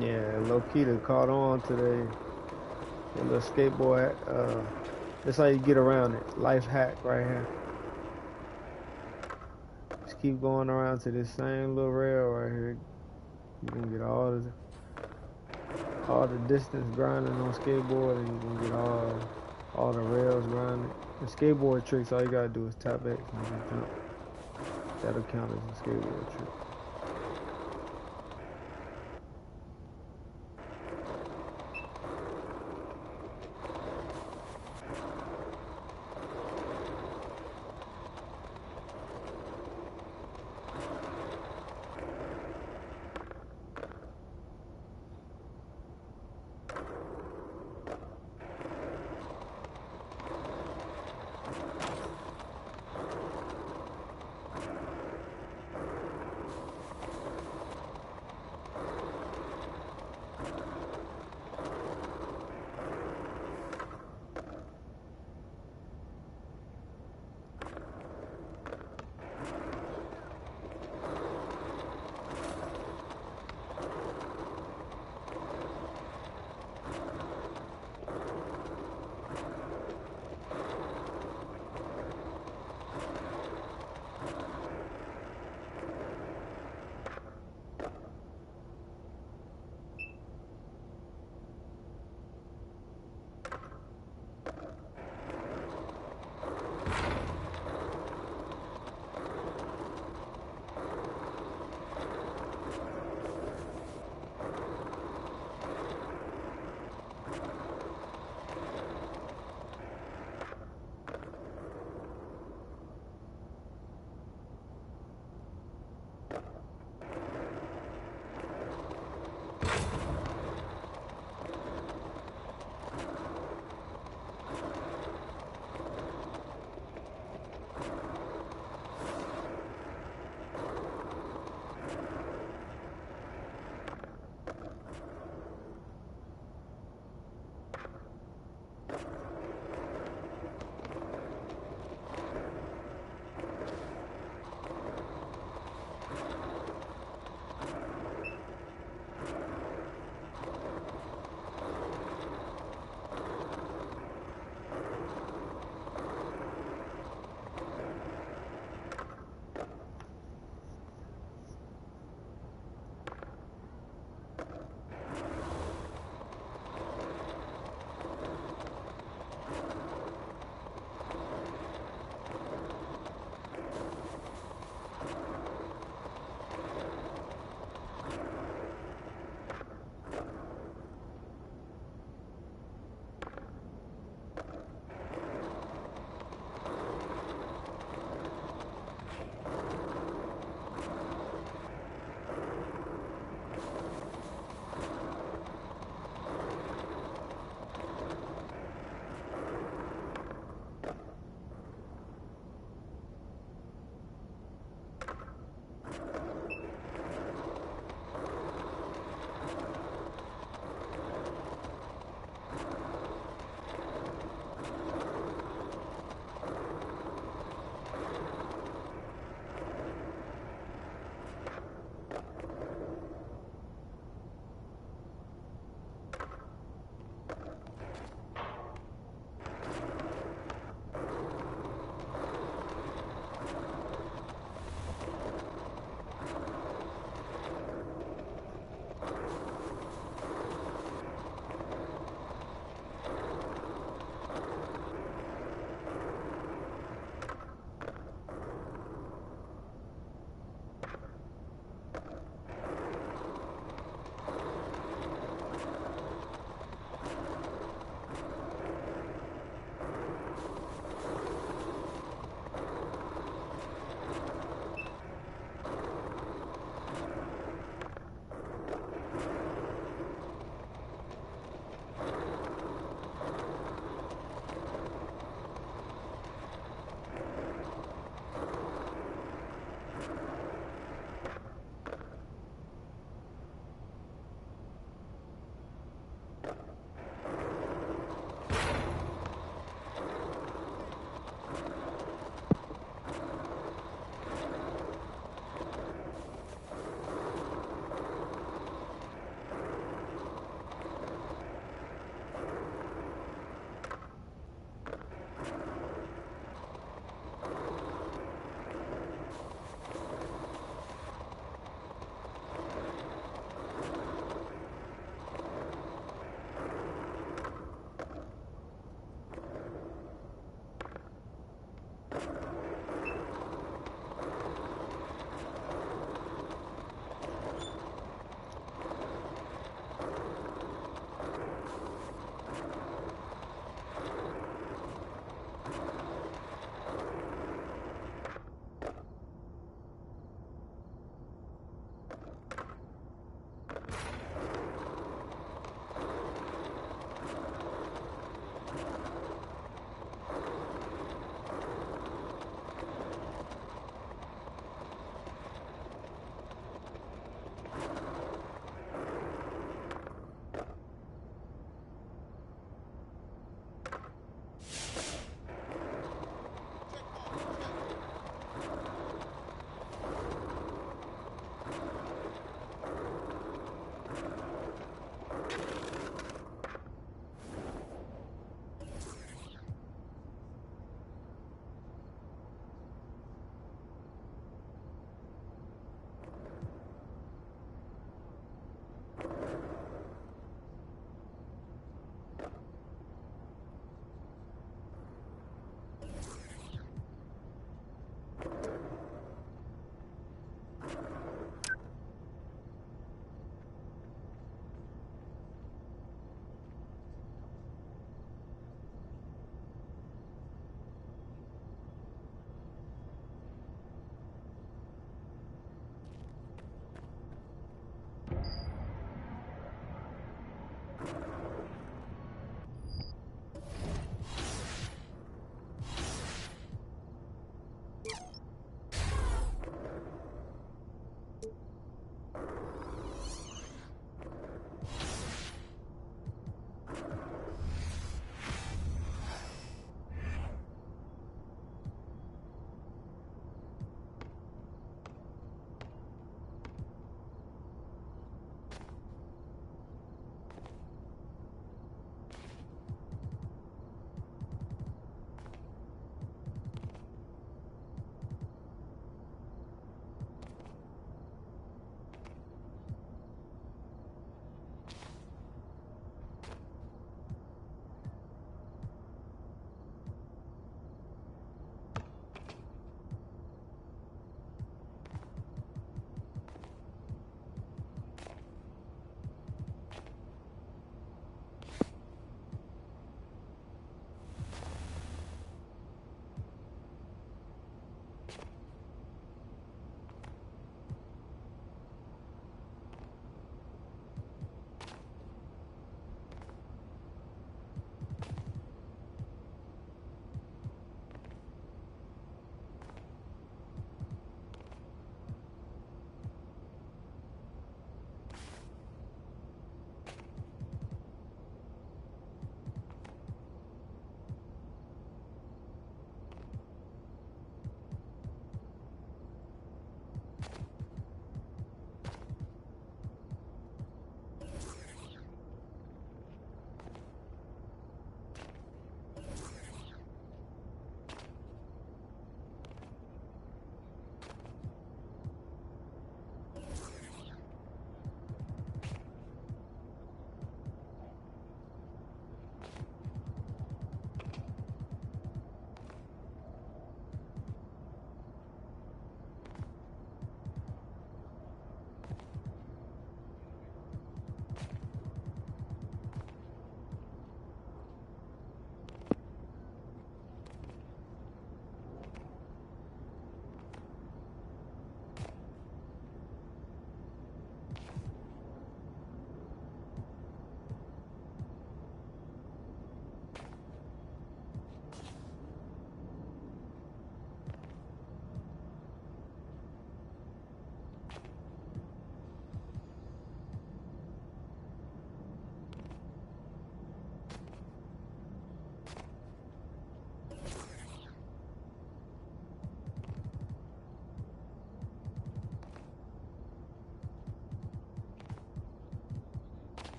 Yeah, low key to caught on today. A little skateboard. That's how you get around it. Life hack right here. Just keep going around to this same little rail right here. You can get all the distance grinding on skateboard, and you can get all the rails grinding. The skateboard tricks, all you gotta do is tap X and just jump. That'll count as a skateboard trick.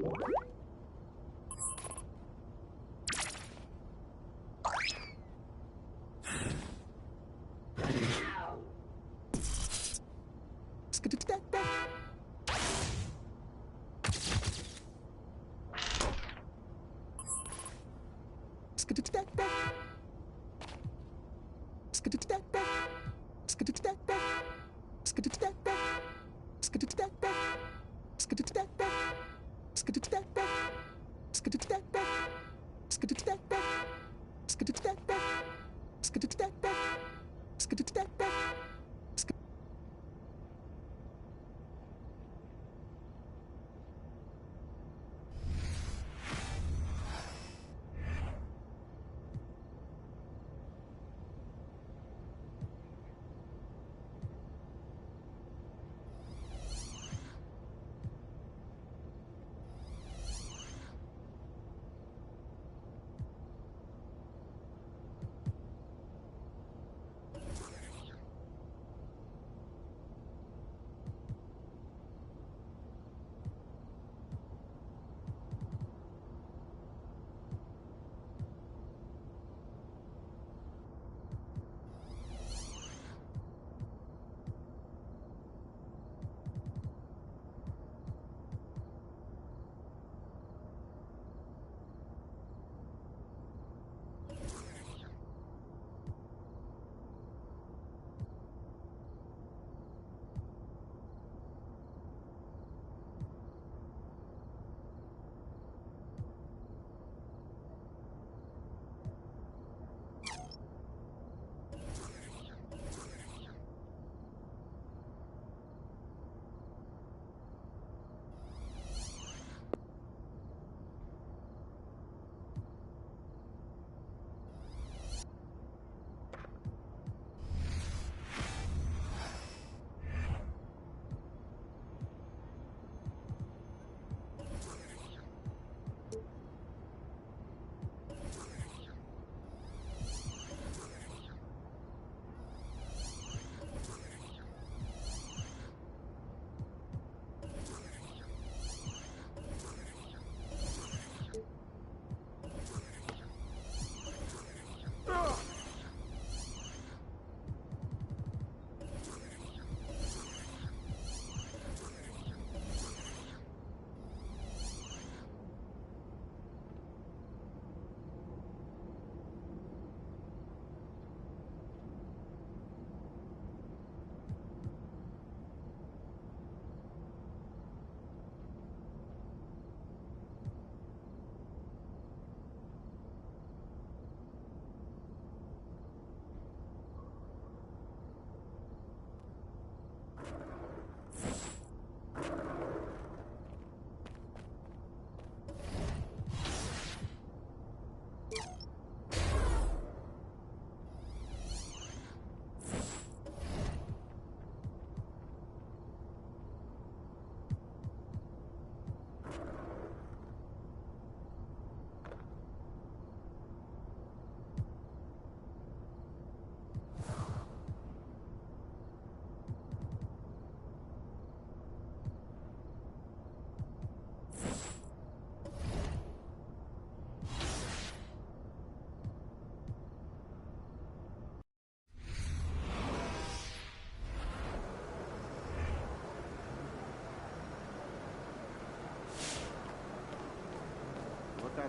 out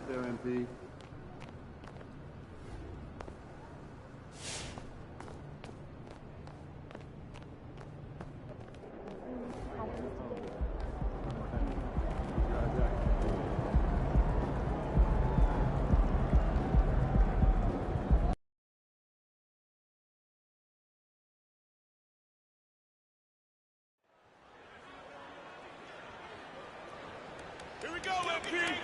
there, MP. Here we go, LP!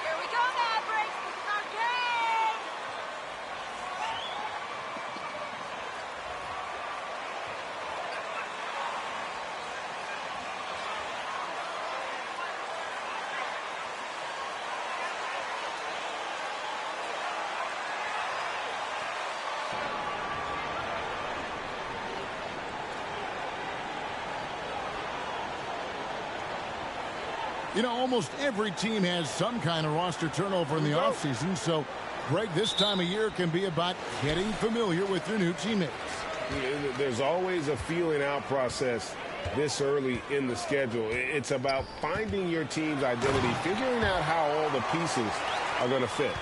Here we go, Mavericks. This is our game. You know, almost every team has some kind of roster turnover in the offseason, so, Greg, this time of year can be about getting familiar with your new teammates. There's always a feeling out process this early in the schedule. It's about finding your team's identity, figuring out how all the pieces are going to fit.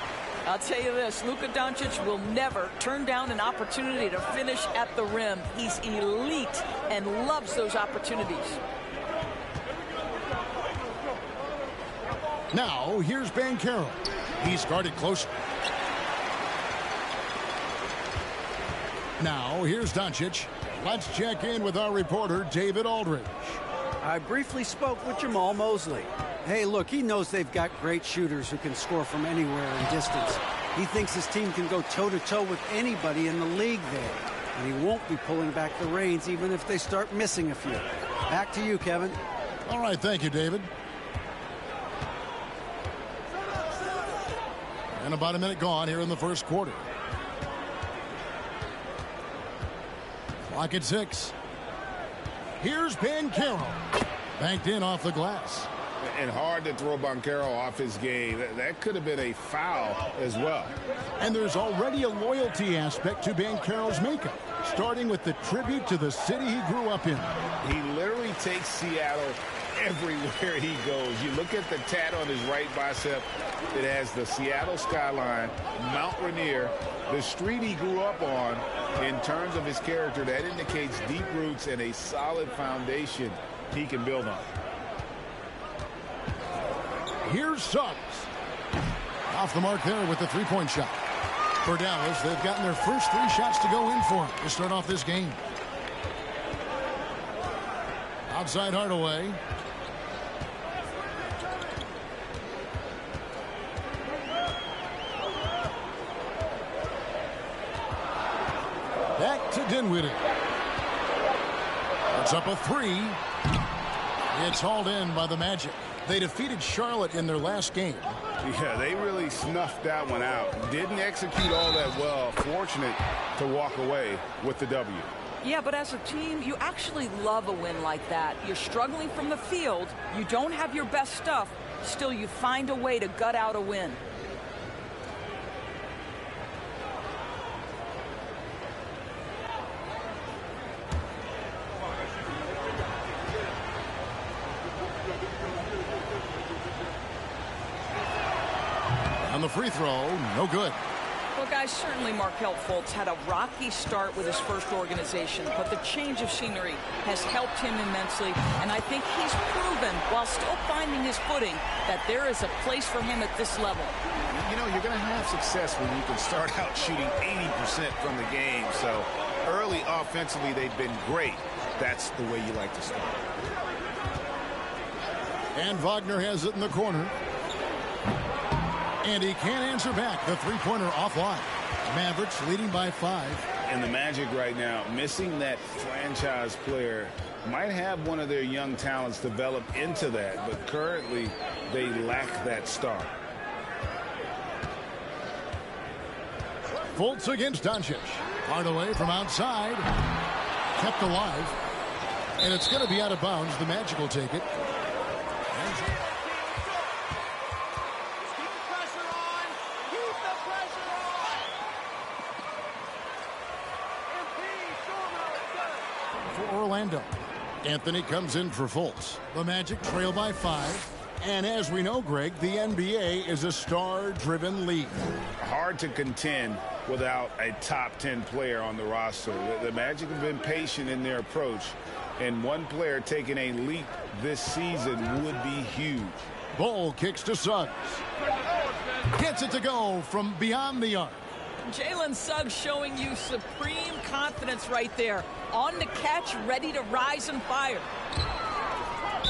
I'll tell you this, Luka Doncic will never turn down an opportunity to finish at the rim. He's elite and loves those opportunities. Now, here's Banchero. He's guarded closer. Now, here's Doncic. Let's check in with our reporter, David Aldridge. I briefly spoke with Jamal Mosley. Hey, look, he knows they've got great shooters who can score from anywhere in distance. He thinks his team can go toe-to-toe with anybody in the league there. And he won't be pulling back the reins even if they start missing a few. Back to you, Kevin. All right, thank you, David. And about a minute gone here in the first quarter. Clock at 6. Here's Banchero. Banked in off the glass. And hard to throw Banchero off his game. That could have been a foul as well. And there's already a loyalty aspect to Banchero's makeup, starting with the tribute to the city he grew up in. He literally takes Seattle everywhere he goes. You look at the tat on his right bicep. It has the Seattle skyline, Mount Rainier, the street he grew up on. In terms of his character, that indicates deep roots and a solid foundation he can build on. Here's Suggs. Off the mark there with the three-point shot. For Dallas, they've gotten their first 3 shots to go in for him to start off this game. Outside Hardaway. Back to Dinwiddie. It's up a 3. It's hauled in by the Magic. They defeated Charlotte in their last game. Yeah, they really snuffed that one out. Didn't execute all that well. Fortunate to walk away with the W. Yeah, but as a team, you actually love a win like that. You're struggling from the field. You don't have your best stuff. Still, you find a way to gut out a win. On the free throw, no good. Well, guys, certainly Markelle Fultz had a rocky start with his first organization, but the change of scenery has helped him immensely, and I think he's proven, while still finding his footing, that there is a place for him at this level. You know, you're going to have success when you can start out shooting 80% from the game, so early offensively they've been great. That's the way you like to start. And Wagner has it in the corner. And he can't answer back. The three-pointer offline. Mavericks leading by 5. And the Magic right now, missing that franchise player, might have one of their young talents develop into that, but currently they lack that star. Fultz against Doncic. Hardaway from outside. Kept alive. And it's going to be out of bounds. The Magic will take it. For Orlando. Anthony comes in for Fultz. The Magic trail by 5. And as we know, Greg, the NBA is a star-driven league. Hard to contend without a top 10 player on the roster. The Magic have been patient in their approach, and one player taking a leap this season would be huge. Bull kicks to Suggs. Gets it to go from beyond the arc. Jalen Suggs showing you supreme confidence right there. On the catch, ready to rise and fire.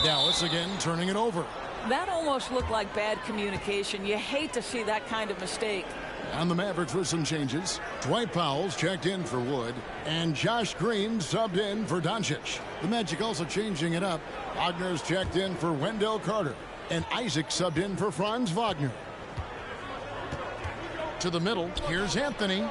Dallas again turning it over. That almost looked like bad communication. You hate to see that kind of mistake. And the Mavericks with some changes. Dwight Powell's checked in for Wood, and Josh Green subbed in for Doncic. The Magic also changing it up. Wagner's checked in for Wendell Carter, and Isaac subbed in for Franz Wagner. To the middle, here's Anthony.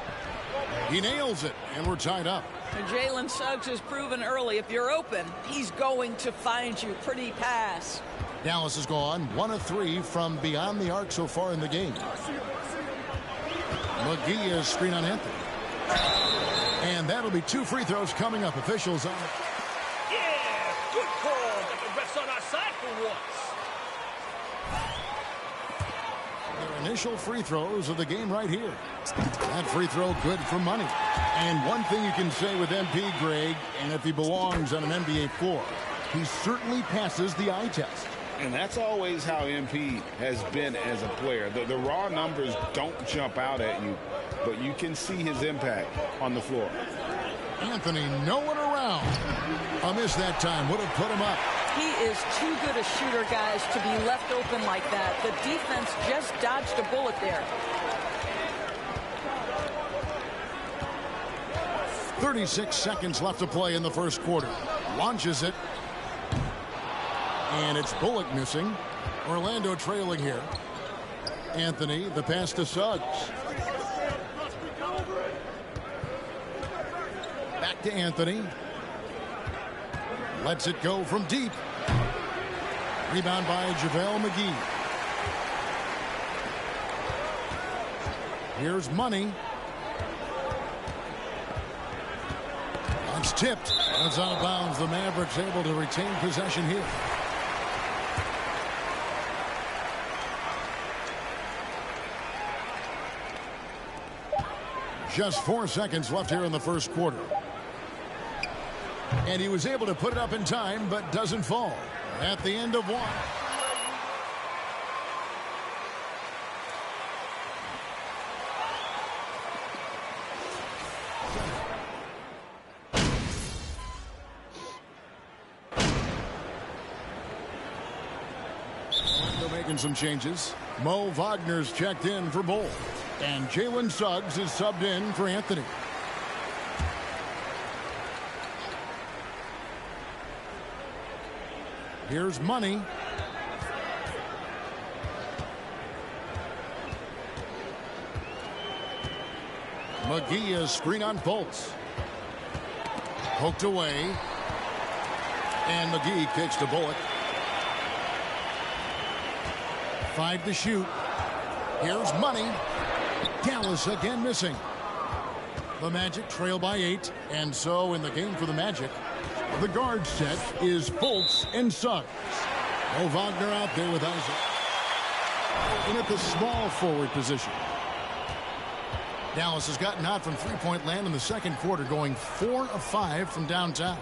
He nails it, and we're tied up. And Jalen Suggs has proven early, if you're open, he's going to find you. Pretty pass. Dallas has gone 1 of 3 from beyond the arc so far in the game. McGee is screen on Anthony. And that'll be 2 free throws coming up. Officials on it. Yeah, good call. Got the refs on our side for once. Their initial free throws of the game right here. That free throw good for money. And one thing you can say with MP, Greg, and if he belongs on an NBA floor, he certainly passes the eye test. And that's always how MP has been as a player. The raw numbers don't jump out at you, but you can see his impact on the floor. Anthony, no one around. A miss that time would have put him up. He is too good a shooter, guys, to be left open like that. The defense just dodged a bullet there. 36 seconds left to play in the first quarter. Launches it. And it's Bullock missing. Orlando trailing here. Anthony, the pass to Suggs. Back to Anthony. Lets it go from deep. Rebound by JaVale McGee. Here's Money. It's tipped. It's out of bounds. The Mavericks able to retain possession here. Just 4 seconds left here in the first quarter. And he was able to put it up in time, but doesn't fall. At the end of one. They're making some changes. Mo Wagner's checked in for Bull. And Jalen Suggs is subbed in for Anthony. Here's Money. McGee is screen on Fultz. Poked away. And McGee kicks to Bullock. 5 to shoot. Here's Money. Dallas again missing. The Magic trail by 8. And so in the game for the Magic, the guard set is Fultz and Suggs. Mo Wagner out there with Isaac. And at the small forward position. Dallas has gotten out from three-point land in the second quarter, going 4 of 5 from downtown.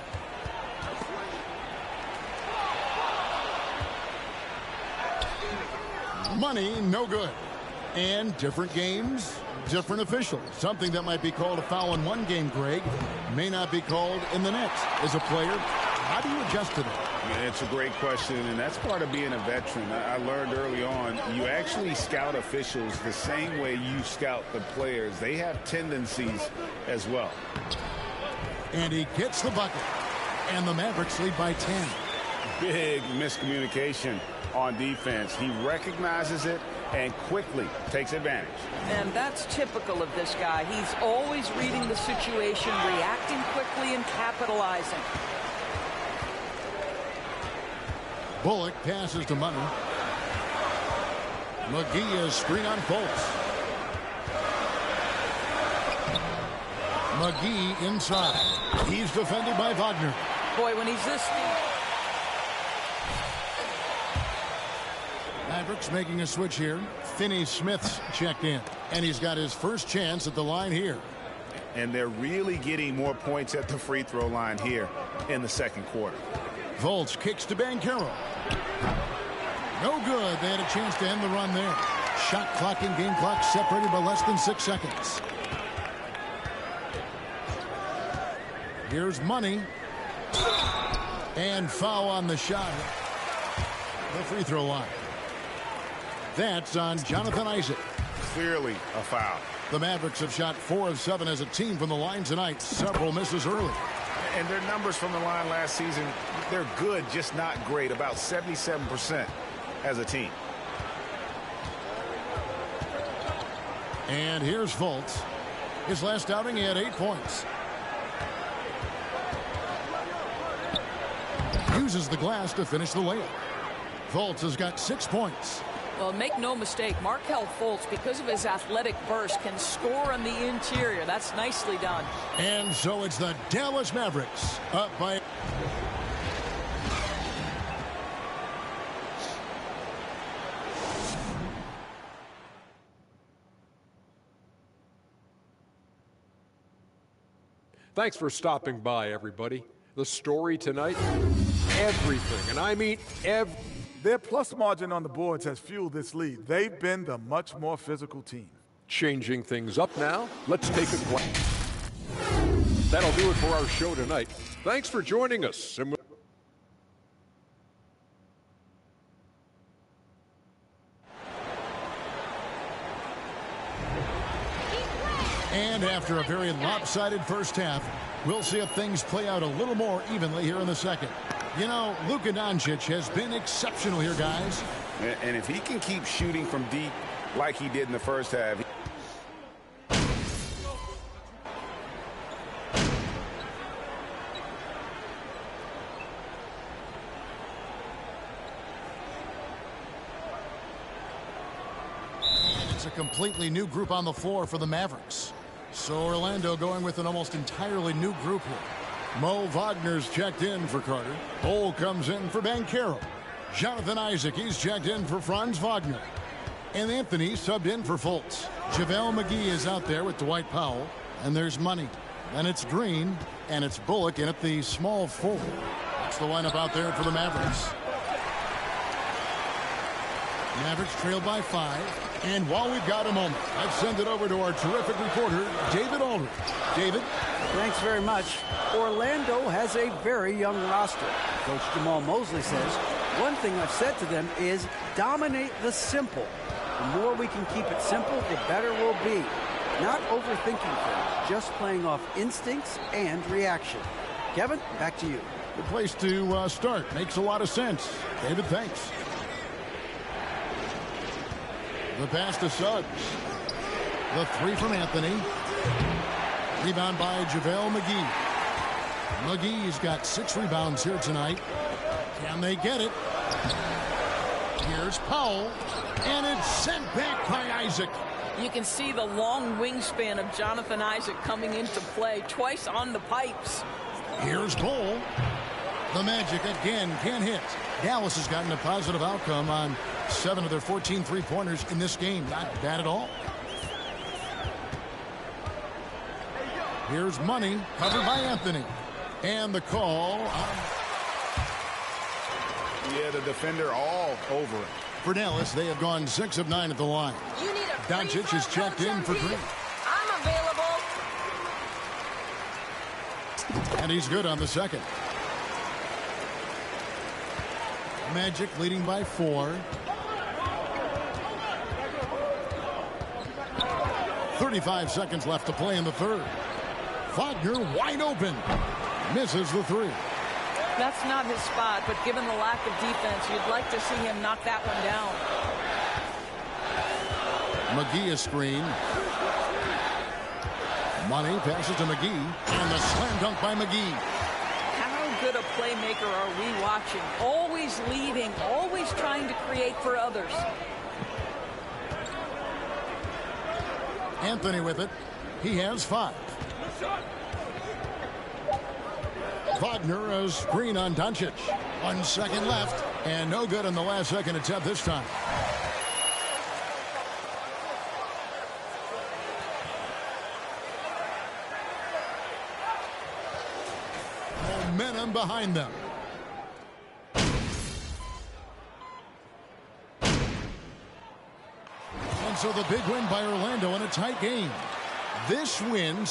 Money, no good. And different games, different officials. Something that might be called a foul in one game, Greg, may not be called in the next. As a player, how do you adjust to that? It's a great question, and that's part of being a veteran. I learned early on, you actually scout officials the same way you scout the players. They have tendencies as well. And he gets the bucket, and the Mavericks lead by 10. Big miscommunication on defense. He recognizes it and quickly takes advantage. And that's typical of this guy. He's always reading the situation, reacting quickly, and capitalizing. Bullock passes to Money. McGee is screen on Fultz. McGee inside. He's defended by Wagner. Boy, when he's this deep. Mavericks making a switch here. Finney Smith's checked in, and he's got his first chance at the line here. And they're really getting more points at the free throw line here in the second quarter. Volts kicks to Banchero. No good. They had a chance to end the run there. Shot clock and game clock separated by less than 6 seconds. Here's Money. And foul on the shot. The free throw line. That's on Jonathan Isaac. Clearly a foul. The Mavericks have shot 4 of 7 as a team from the line tonight. Several misses early. And their numbers from the line last season, they're good, just not great. About 77% as a team. And here's Volts. His last outing, he had 8 points. Uses the glass to finish the layup. Volts has got 6 points. Well, make no mistake, Markelle Fultz, because of his athletic burst, can score on the interior. That's nicely done. And so it's the Dallas Mavericks up by... Thanks for stopping by, everybody. The story tonight, everything, and I mean everything. Their plus margin on the boards has fueled this lead. They've been the much more physical team. Changing things up now, let's take a glance. That'll do it for our show tonight. Thanks for joining us. And after a very lopsided first half, we'll see if things play out a little more evenly here in the second. You know, Luka Doncic has been exceptional here, guys. And if he can keep shooting from deep like he did in the first half. And it's a completely new group on the floor for the Mavericks. So Orlando going with an almost entirely new group here. Mo Wagner's checked in for Carter. Cole comes in for Banchero. Jonathan Isaac, he's checked in for Franz Wagner. And Anthony subbed in for Fultz. JaVale McGee is out there with Dwight Powell. And there's Money. Then it's Green. And it's Bullock in at the small forward. That's the lineup out there for the Mavericks. Mavericks trail by 5. And while we've got a moment, I've sent it over to our terrific reporter, David Aldridge. David? Thanks very much. Orlando has a very young roster. Coach Jamal Mosley says, one thing I've said to them is dominate the simple. The more we can keep it simple, the better we'll be. Not overthinking things, just playing off instincts and reaction. Kevin, back to you. Good place to start. Makes a lot of sense. David, thanks. The pass to Suggs. The 3 from Anthony. Rebound by JaVale McGee. McGee's got 6 rebounds here tonight. Can they get it? Here's Powell. And it's sent back by Isaac. You can see the long wingspan of Jonathan Isaac coming into play twice on the pipes. Here's Cole. The Magic again can't hit. Dallas has gotten a positive outcome on 7 of their 14 three-pointers in this game. Not bad at all. Here's Money, covered by Anthony. And the call. Yeah, the defender all over it. For Dallas, they have gone 6 of 9 at the line. Doncic is checked in for Green. I'm available. And he's good on the second. Magic leading by 4. 35 seconds left to play in the third. Wagner wide open. Misses the 3. That's not his spot, but given the lack of defense, you'd like to see him knock that one down. McGee is screen. Money passes to McGee. And the slam dunk by McGee. How good a playmaker are we watching? Always leading, always trying to create for others. Anthony with it. He has 5. Wagner, a screen on Doncic. 1 second left, and no good in the last second attempt this time. Momentum behind them. And so the big win by Orlando in a tight game. This win...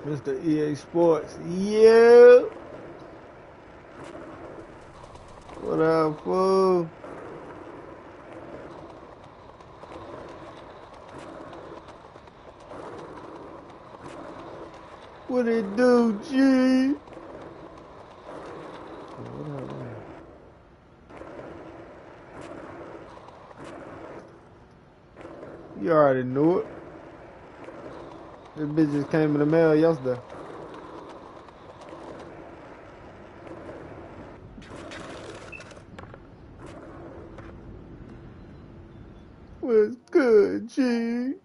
Mr. EA Sports. Yeah. What up, fool? What it do, G? What up, man? You already knew it. This bitch just came in the mail yesterday. What's good, G?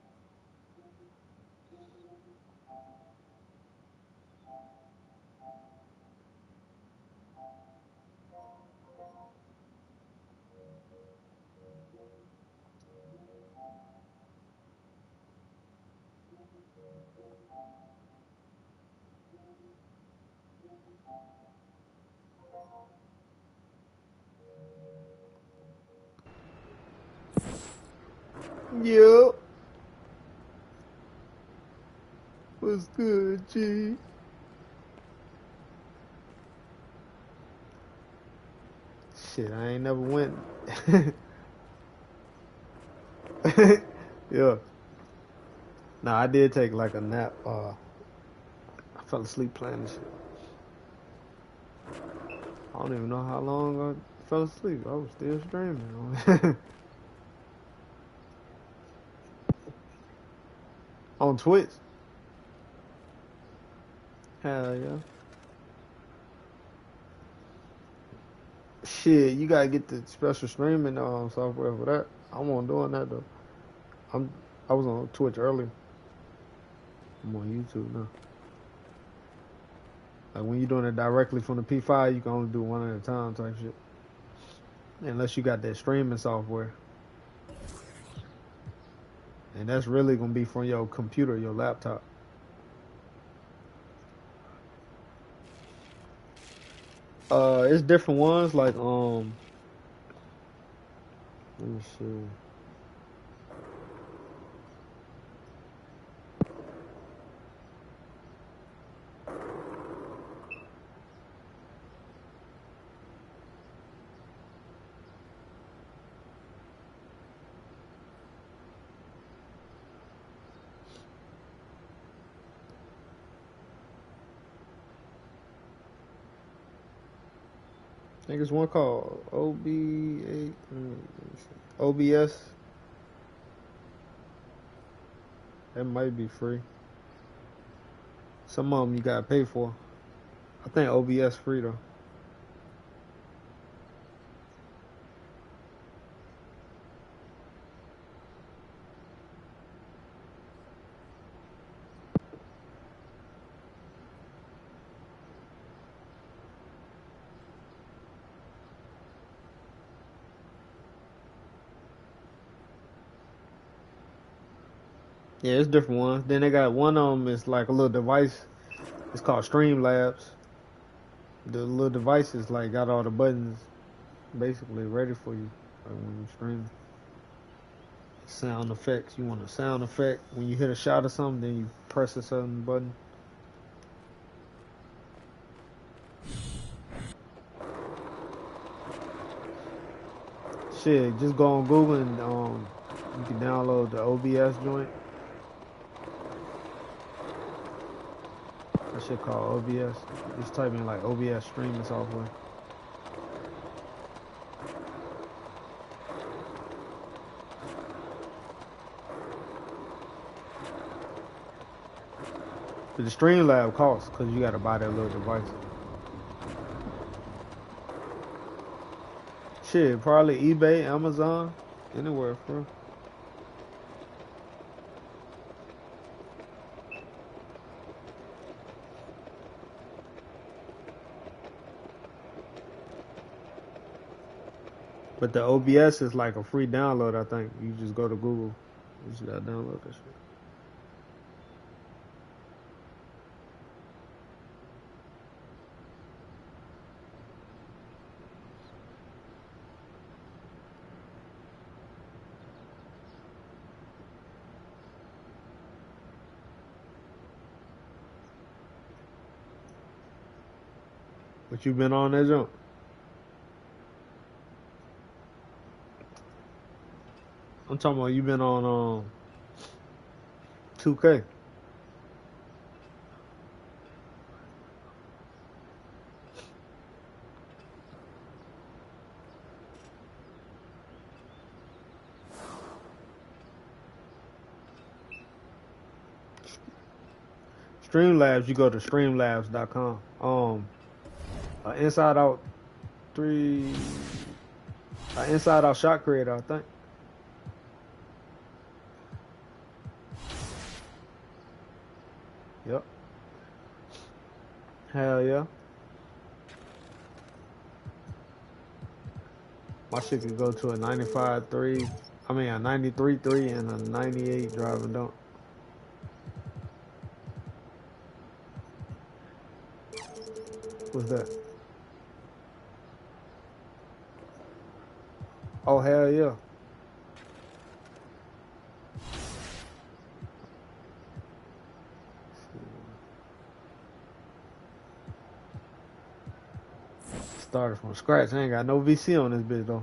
Yup. What's good, G? Shit, I ain't never went. Yeah. Nah, I did take like a nap. I fell asleep playing this shit. I don't even know how long I fell asleep. I was still streaming. On Twitch. Hell yeah. Shit, you gotta get the special streaming software for that. I wasn't doing that though. I was on Twitch earlier. I'm on YouTube now. Like when you're doing it directly from the P5, you can only do one at a time type shit. Unless you got that streaming software. And that's really gonna be from your computer, your laptop. It's different ones like let me see. I think it's one called OBS. That might be free. Some of them you gotta pay for. I think OBS free though. Yeah, it's different ones. Then they got one of them is like a little device. It's called Streamlabs. The little device is like got all the buttons basically ready for you like when you stream. Sound effects. You want a sound effect when you hit a shot or something, then you press a certain button. Shit, just go on Google and you can download the OBS joint. That shit called OBS. Just type in like OBS streaming software. But the Streamlab costs because you got to buy that little device. Shit, probably eBay, Amazon, anywhere, bro. But the OBS is like a free download, I think. You just go to Google. You just gotta download that shit. But you been on that jump? I'm talking about you been on 2K. Streamlabs, you go to streamlabs.com. Inside Out 3, Inside Out shot creator, I think. Yep. Hell yeah. My shit could go to a 95.3, I mean a 93.3 and a 98 driving dunk. What's that? Oh, hell yeah. Started from scratch. I ain't got no VC on this bitch though.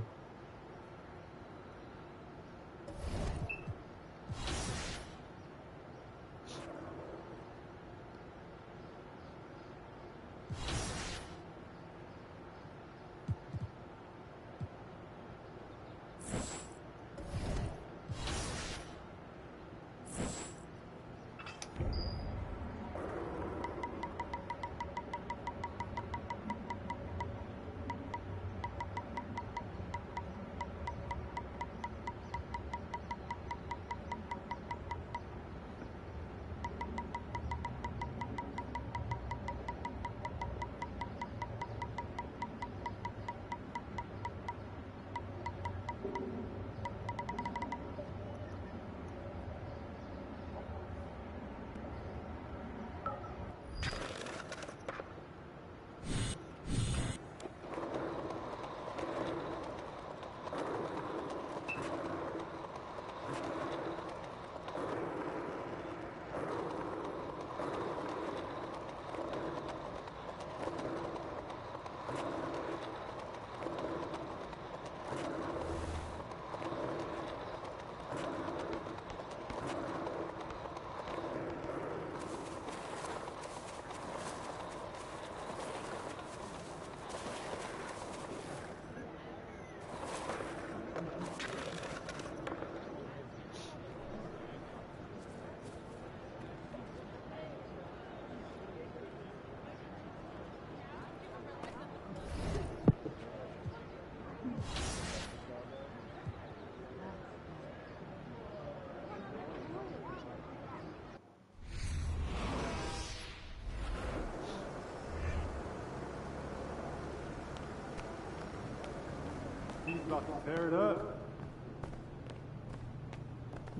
He's about to tear it up.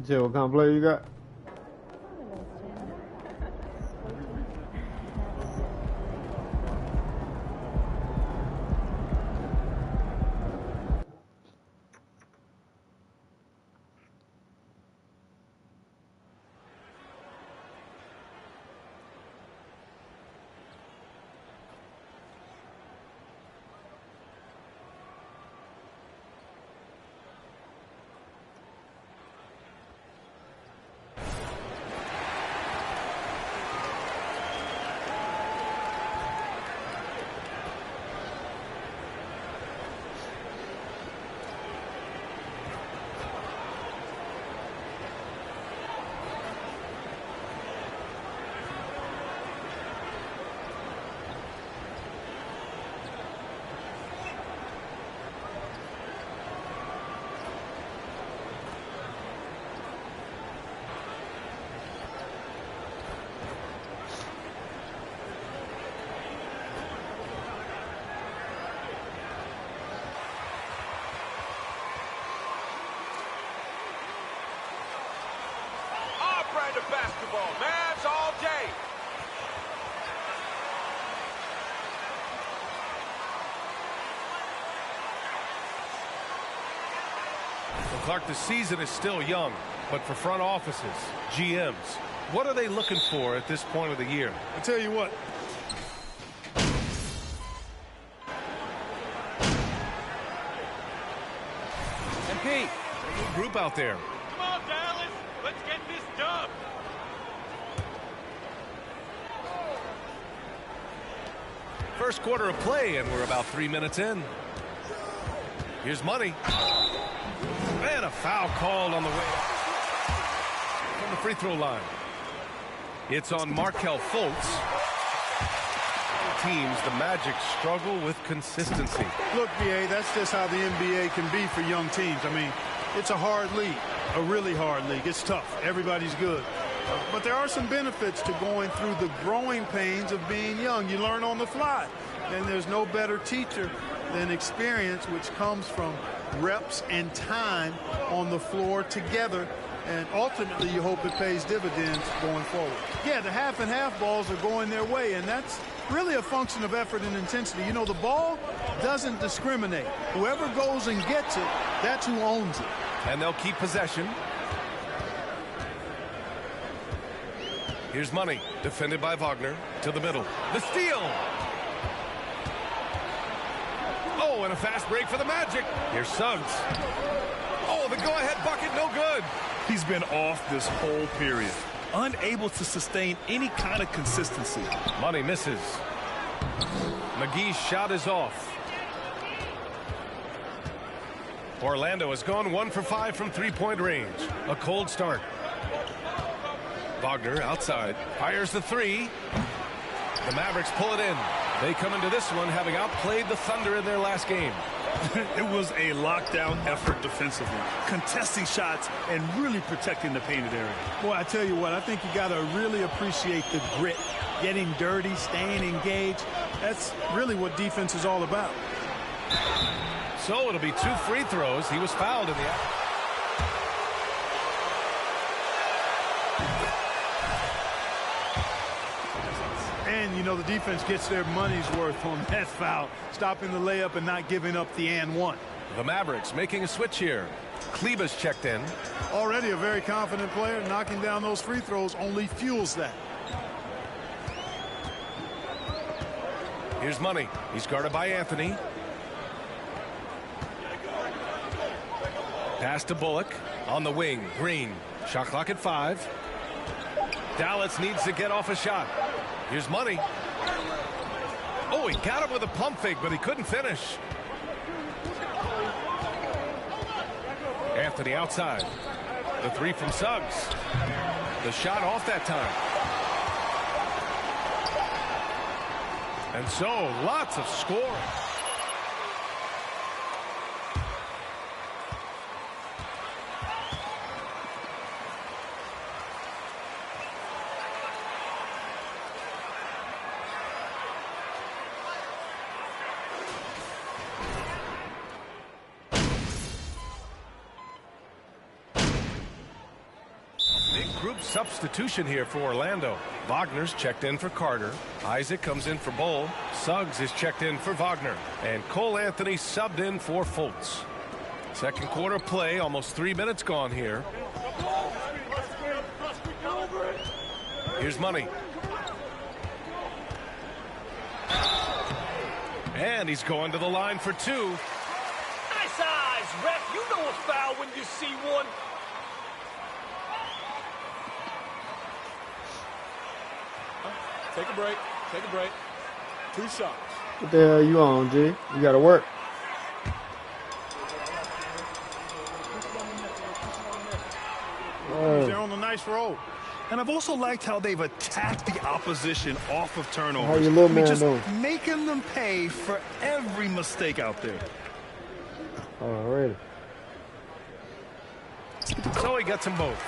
Jay, what kind of player you got? brand of basketball. Mavs all day. Well, Clark, the season is still young, but for front offices, GMs, what are they looking for at this point of the year? I tell you what, group out there. Come on, Dallas. Let's get this done. First quarter of play, and we're about 3 minutes in. Here's Money. And a foul called on the way from the free throw line. It's on Markelle Fultz. Teams, the Magic struggle with consistency. Look, BA, that's just how the NBA can be for young teams. I mean, it's a hard league, a really hard league. It's tough. Everybody's good. But there are some benefits to going through the growing pains of being young. You learn on the fly. And there's no better teacher than experience, which comes from reps and time on the floor together. And ultimately, you hope it pays dividends going forward. Yeah, the half and half balls are going their way, and that's really a function of effort and intensity. You know, the ball doesn't discriminate. Whoever goes and gets it, that's who owns it. And they'll keep possession. Here's Money, defended by Wagner, to the middle. The steal! Oh, and a fast break for the Magic. Here's Suggs. Oh, the go-ahead bucket, no good. He's been off this whole period. Unable to sustain any kind of consistency. Money misses. McGee's shot is off. Orlando has gone 1 for 5 from three-point range. A cold start. Wagner outside. Fires the three. The Mavericks pull it in. They come into this one having outplayed the Thunder in their last game. It was a lockdown effort defensively, contesting shots and really protecting the painted area. Boy, I tell you what, I think you got to really appreciate the grit, getting dirty, staying engaged. That's really what defense is all about. So it'll be 2 free throws. He was fouled in the act. And, you know, the defense gets their money's worth on that foul, stopping the layup and not giving up the and one. The Mavericks making a switch here. Kleber's checked in. Already a very confident player. Knocking down those free throws only fuels that. Here's Money. He's guarded by Anthony. Pass to Bullock. On the wing, Green. Shot clock at 5. Dallas needs to get off a shot. Here's Money. Oh, he got him with a pump fake, but he couldn't finish. Anthony outside. The three from Suggs. The shot off that time. And so, lots of scoring. Substitution here for Orlando. Wagner's checked in for Carter. Isaac comes in for Bull. Suggs is checked in for Wagner. And Cole Anthony subbed in for Fultz. Second quarter play, almost 3 minutes gone here. Here's Money. And he's going to the line for 2. Nice eyes, ref. You know a foul when you see one. Take a break. Take a break. 2 shots. What the hell you on, G? You gotta work. They're on a nice roll. And I've also liked how they've attacked the opposition off of turnovers. How your little man just doing? making them pay for every mistake out there. Alrighty. So he gets them both.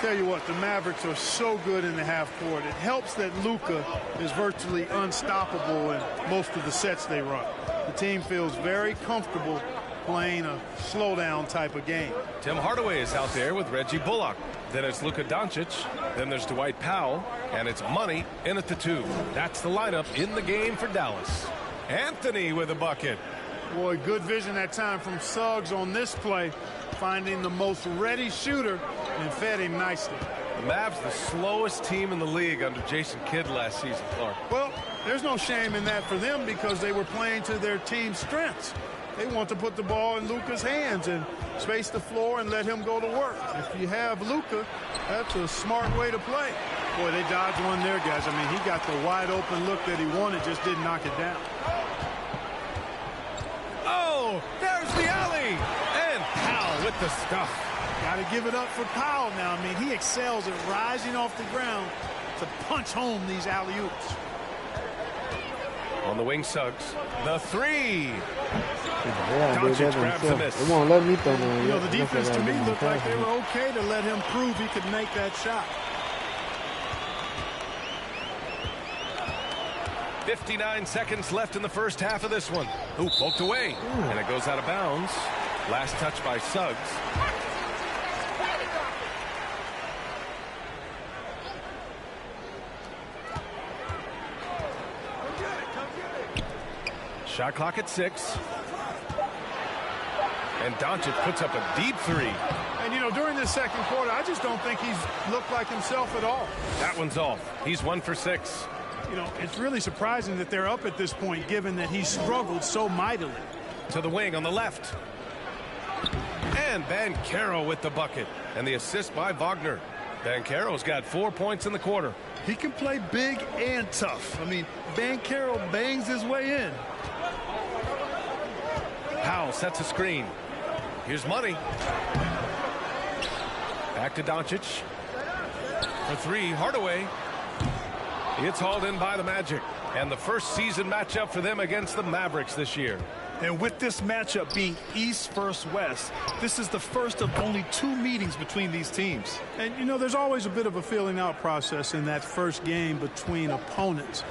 Tell you what, the Mavericks are so good in the half court. It helps that Luka is virtually unstoppable in most of the sets they run. The team feels very comfortable playing a slowdown type of game. Tim Hardaway is out there with Reggie Bullock. Then it's Luka Doncic. Then there's Dwight Powell. And it's Money in at the 2. That's the lineup in the game for Dallas. Anthony with a bucket. Boy, good vision that time from Suggs on this play, finding the most ready shooter and fed him nicely. The Mavs, the slowest team in the league under Jason Kidd last season, Clark. Well, there's no shame in that for them because they were playing to their team's strengths. They want to put the ball in Luka's hands and space the floor and let him go to work. If you have Luka, that's a smart way to play. Boy, they dodged one there, guys. I mean, he got the wide open look that he wanted, just didn't knock it down. Oh, there's the alley. And Powell with the stuff. Got to give it up for Powell now. I mean, he excels at rising off the ground to punch home these alley-oops. On the wing, Suggs. The three. Doncic grabs the miss. They won't let me throw no. You know, the defense to me looked like they were okay to let him prove he could make that shot. 59 seconds left in the first half of this one. Ooh, poked away. And it goes out of bounds. Last touch by Suggs. Shot clock at 6. And Doncic puts up a deep three. And, you know, during this second quarter, I just don't think he's looked like himself at all. That one's off. He's 1 for 6. You know, it's really surprising that they're up at this point, given that he struggled so mightily. To the wing on the left. And Banchero with the bucket. And the assist by Wagner. Banchero's got 4 points in the quarter. He can play big and tough. I mean, Banchero bangs his way in. Powell sets a screen. Here's Money. Back to Doncic. For 3, Hardaway. It's hauled in by the Magic. And the first season matchup for them against the Mavericks this year. And with this matchup being East versus West, this is the first of only 2 meetings between these teams. And, you know, there's always a bit of a filling out process in that first game between opponents.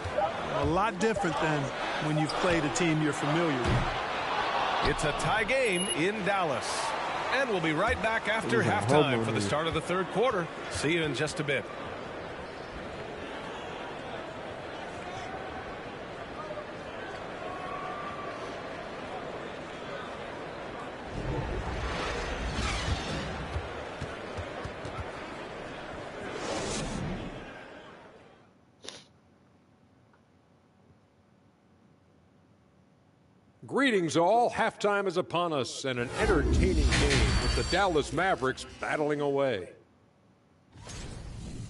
A lot different than when you've played a team you're familiar with. It's a tie game in Dallas. And we'll be right back after halftime for the start of the third quarter. See you in just a bit. Greetings all. Halftime is upon us and an entertaining game with the Dallas Mavericks battling away.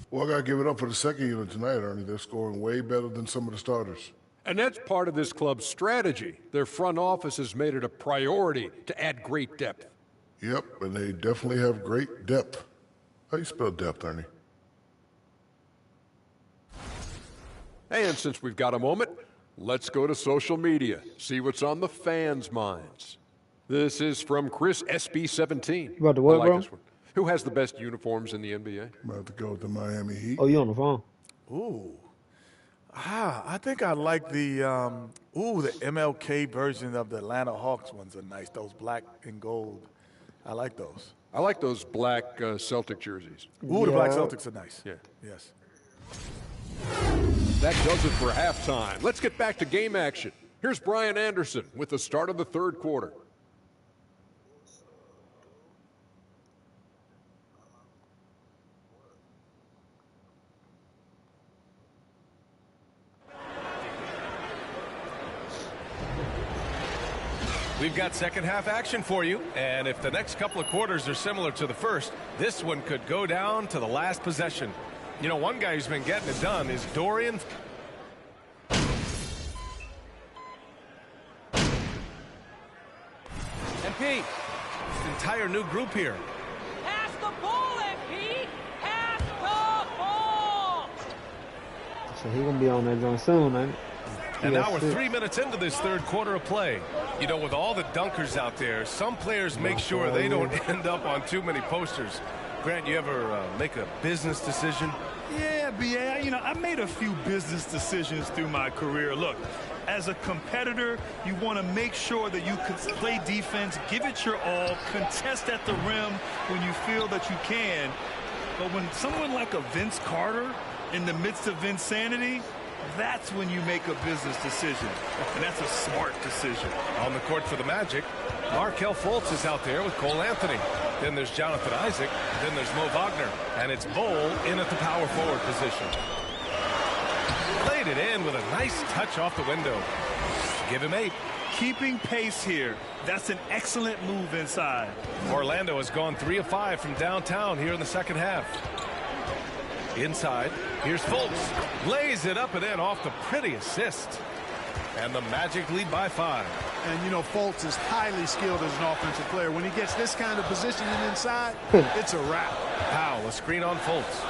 Well, I got to give it up for the second unit tonight, Ernie. They're scoring way better than some of the starters. And that's part of this club's strategy. Their front office has made it a priority to add great depth. Yep, and they definitely have great depth. How do you spell depth, Ernie? And since we've got a moment, let's go to social media, see what's on the fans' minds. This is from Chris SB17. About the what, bro? This one. Who has the best uniforms in the NBA? I'm about to go with the Miami Heat. Oh, you on the phone? Ooh. I think I like the MLK version of the Atlanta Hawks ones are nice. Those black and gold. I like those. I like those black Celtic jerseys. Ooh, the black Celtics are nice. Yeah. Yes. That does it for halftime. Let's get back to game action. Here's Brian Anderson with the start of the third quarter. We've got second half action for you, and if the next couple of quarters are similar to the first, this one could go down to the last possession. You know, one guy who's been getting it done is Dorian. MP, entire new group here. Pass the ball, MP! Pass the ball! So he's going to be on that joint soon, ain't it? And now we're 3 minutes into this third quarter of play. You know, with all the dunkers out there, some players make sure they don't end up on too many posters. Grant, you ever make a business decision? Yeah, B.A., you know, I made a few business decisions through my career. Look, as a competitor, you want to make sure that you can play defense, give it your all, contest at the rim when you feel that you can. But when someone like a Vince Carter in the midst of insanity, that's when you make a business decision, and that's a smart decision. On the court for the Magic, Markelle Fultz is out there with Cole Anthony. Then there's Jonathan Isaac. Then there's Mo Wagner. And it's Bol in at the power forward position. Played it in with a nice touch off the window. Give him 8. keeping pace here. That's an excellent move inside. Orlando has gone 3 of 5 from downtown here in the second half. Inside, here's Fultz. Lays it up and in off the pretty assist. And the Magic lead by 5. And, you know, Fultz is highly skilled as an offensive player. When he gets this kind of positioning inside, it's a wrap. Powell, a screen on Fultz.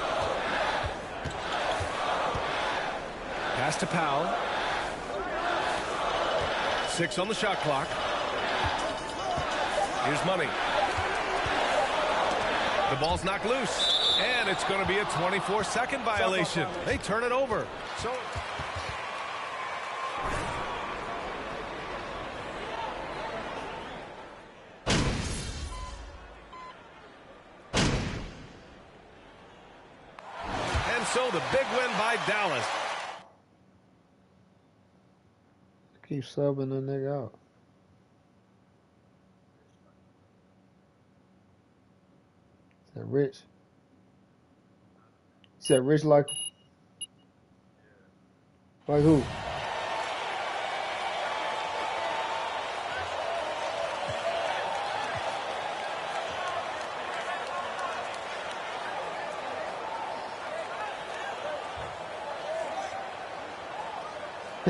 Pass to Powell. 6 on the shot clock. Here's Money. The ball's knocked loose. And it's going to be a 24-second violation. They turn it over. So... So the big win by Dallas. Keep subbing the nigga out. Is that Rich? Is that Rich like who?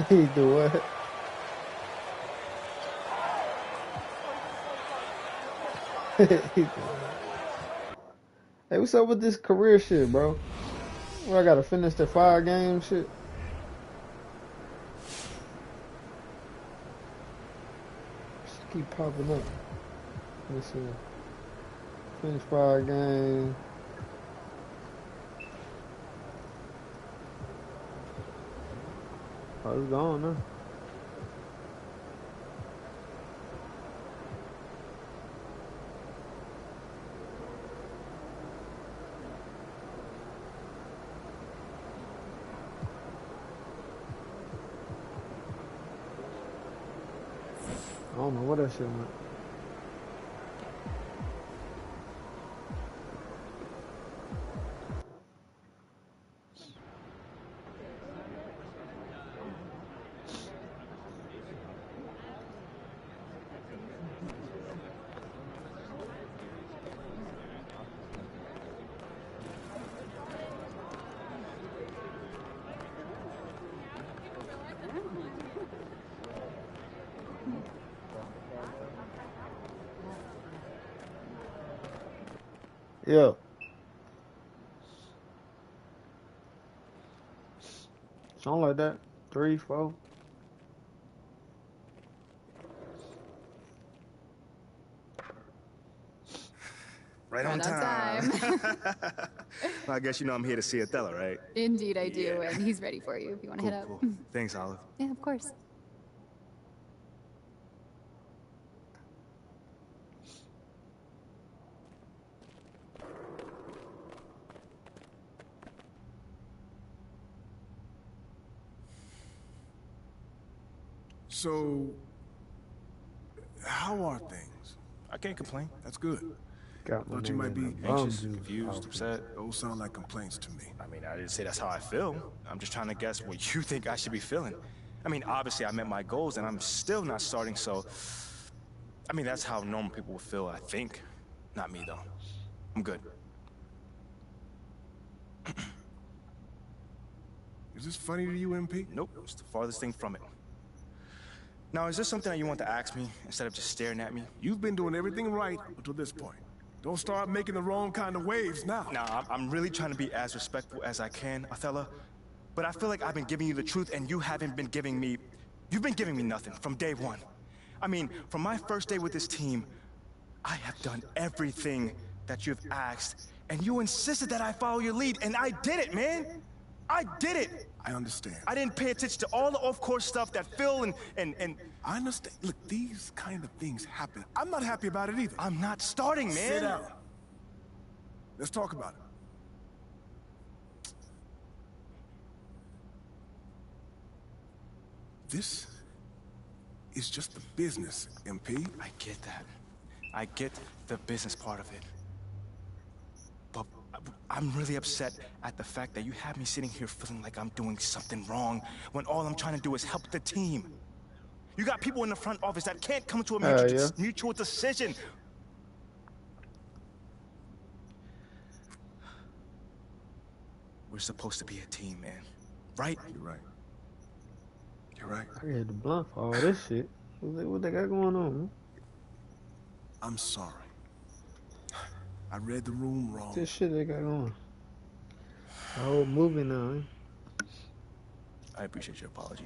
He do what? Hey, what's up with this career shit, bro? Well, I gotta finish the 5-game shit. Just keep popping up. Let's see. Finish 5 games. Oh, it's gone now. I don't know what that shit went. Yeah. Something like that. 3, 4. Right on time. Well, I guess you know I'm here to see Othello, right? Indeed I do, and he's ready for you if you want to head up. Cool. Thanks, Olive. Yeah, of course. So, how are things? I can't complain. That's good. Got Thought you might be Anxious, confused, upset. Those sound like complaints to me. I mean, I didn't say that's how I feel. I'm just trying to guess what you think I should be feeling. I mean, obviously I met my goals and I'm still not starting, so... I mean, that's how normal people would feel, I think. Not me, though. I'm good. Is this funny to you, MP? Nope, it's the farthest thing from it. Now, is this something that you want to ask me instead of just staring at me? You've been doing everything right until this point. Don't start making the wrong kind of waves now. Nah, I'm really trying to be as respectful as I can, Othello. But I feel like I've been giving you the truth and you haven't been giving me... You've been giving me nothing from day one. I mean, from my first day with this team, I have done everything that you've asked. And you insisted that I follow your lead, and I did it, man! I did it! I understand. I didn't pay attention to all the off-course stuff that Phil and... I understand. Look, these kind of things happen. I'm not happy about it either. I'm not starting, man. Sit down. Let's talk about it. This is just the business, MP. I get that. I get the business part of it. But I'm really upset at the fact that you have me sitting here feeling like I'm doing something wrong when all I'm trying to do is help the team. You got people in the front office that can't come to a mutual decision. We're supposed to be a team, man. Right? You're right. You're right. I had to blunt for all this shit. What they got going on? Man? I'm sorry. I read the room wrong. This shit they got going. The whole movie now, man. I appreciate your apology.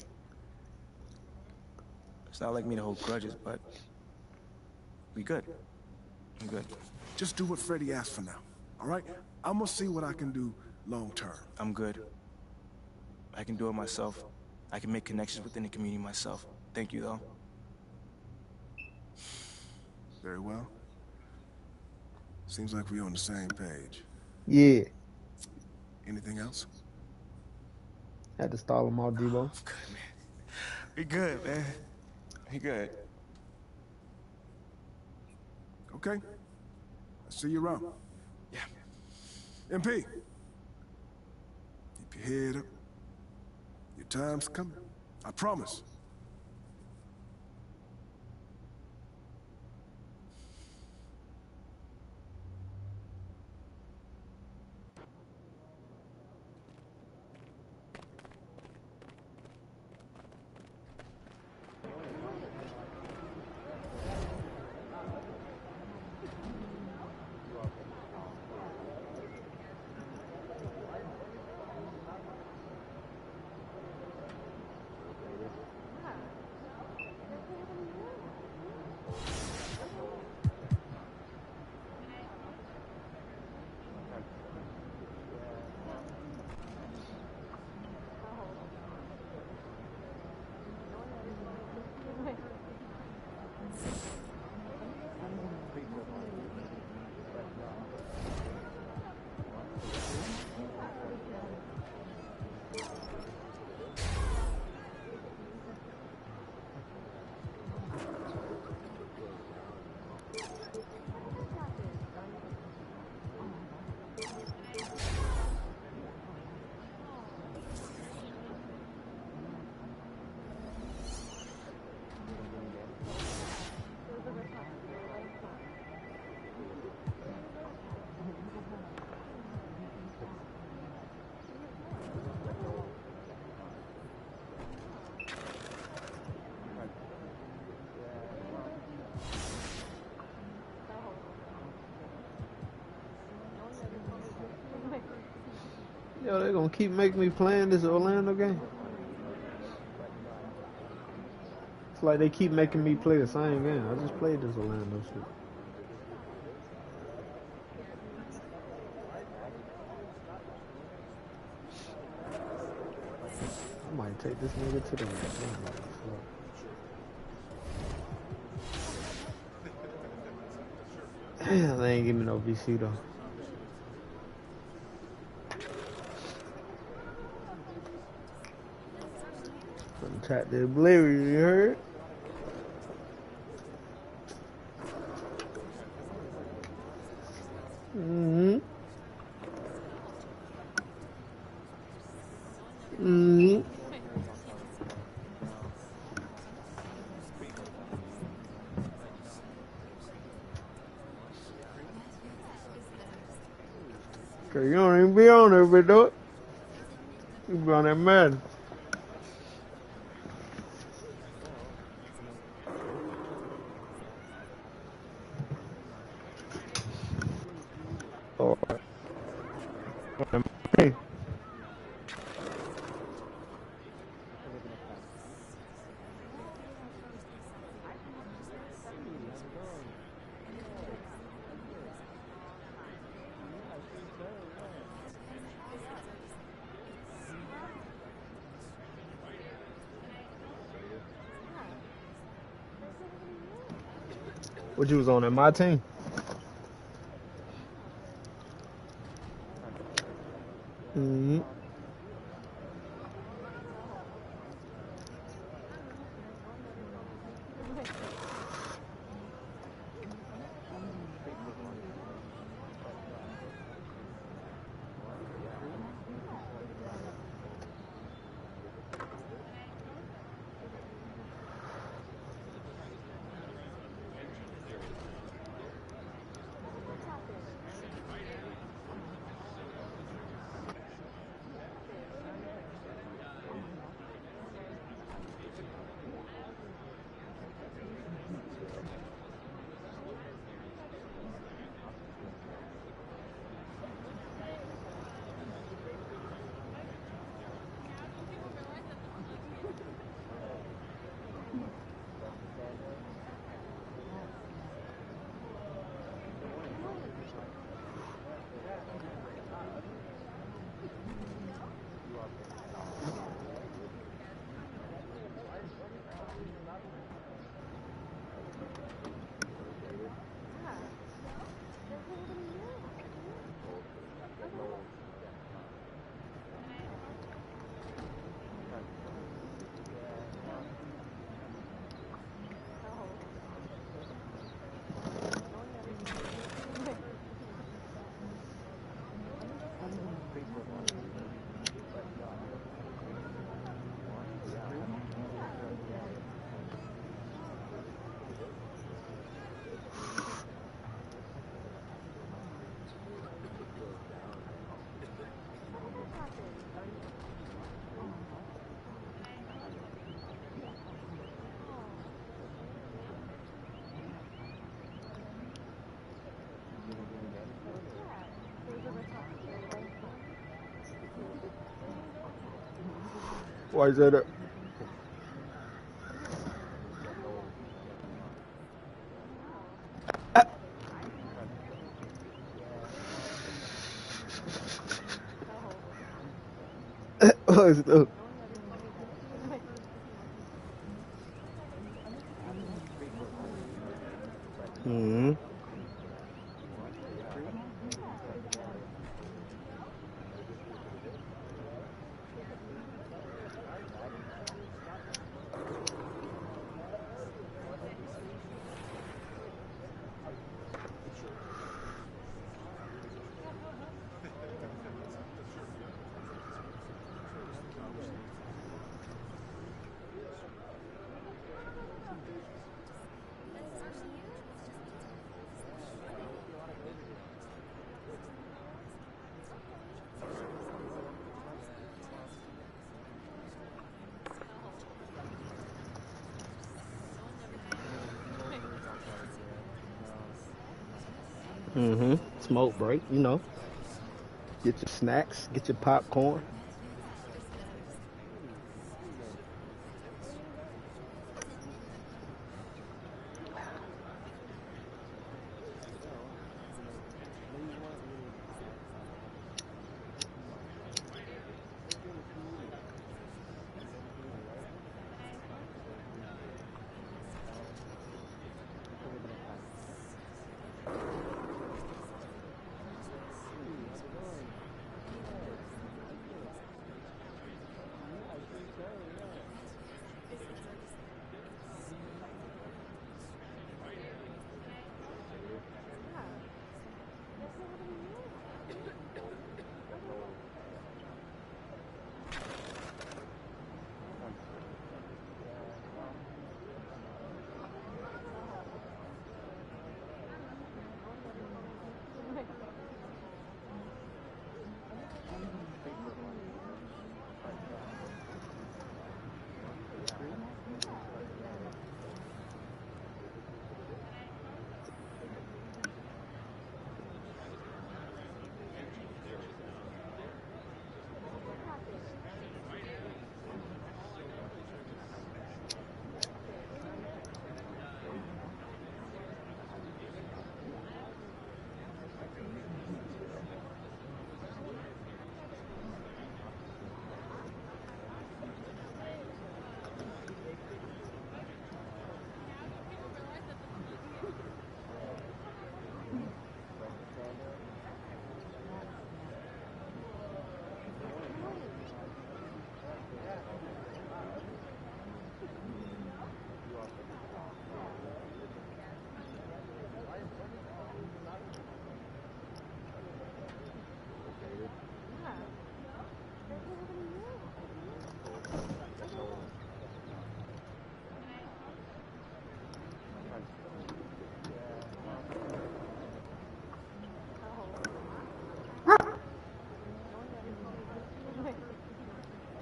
It's not like me to hold grudges, but we good. I'm good. Just do what Freddie asked for now, all right? I'm gonna see what I can do long term. I'm good. I can do it myself. I can make connections within the community myself. Thank you, though. Very well. Seems like we're on the same page. Yeah. Anything else? Had to stall them all, Debo. Good, man. We good, man. We good. Okay. I'll see you around. Yeah. MP. Keep your head up. Your time's coming. I promise. Yo, they gonna keep making me playing this Orlando game? It's like they keep making me play the same game. I just played this Orlando shit. I might take this nigga to the Damn, they ain't give me no VC though. Tap the oblivion, you heard? Mm-hmm. Mm-hmm. Cause you don't even be on there, but do it. You be on that Madden. What you was on at my team? Mm-hmm. Why is that? What's up? Hmm. Mm-hmm. Smoke break, you know. Get your snacks, get your popcorn.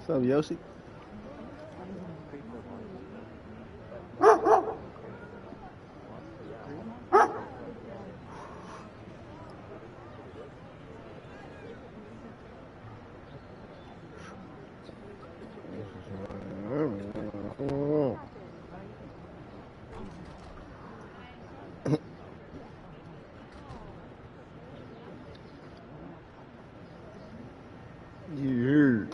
What's up, Yoshi? Yeah.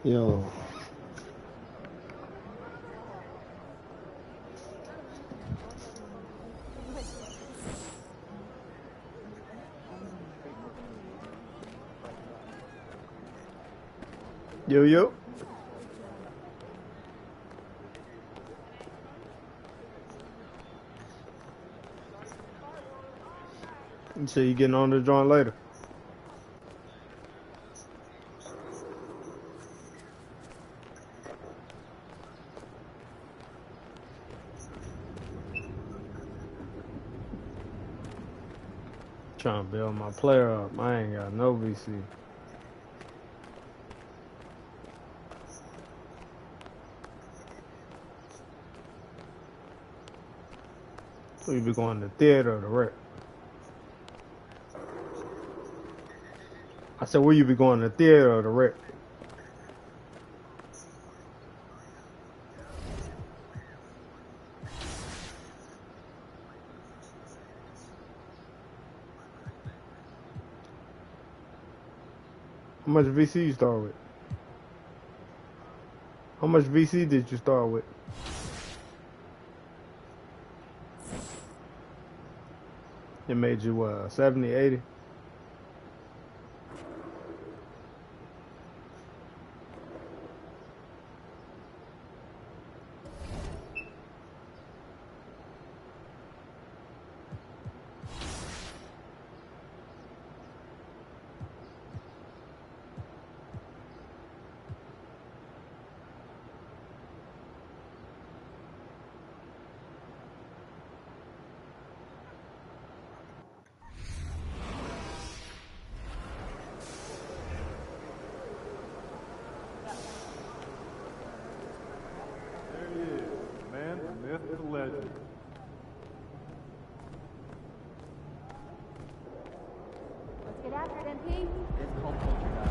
Yo. Yo. You say you getting on the joint later? Trying to build my player up. I ain't got no VC. So you be going to the theater or the rec? I said, will you be going to the theater or the rec? How much VC you start with? How much VC did you start with? It made you 70, 80? Get after it, MP. It's called culture, guys.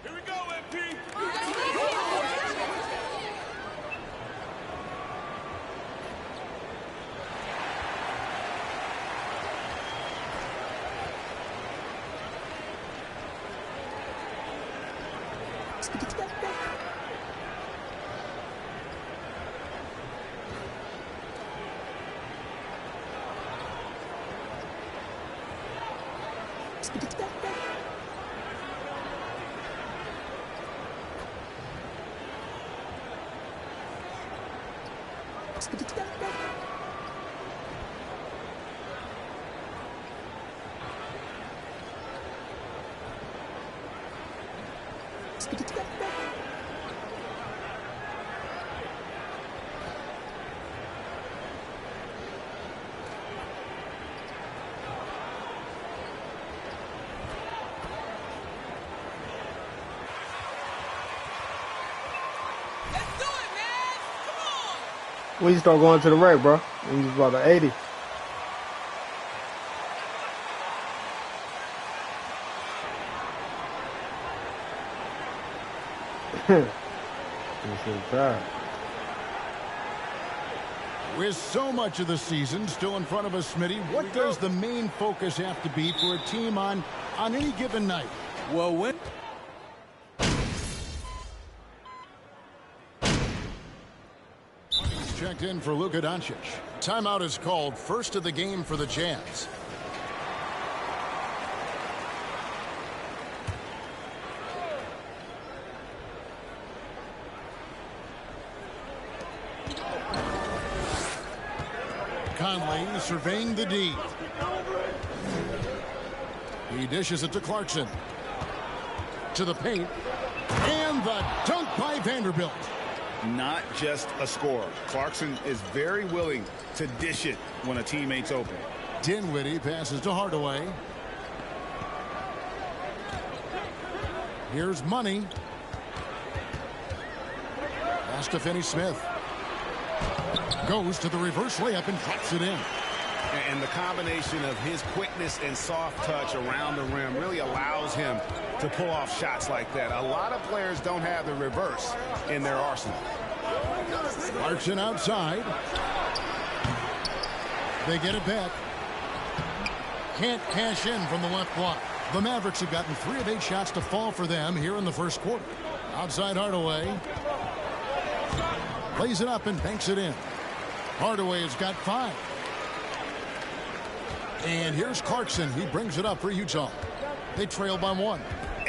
Here we go, MP. When you start going to the rec, bro? When you was about to 80. With so much of the season still in front of us, Smitty, what does the main focus have to be for a team on any given night? Well, when... Checked in for Luka Doncic. Timeout is called, first of the game for the Jazz. Conley surveying the D. He dishes it to Clarkson. To the paint. And the dunk by Vanderbilt. Not just a scorer. Clarkson is very willing to dish it when a teammate's open. Dinwiddie passes to Hardaway. Here's Money. Pass to Finney-Smith. Goes to the reverse layup and drops it in. And the combination of his quickness and soft touch around the rim really allows him to pull off shots like that. A lot of players don't have the reverse in their arsenal. Clarkson outside. They get it back. Can't cash in from the left block. The Mavericks have gotten 3 of 8 shots to fall for them here in the first quarter. Outside Hardaway. Plays it up and banks it in. Hardaway has got 5. And here's Clarkson. He brings it up for Utah. They trail by 1.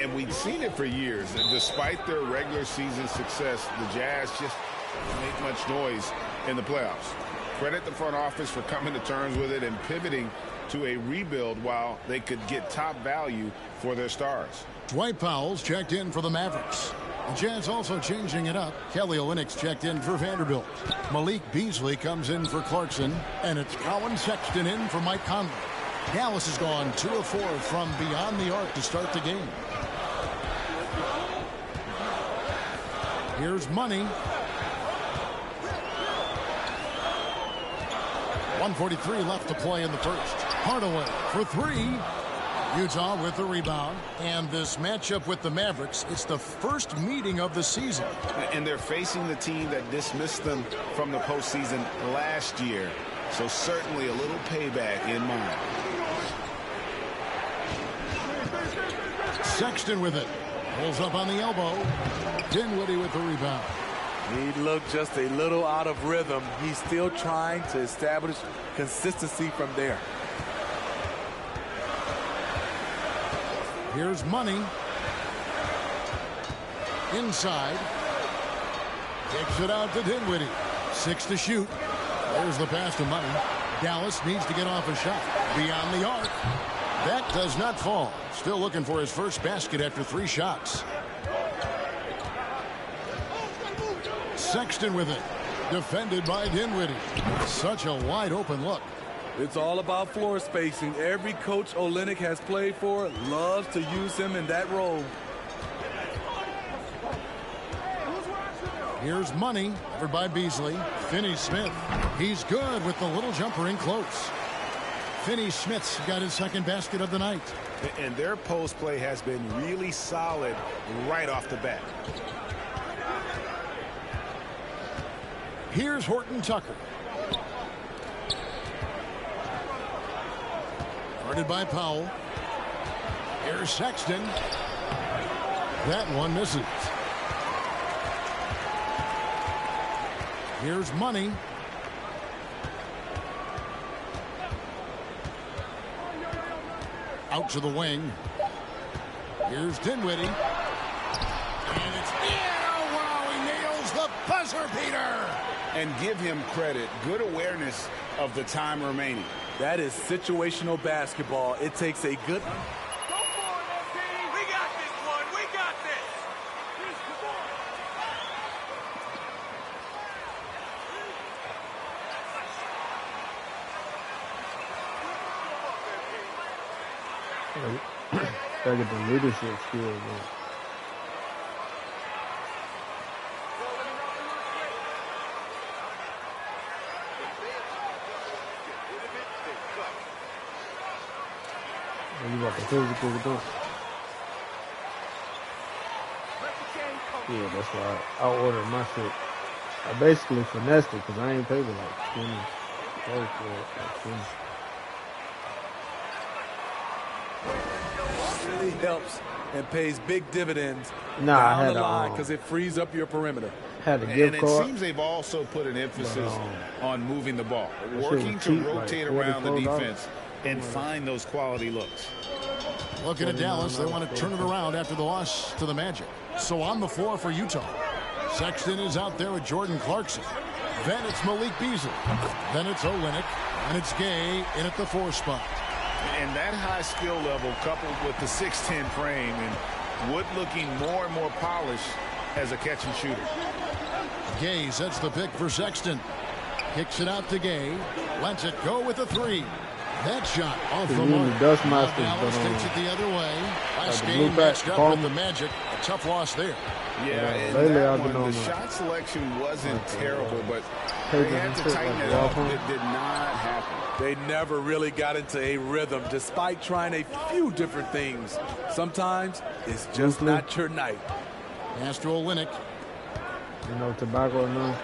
And we've seen it for years. And despite their regular season success, the Jazz just don't make much noise in the playoffs. Credit the front office for coming to terms with it and pivoting to a rebuild while they could get top value for their stars. Dwight Powell's checked in for the Mavericks. The Jazz also changing it up. Kelly Olynyk's checked in for Vanderbilt. Malik Beasley comes in for Clarkson. And it's Colin Sexton in for Mike Conley. Dallas has gone 2 of 4 from beyond the arc to start the game. Here's Money. 1:43 left to play in the first. Hardaway for 3. Utah with the rebound. And this matchup with the Mavericks, it's the first meeting of the season. And they're facing the team that dismissed them from the postseason last year. So certainly a little payback in mind. Sexton with it. Pulls up on the elbow. Dinwiddie with the rebound. He looked just a little out of rhythm. He's still trying to establish consistency from there. Here's Money. Inside. Kicks it out to Dinwiddie. 6 to shoot. There's the pass to Money. Dallas needs to get off a shot. Beyond the arc. That does not fall. Still looking for his first basket after 3 shots. Sexton with it. Defended by Dinwiddie. Such a wide open look. It's all about floor spacing. Every coach Olynyk has played for loves to use him in that role. Here's Money, covered by Beasley. Finney-Smith. He's good with the little jumper in close. Finney-Smith's got his second basket of the night. And their post play has been really solid right off the bat. Here's Horton Tucker. Guarded by Powell. Here's Sexton. That one misses. Here's Money. Out to the wing. Here's Dinwiddie. And it's in. Oh, wow, he nails the buzzer beater. And give him credit. Good awareness of the time remaining. That is situational basketball. It takes a good... Go for it, MP! We got this one! We got this! Gotta get the leadership skills, man. You got the physical with them. Yeah, that's why I ordered my shit. I basically finessed it because I ain't paid like 20 for it. It really helps and pays big dividends down the line because it frees up your perimeter. Had a gift and card. It seems they've also put an emphasis on moving the ball, working to rotate around the defense and find those quality looks. Looking at Dallas, they want to turn it around after the loss to the Magic. So on the floor for Utah. Sexton is out there with Jordan Clarkson. Then it's Malik Beasley. Then it's Olynyk. And it's Gay in at the 4 spot. And that high skill level coupled with the 6'10 frame and Wood looking more and more polished as a catch and shooter. Gay sets the pick for Sexton. Kicks it out to Gay. Lets it go with a 3. That shot off the mark. Dallas takes it the other way. Last game matched up with the Magic. A tough loss there. Yeah, and that one, the shot selection wasn't terrible, but they had to tighten it up. It did not happen. They never really got into a rhythm despite trying a few different things. Sometimes it's just not your night. Pass to Olynyk. No tobacco, no.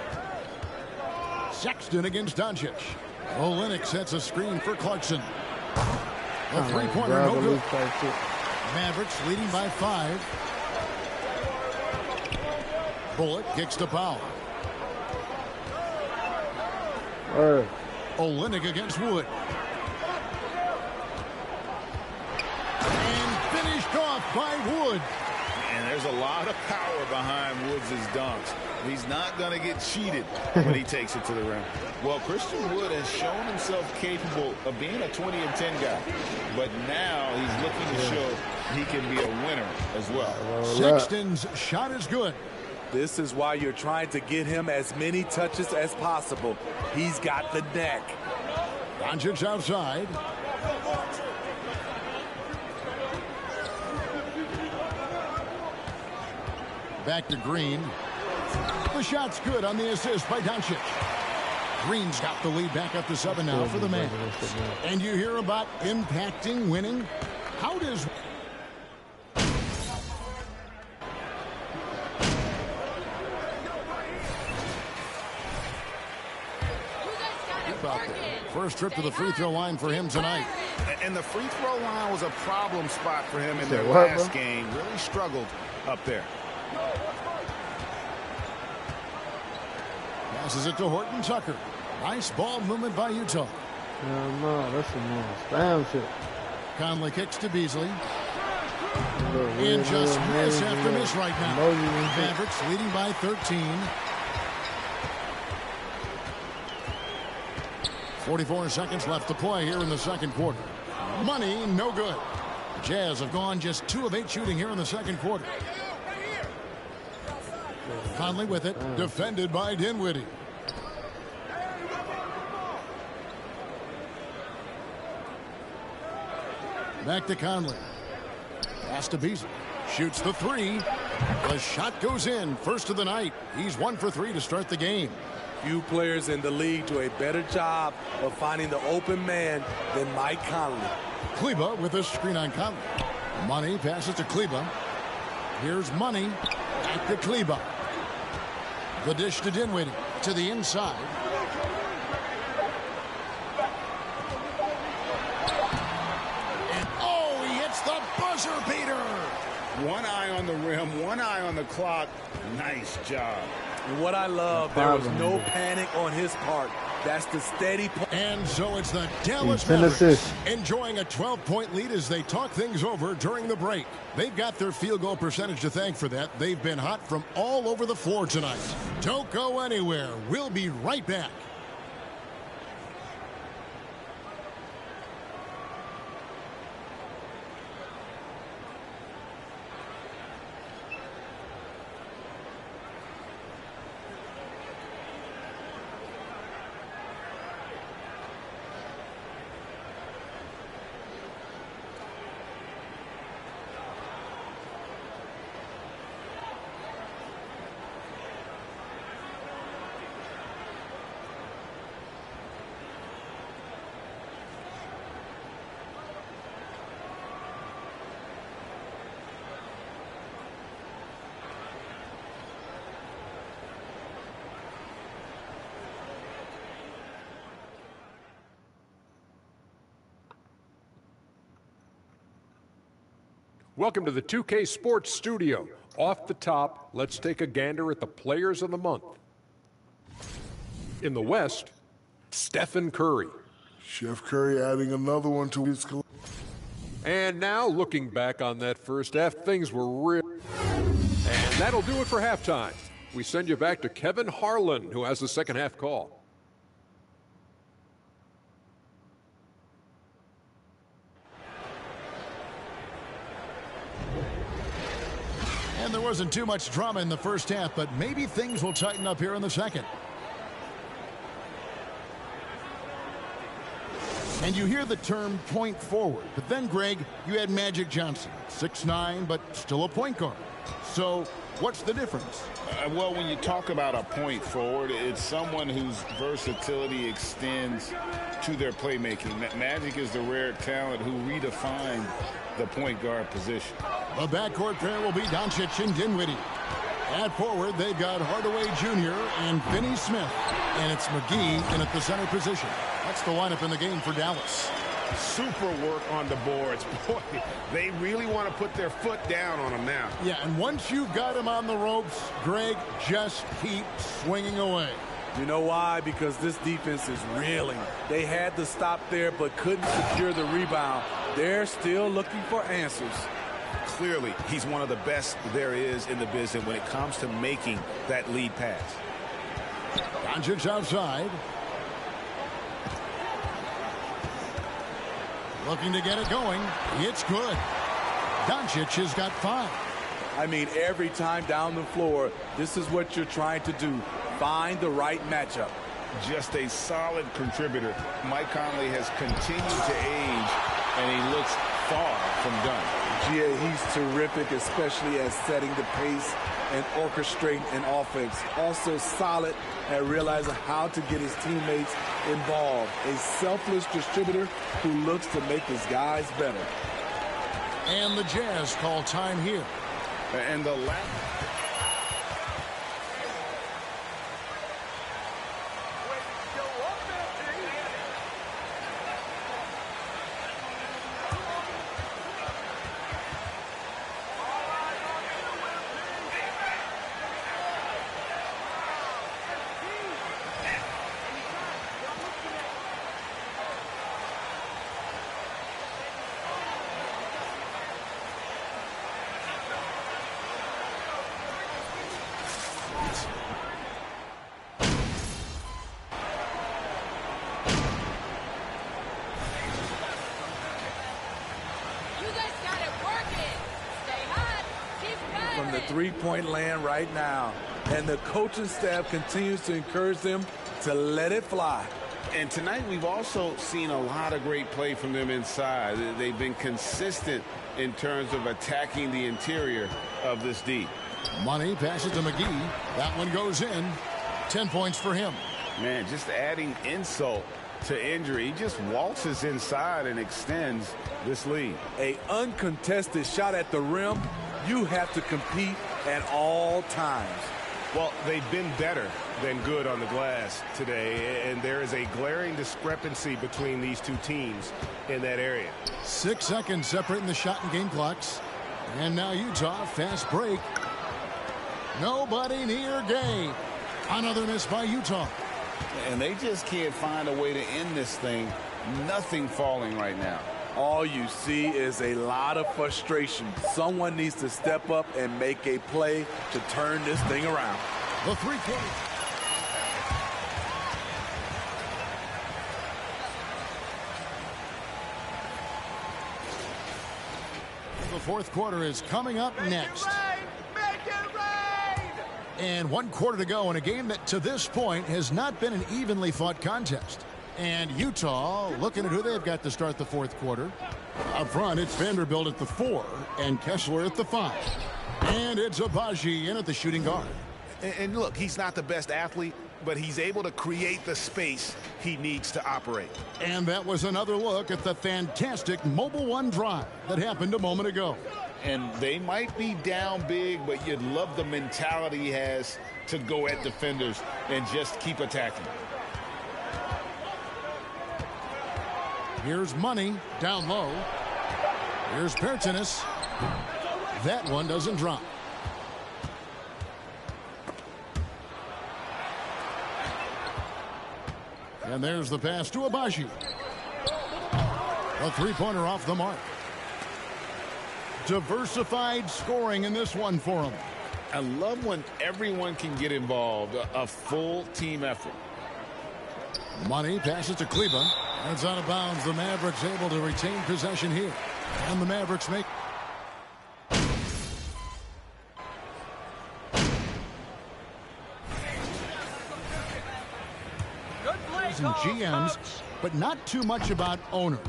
Sexton against Doncic. Olynyk sets a screen for Clarkson. A three-pointer, no good. Mavericks leading by 5. Bullock kicks to Powell. Olynyk against Wood. And finished off by Wood. And there's a lot of power behind Woods' dunks. He's not going to get cheated when he takes it to the rim. Well, Christian Wood has shown himself capable of being a 20-10 guy. But now he's looking to show he can be a winner as well. Sexton's shot is good. This is why you're trying to get him as many touches as possible. He's got the neck. Doncic outside. Back to Green. The shot's good on the assist by Doncic. Green's got the lead back up to 7 now for the man. And you hear about impacting, winning. How does... First trip to the free throw line for him tonight. And the free throw line was a problem spot for him in their last game. Really struggled up there. Passes it to Horton Tucker. Nice ball movement by Utah. No, that's a spam shit. Conley kicks to Beasley. And just miss after miss right now. Mavericks leading by 13. 44 seconds left to play here in the second quarter. Money, no good. The Jazz have gone just 2 of 8 shooting here in the second quarter. Conley with it, defended by Dinwiddie. Back to Conley. Pass to Beasley. Shoots the 3. The shot goes in. First of the night. He's 1 for 3 to start the game. Few players in the league do a better job of finding the open man than Mike Conley. Kleba with a screen on Conley. Money passes to Kleba. Here's Money. Back to Kleba. The dish to Dinwiddie. To the inside. And oh, he hits the buzzer beater. One eye on the rim, one eye on the clock. Nice job. And what I love, there was no panic on his part. That's the steady. And so it's the Dallas Mavericks enjoying a 12-point lead as they talk things over during the break. They've got their field goal percentage to thank for that. They've been hot from all over the floor tonight. Don't go anywhere. We'll be right back. Welcome to the 2K Sports Studio. Off the top, let's take a gander at the players of the month. In the West, Stephen Curry. Chef Curry adding another one to his collection. And now, looking back on that first half, things were real. And that'll do it for halftime. We send you back to Kevin Harlan, who has the second half call. And there wasn't too much drama in the first half, but maybe things will tighten up here in the second. And you hear the term point forward. But then, Greg, you had Magic Johnson, 6'9", but still a point guard. So what's the difference? Well, when you talk about a point forward, it's someone whose versatility extends to their playmaking. Magic is the rare talent who redefined the point guard position. The backcourt pair will be Doncic and Dinwiddie. At forward, they've got Hardaway Jr. and Finney Smith. And it's McGee in at the center position. That's the lineup in the game for Dallas. Super work on the boards. Boy, they really want to put their foot down on them now. Yeah, and once you've got him on the ropes, Greg, just keep swinging away. You know why? Because this defense is reeling. They had to stop there but couldn't secure the rebound. They're still looking for answers. Clearly, he's one of the best there is in the business when it comes to making that lead pass. Doncic outside. Looking to get it going. It's good. Doncic has got 5. I mean, every time down the floor, this is what you're trying to do. Find the right matchup. Just a solid contributor. Mike Conley has continued to age, and he looks far from done. He's terrific, especially at setting the pace and orchestrating an offense. Also solid at realizing how to get his teammates involved. A selfless distributor who looks to make his guys better. And the Jazz call time here. And the last... From the three-point land right now. And the coaching staff continues to encourage them to let it fly. And tonight we've also seen a lot of great play from them inside. They've been consistent in terms of attacking the interior of this D. Money passes to McGee. That one goes in. 10 points for him. Man, just adding insult to injury. He just waltzes inside and extends this lead. A uncontested shot at the rim. You have to compete at all times. Well, they've been better than good on the glass today, and there is a glaring discrepancy between these two teams in that area. 6 seconds separating the shot and game clocks. And now Utah, fast break. Nobody near Gay. Another miss by Utah. And they just can't find a way to end this thing. Nothing falling right now. All you see is a lot of frustration. Someone needs to step up and make a play to turn this thing around. The three-point. The fourth quarter is coming up next. And 1 quarter to go in a game that to this point has not been an evenly fought contest. And Utah looking at who they've got to start the fourth quarter. Up front, it's Vanderbilt at the 4 and Kessler at the 5. And it's Abaji in at the shooting guard. And look, he's not the best athlete, but he's able to create the space he needs to operate. And that was another look at the fantastic Mobile One drive that happened a moment ago. And they might be down big, but you'd love the mentality he has to go at defenders and just keep attacking. Here's Money down low. Here's Pertinis. That one doesn't drop. And there's the pass to Abaji. A three-pointer off the mark. Diversified scoring in this one for him. I love when everyone can get involved, a full team effort. Money passes to Kleba. That's out of bounds. The Mavericks able to retain possession here. And the Mavericks make... and GMs, but not too much about owners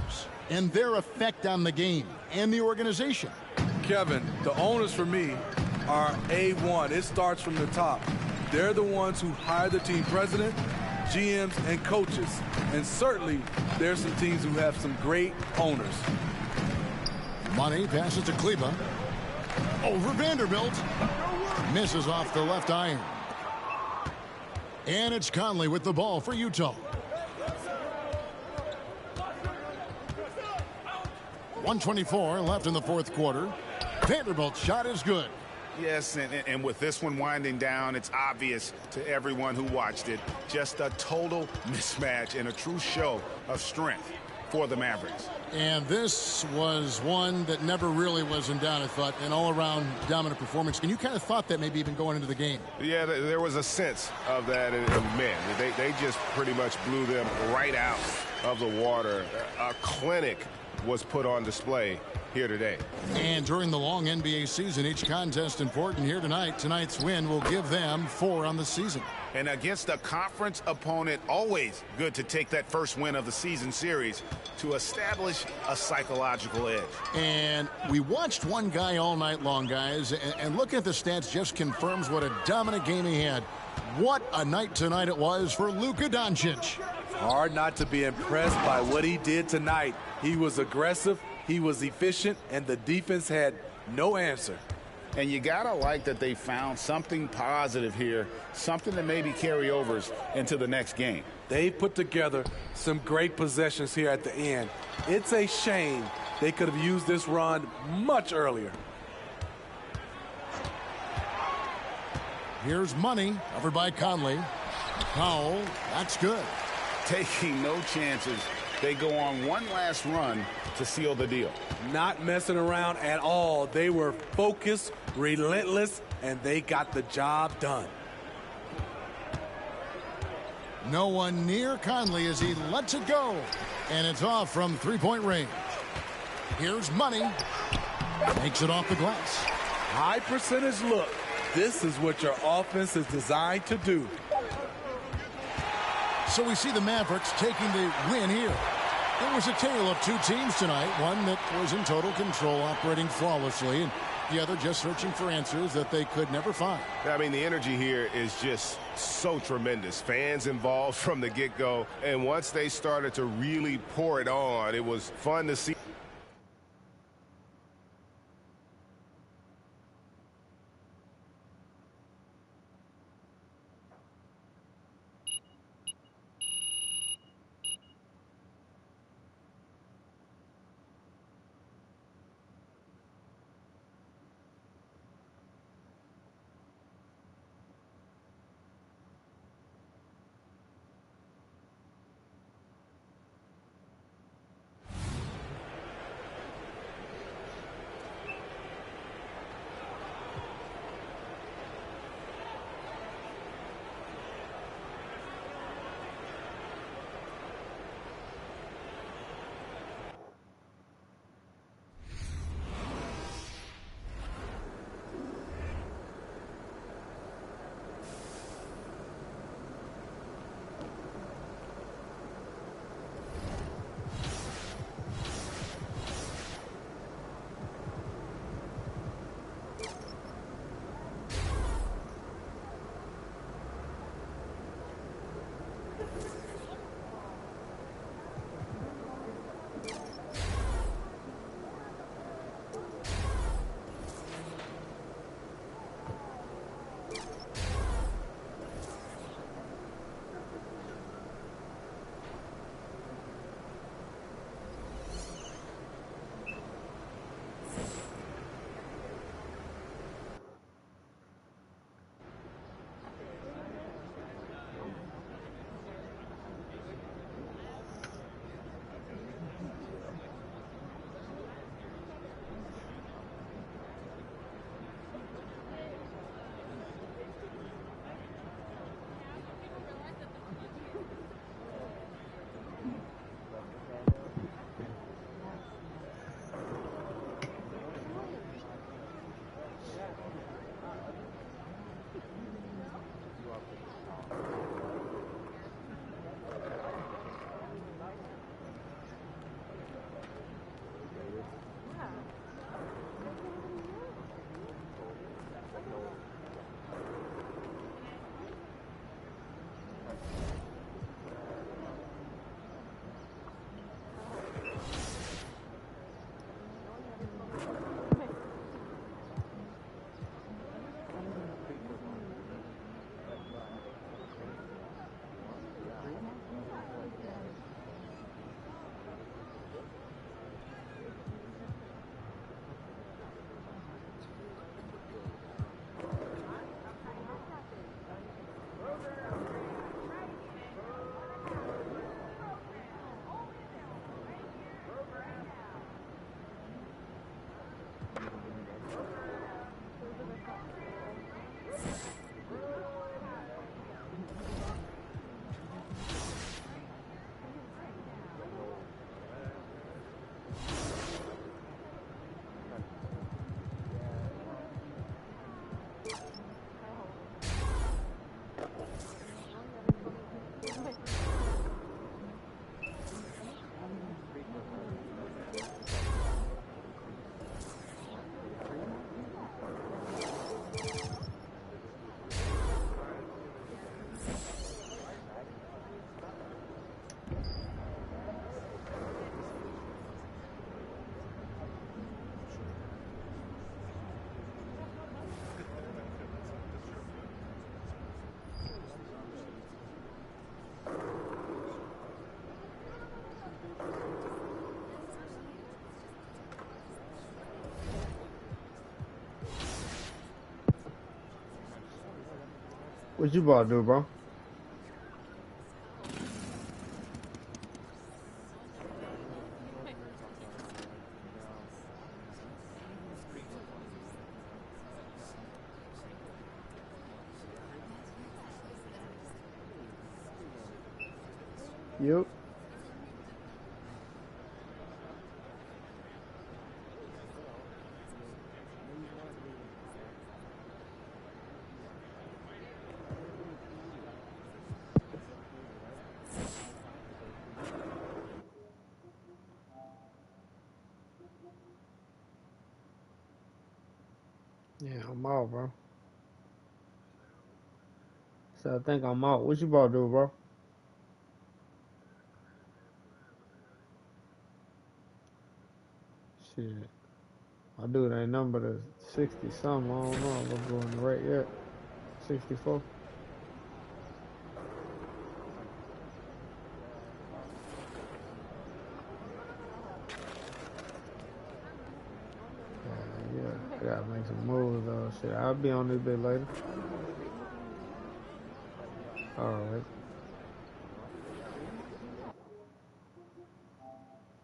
and their effect on the game and the organization. Kevin, the owners for me are A1. It starts from the top. They're the ones who hire the team president, GMs, and coaches. And certainly, there's some teams who have some great owners. Money passes to Kleba. Over Vanderbilt. Misses off the left iron. And it's Conley with the ball for Utah. 1:24 left in the fourth quarter. Vanderbilt's shot is good. Yes, and with this one winding down, it's obvious to everyone who watched it. Just a total mismatch and a true show of strength for the Mavericks. And this was one that never really was in doubt, I thought, an all-around dominant performance. And you kind of thought that maybe even going into the game. Yeah, there was a sense of that in men. They just pretty much blew them right out of the water. A clinic was put on display here today. And during the long NBA season, each contest important here tonight. Tonight's win will give them 4 on the season. And against a conference opponent, always good to take that first win of the season series to establish a psychological edge. And we watched one guy all night long, guys, and looking at the stats just confirms what a dominant game he had. What a night tonight it was for Luka Doncic. Hard not to be impressed by what he did tonight. He was aggressive, he was efficient, and the defense had no answer. And you gotta like that they found something positive here, something that maybe carry overs into the next game. They put together some great possessions here at the end. It's a shame they could have used this run much earlier. Here's Money, covered by Conley. Powell, that's good. Taking no chances. They go on one last run to seal the deal. Not messing around at all. They were focused, relentless, and they got the job done. No one near Conley as he lets it go. And it's off from three-point range. Here's Money. Makes it off the glass. High percentage look. This is what your offense is designed to do. So we see the Mavericks taking the win here. It was a tale of two teams tonight. One that was in total control, operating flawlessly, and the other just searching for answers that they could never find. I mean, the energy here is just so tremendous. Fans involved from the get-go, and once they started to really pour it on, it was fun to see. What you about to do, bro? Yep. Yeah, I'm out, bro. So I think I'm out. What you about to do, bro? Shit. My dude ain't number to 60 something. I don't know if I'm going the right yet. 64. Yeah, I gotta make some moves though. Shit, I'll be on this bit later. Alright.